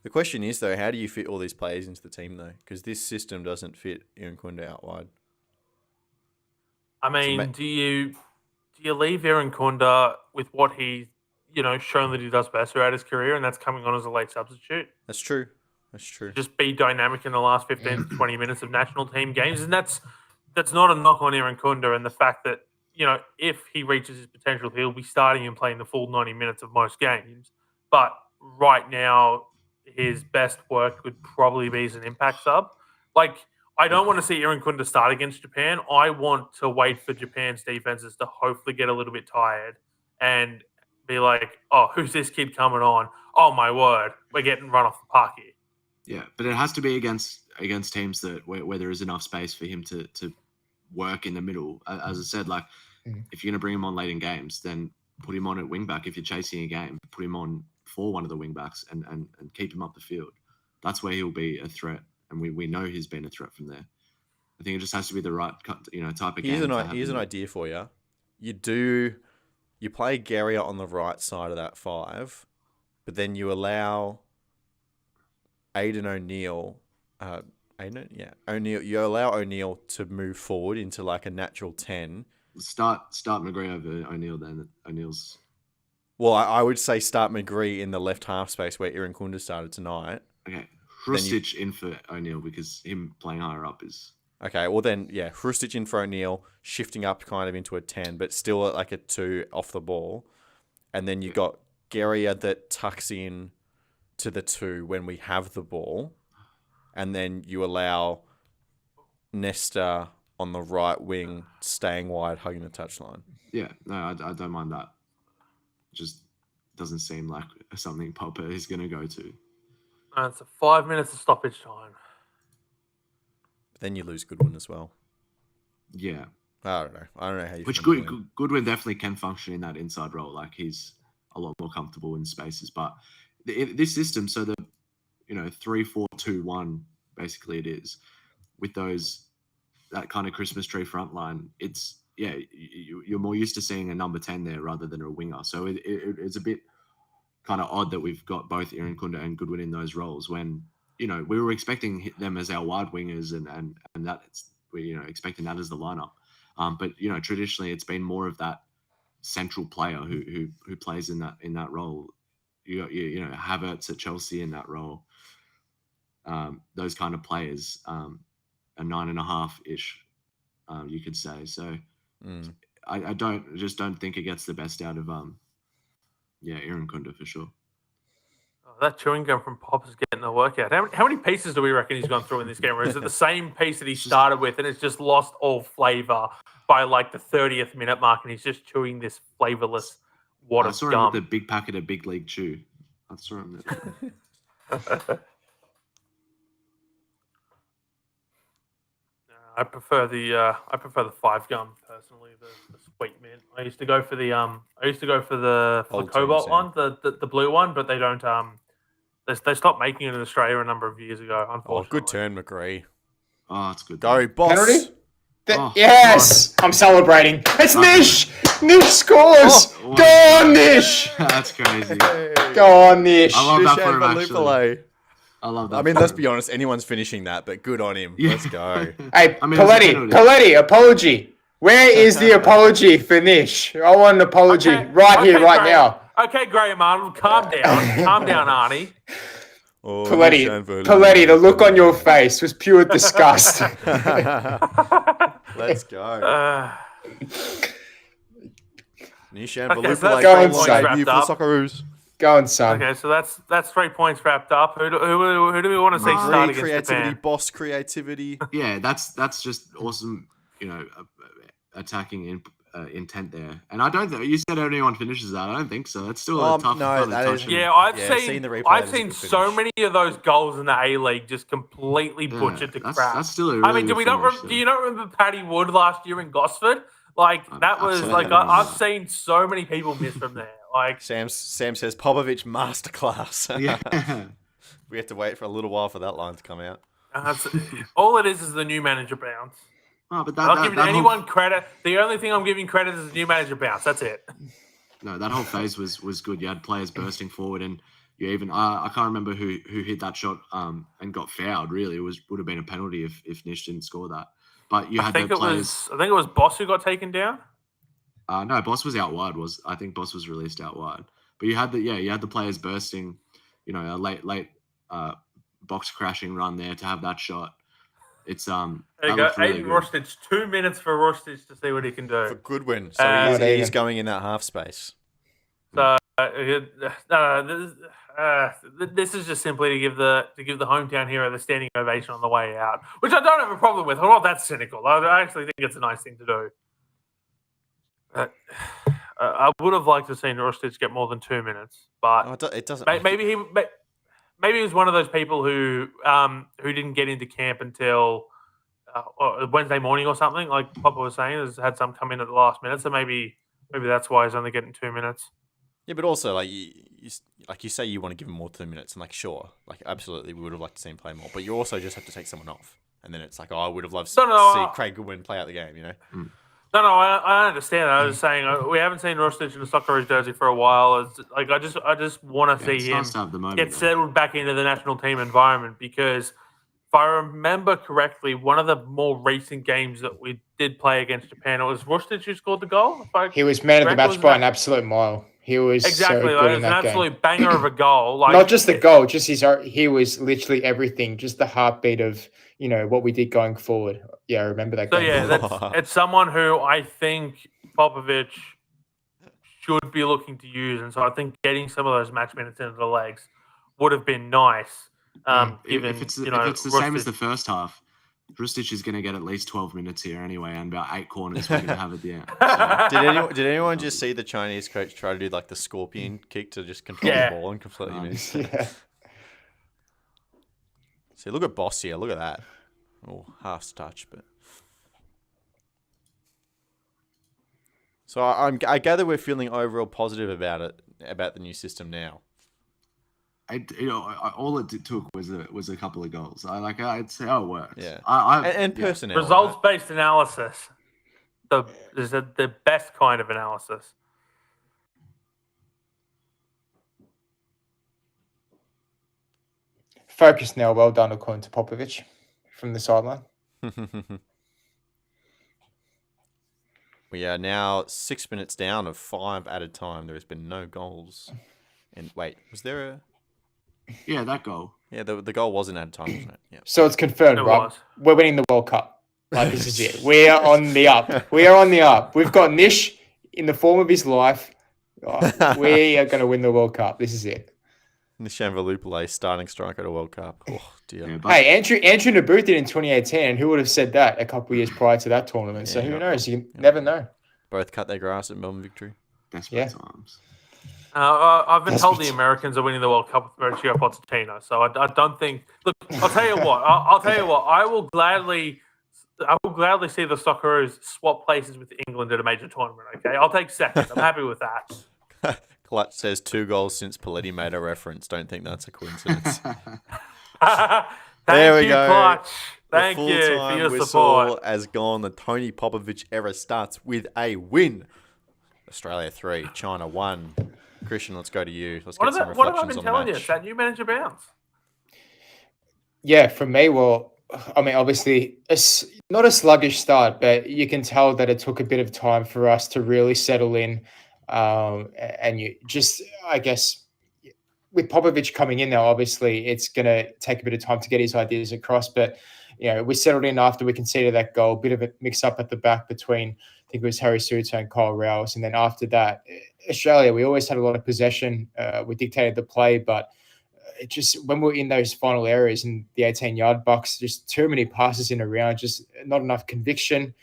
The question is, though, how do you fit all these players into the team, though? Because this system doesn't fit Irankunda out wide. I mean, do you leave Irankunda with what he, shown that he does best throughout his career, and that's coming on as a late substitute? That's true. That's true. Just be dynamic in the last 15 to 20 minutes of national team games, and that's not a knock on Irankunda and the fact that if he reaches his potential, he'll be starting and playing the full 90 minutes of most games. But right now, his best work would probably be as an impact sub. Like, I don't want to see Irankunda start against Japan. I want to wait for Japan's defenses to hopefully get a little bit tired and be like, oh, who's this kid coming on? Oh, my word, we're getting run off the park here. Yeah, but it has to be against teams that where there is enough space for him to work in the middle. As I said, like if you're going to bring him on late in games, then put him on at wing back. If you're chasing a game, put him on for one of the wing backs and keep him up the field. That's where he'll be a threat, and we know he's been a threat from there. I think it just has to be the right type of game. Here's an idea for you. You play Guerrier on the right side of that 5, but then you allow Aidan O'Neill. O'Neill. You allow O'Neill to move forward into like a natural 10. Start McGree over O'Neill then. O'Neill's... Well, I would say start McGree in the left half space where Irankunda started tonight. Okay. Hrustic in for O'Neill because him playing higher up is... Okay, well then, yeah, Hrustic in for O'Neill, shifting up kind of into a 10, but still at like a 2 off the ball. And then you got Guerrier that tucks in to the 2 when we have the ball. And then you allow Nesta on the right wing, staying wide, hugging the touchline. Yeah, no, I don't mind that. Just doesn't seem like something Popper is going to go to. It's 5 minutes of stoppage time. But then you lose Goodwin as well. Yeah. I don't know how you. Which Goodwin definitely can function in that inside role. Like he's a lot more comfortable in spaces. But this system, so the 3-4-2-1, basically it is, with that kind of Christmas tree front line. It's you're more used to seeing a number 10 there rather than a winger. So it's a bit kind of odd that we've got both Irankunda and Goodwin in those roles when we were expecting them as our wide wingers and that's we're expecting that as the lineup. But traditionally it's been more of that central player who plays in that role. You got Havertz at Chelsea in that role. Those kind of players, a 9.5 ish, you could say. So I don't think it gets the best out of Irankunda for sure. That chewing gum from Pop is getting a workout. How many pieces do we reckon he's gone through in this game? Or is it the same piece that he started with and it's just lost all flavour by like the 30th minute mark and he's just chewing this flavourless wad of I saw gum? him with a big packet of Big League Chew. I saw him there. I prefer the 5 gum personally, the sweet mint. I used to go for the Old Cobalt team, one, the blue one, but they don't they stopped making it in Australia a number of years ago. Unfortunately. Oh, good turn, McGree. Oh, it's good. Go, boss. Penalty? Oh, Yes! I'm celebrating. It's Nish! Nish scores! Oh, Go on, Nish! That's crazy. Go on, Nish. I love that Nishan for him, actually. Valupale. I love that. I mean, for let's him. be honest. Anyone's finishing that, but good on him. Yeah. Let's go. Hey, I mean, it was a penalty. Paletti, apology. Where is the apology for Nish? I want an apology here, right Graham. now. Okay, Graham Arnold, calm down. Calm down, Arnie. Oh, Paletti, Nishan Valupale. Paletti, the look on your face was pure disgust. Let's go. Nishan Okay, so Valupale. that's Go on, goal son. debut for the Socceroos. Go on, son. Okay, so that's 3 points wrapped up. Who do we want to see start against Creativity, Japan? boss creativity. Yeah, that's just awesome. Attacking intent there, and I don't think you said anyone finishes that. I don't think so. That's still a tough no, kind of that touch. is- Yeah, seen the replay, I've it was a seen good so finish. many of those goals in the A-League just completely butchered to that's, crap. That's still a really I mean, good finish, do you not remember Paddy Wood last year in Gosford? Like that was absolutely like not. I've seen so many people miss from there. Like Sam says Popovic masterclass. Yeah. We have to wait for a little while for that line to come out. all it is the new manager bounce. Oh, but I'm not giving that anyone whole, credit. The only thing I'm giving credit is the new manager bounce. That's it. no, that whole phase was good. You had players bursting forward, and you even I can't remember who hit that shot and got fouled. Really, would have been a penalty if Nish didn't score that. But you I had think the it players. was Boss who got taken down. No, Boss was out wide. I think Boss was released out wide. But you had the players bursting. A late box crashing run there to have that shot. It's There you that go. looked really Aiden good. Rostich, 2 minutes for Rostich to see what he can do. For Goodwin. So Not he's even. going in that half space. So this is just simply to give the hometown hero the standing ovation on the way out, which I don't have a problem with. I'm not that cynical. I actually think it's a nice thing to do. I would have liked to have seen Rostich get more than 2 minutes, but It doesn't. maybe he was one of those people who didn't get into camp until Wednesday morning or something. Like Papa was saying, has had some come in at the last minute, so maybe that's why he's only getting 2 minutes. Yeah, but also like you say you want to give him more 2 minutes, and like sure, like absolutely, we would have liked to see him play more. But you also just have to take someone off, and then it's like, I would have loved to see Craig Goodwin play out the game. No, I understand that. I was just saying we haven't seen Rostich in a Socceroos jersey for a while. It's like I just want to see It's him nice to have the moment, get though. settled back into the national team environment because if I remember correctly, one of the more recent games that we did play against Japan, it was Rostich who scored the goal. He was man of the Correct, match by an absolute mile. He was exactly so like, good it in was an that game. absolute banger of a goal. Like Not just the goal, just he was literally everything, just the heartbeat of what we did going forward. Yeah, I remember that So game. yeah, it's someone who I think Popovic should be looking to use, and so I think getting some of those match minutes into the legs would have been nice. Given if it's you know the same as Rostich- the first half, Rustic is going to get at least 12 minutes here anyway, and about 8 corners we're going to have at the end. So, Did anyone just see the Chinese coach try to do like the scorpion kick to just control Yeah. the ball and completely miss? Yeah. See, look at Boss here. Look at that. Oh, half touch, but. So I gather we're feeling overall positive about it, about the new system now. All it took was a couple of goals. I'd say, oh, it works. Yeah. And personnel. Results-based analysis is the best kind of analysis. Focus now. Well done, according to Popovic from the sideline. We are now 6 minutes down of 5 added time. There has been no goals. And wait, was there a... Yeah, that goal. Yeah, the goal was in added time, wasn't it? Yeah. So it's confirmed, It right? was. We're winning the World Cup. Like, this is it. We are on the up. We are on the up. We've got Nish in the form of his life. Oh, we are going to win the World Cup. This is it. Nishan Valupale starting striker at a World Cup. Oh, dear. Yeah, but Hey, Andrew Naboot did in 2018, and who would have said that a couple of years prior to that tournament? So Yeah. who knows? You never know. Both cut their grass at Melbourne victory. desperate Yeah. times. I've been That's told what- the Americans are winning the World Cup with Mauricio Pochettino, so I don't think. Look, I'll tell you what. I'll tell you what. I will gladly see the Socceroos swap places with England at a major tournament. Okay, I'll take second. I'm happy with that. Clutch says 2 goals since Paletti made a reference. Don't think that's a coincidence. Thank There we you, go. Clutch. The Thank you for full-time your whistle support. has gone. The Tony Popovic era starts with a win. Australia 3, China 1. Christian, let's go to you. Let's get some What have I reflections been on the telling you? match. It's that new manager bounce. Yeah, from me, well, I mean, obviously, not a sluggish start, but you can tell that it took a bit of time for us to really settle in. And you just, I guess, with Popovic coming in now, obviously, it's going to take a bit of time to get his ideas across. But, you know, we settled in after we conceded that goal, bit of a mix-up at the back between, I think it was Harry Suter and Kyle Rouse. And then after that, Australia, we always had a lot of possession. We dictated the play, but it just when we're in those final areas in the 18-yard box, just too many passes in a round, just not enough conviction.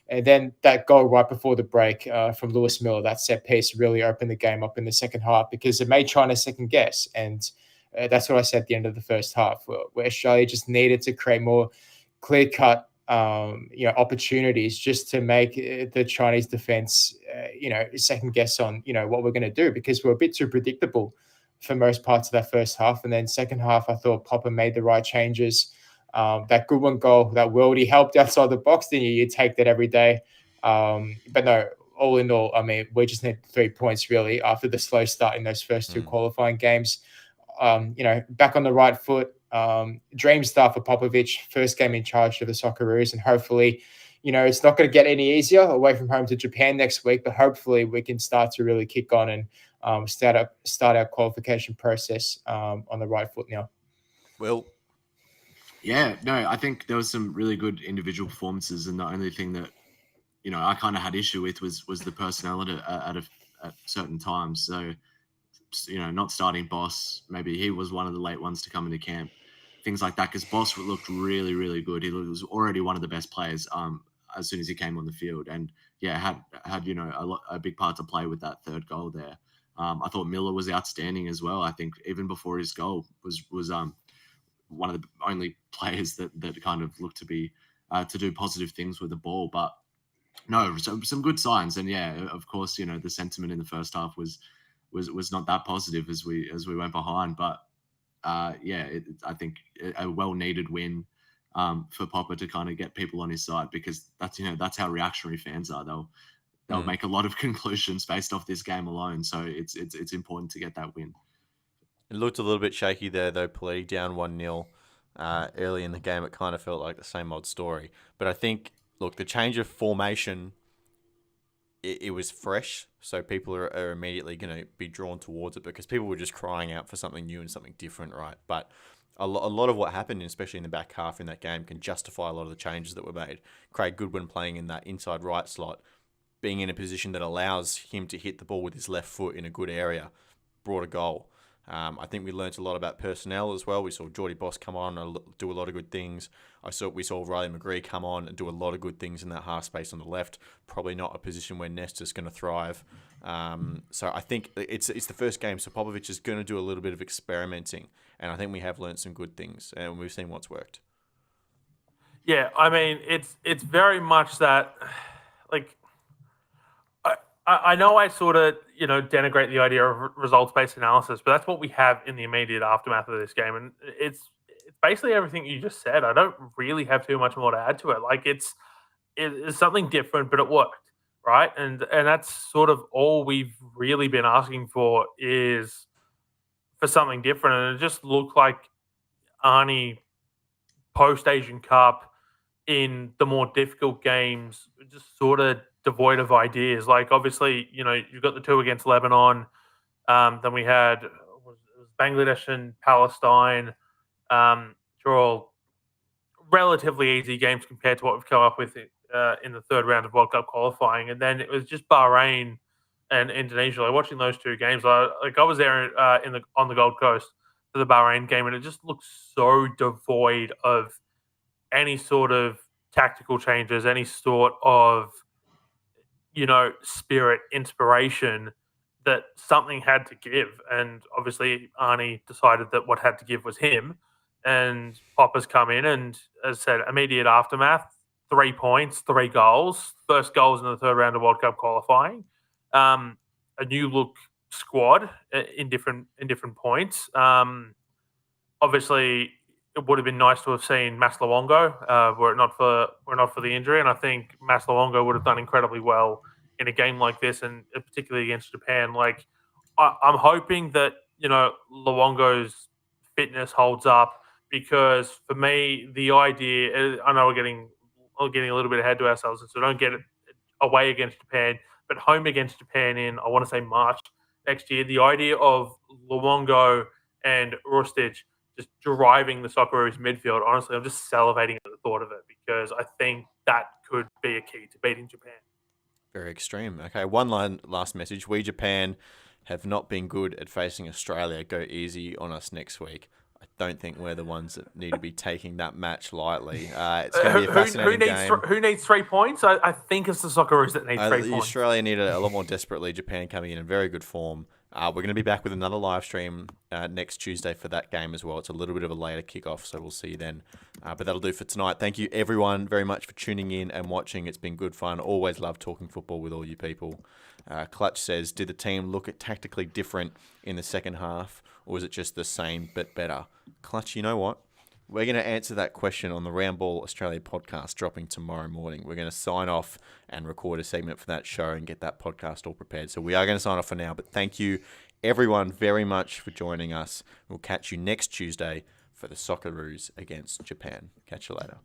And then that goal right before the break from Lewis Miller, that set piece really opened the game up in the second half because it made China second guess. And that's what I said at the end of the first half, where Australia just needed to create more clear-cut opportunities just to make the Chinese defense, second guess on, what we're going to do because we're a bit too predictable for most parts of that first half. And then second half, I thought Popper made the right changes. That Goodwin goal, that worldie helped outside the box, then you take that every day. But no, all in all, I mean, we just need 3 points really after the slow start in those first 2 qualifying games. Back on the right foot, dream start for Popovic, first game in charge of the Socceroos, and hopefully, it's not going to get any easier away from home to Japan next week, but hopefully we can start to really kick on and start our qualification process on the right foot now. Well, Yeah, no, I think there was some really good individual performances, and the only thing that I kind of had issue with was the personnel at certain times. So, not starting Boss, maybe he was one of the late ones to come into camp, things like that. Because Boss looked really, really good. He was already one of the best players as soon as he came on the field, and had a big part to play with that third goal there. I thought Miller was outstanding as well. I think even before his goal was one of the only players that kind of looked to be to do positive things with the ball. But no, some good signs. And of course, the sentiment in the first half was not that positive as we went behind. But I think a well needed win for Popper to kind of get people on his side, because that's how reactionary fans are. They'll make a lot of conclusions based off this game alone. So it's important to get that win. it looked a little bit shaky there, though. Paletti down 1-0 early in the game. It kind of felt like the same old story. But I think, look, the change of formation, it was fresh. So people are immediately going to be drawn towards it because people were just crying out for something new and something different, right? But a lot of what happened, especially in the back half in that game, can justify a lot of the changes that were made. Craig Goodwin playing in that inside right slot, being in a position that allows him to hit the ball with his left foot in a good area, brought a goal. I think we learnt a lot about personnel as well. We saw Geordie Boss come on and do a lot of good things. We saw Riley McGree come on and do a lot of good things in that half space on the left. Probably not a position where Nesta's going to thrive. So I think it's the first game, so Popovic is going to do a little bit of experimenting, and I think we have learnt some good things, and we've seen what's worked. Yeah, I mean, it's very much that, like, I know I sort of, denigrate the idea of results-based analysis, but that's what we have in the immediate aftermath of this game. And it's basically everything you just said. I don't really have too much more to add to it. Like, it's something different, but it worked, right? And that's sort of all we've really been asking for, is for something different. And it just looked like Arnie post-Asian Cup in the more difficult games, just sort of devoid of ideas. Like, obviously, you've got the 2 against Lebanon. Then we had Bangladesh and Palestine. Which are all relatively easy games compared to what we've come up with in the third round of World Cup qualifying. And then it was just Bahrain and Indonesia. Like, watching those 2 games, I was there on the Gold Coast for the Bahrain game, and it just looked so devoid of any sort of tactical changes, any sort of, spirit, inspiration, that something had to give. And obviously Arnie decided that what had to give was him. And Popper's come in and, as I said, immediate aftermath, 3 points, 3 goals, first goals in the third round of World Cup qualifying. A new look squad in different points. Obviously, it would have been nice to have seen Mas Luongo were it not for the injury, and I think Mas Luongo would have done incredibly well in a game like this, and particularly against Japan. Like, I'm hoping that Luongo's fitness holds up, because for me, the idea, I know we're getting a little bit ahead to ourselves, and so don't get it away against Japan, but home against Japan in, I want to say, March next year. The idea of Luongo and Rustic just driving the Socceroos midfield, honestly, I'm just salivating at the thought of it, because I think that could be a key to beating Japan. Very extreme. Okay, last message. We, Japan, have not been good at facing Australia. Go easy on us next week. I don't think we're the ones that need to be taking that match lightly. It's going to be a fascinating game. Who needs 3 points? I think it's the Socceroos that need 3 points. Australia need it a lot more desperately. Japan coming in very good form. We're going to be back with another live stream next Tuesday for that game as well. It's a little bit of a later kickoff, so we'll see you then. But that'll do for tonight. Thank you, everyone, very much for tuning in and watching. It's been good fun. Always love talking football with all you people. Clutch says, did the team look at tactically different in the second half, or was it just the same but better? Clutch, you know what? We're going to answer that question on the Round Ball Australia podcast dropping tomorrow morning. We're going to sign off and record a segment for that show and get that podcast all prepared. So we are going to sign off for now, but thank you everyone very much for joining us. We'll catch you next Tuesday for the Socceroos against Japan. Catch you later.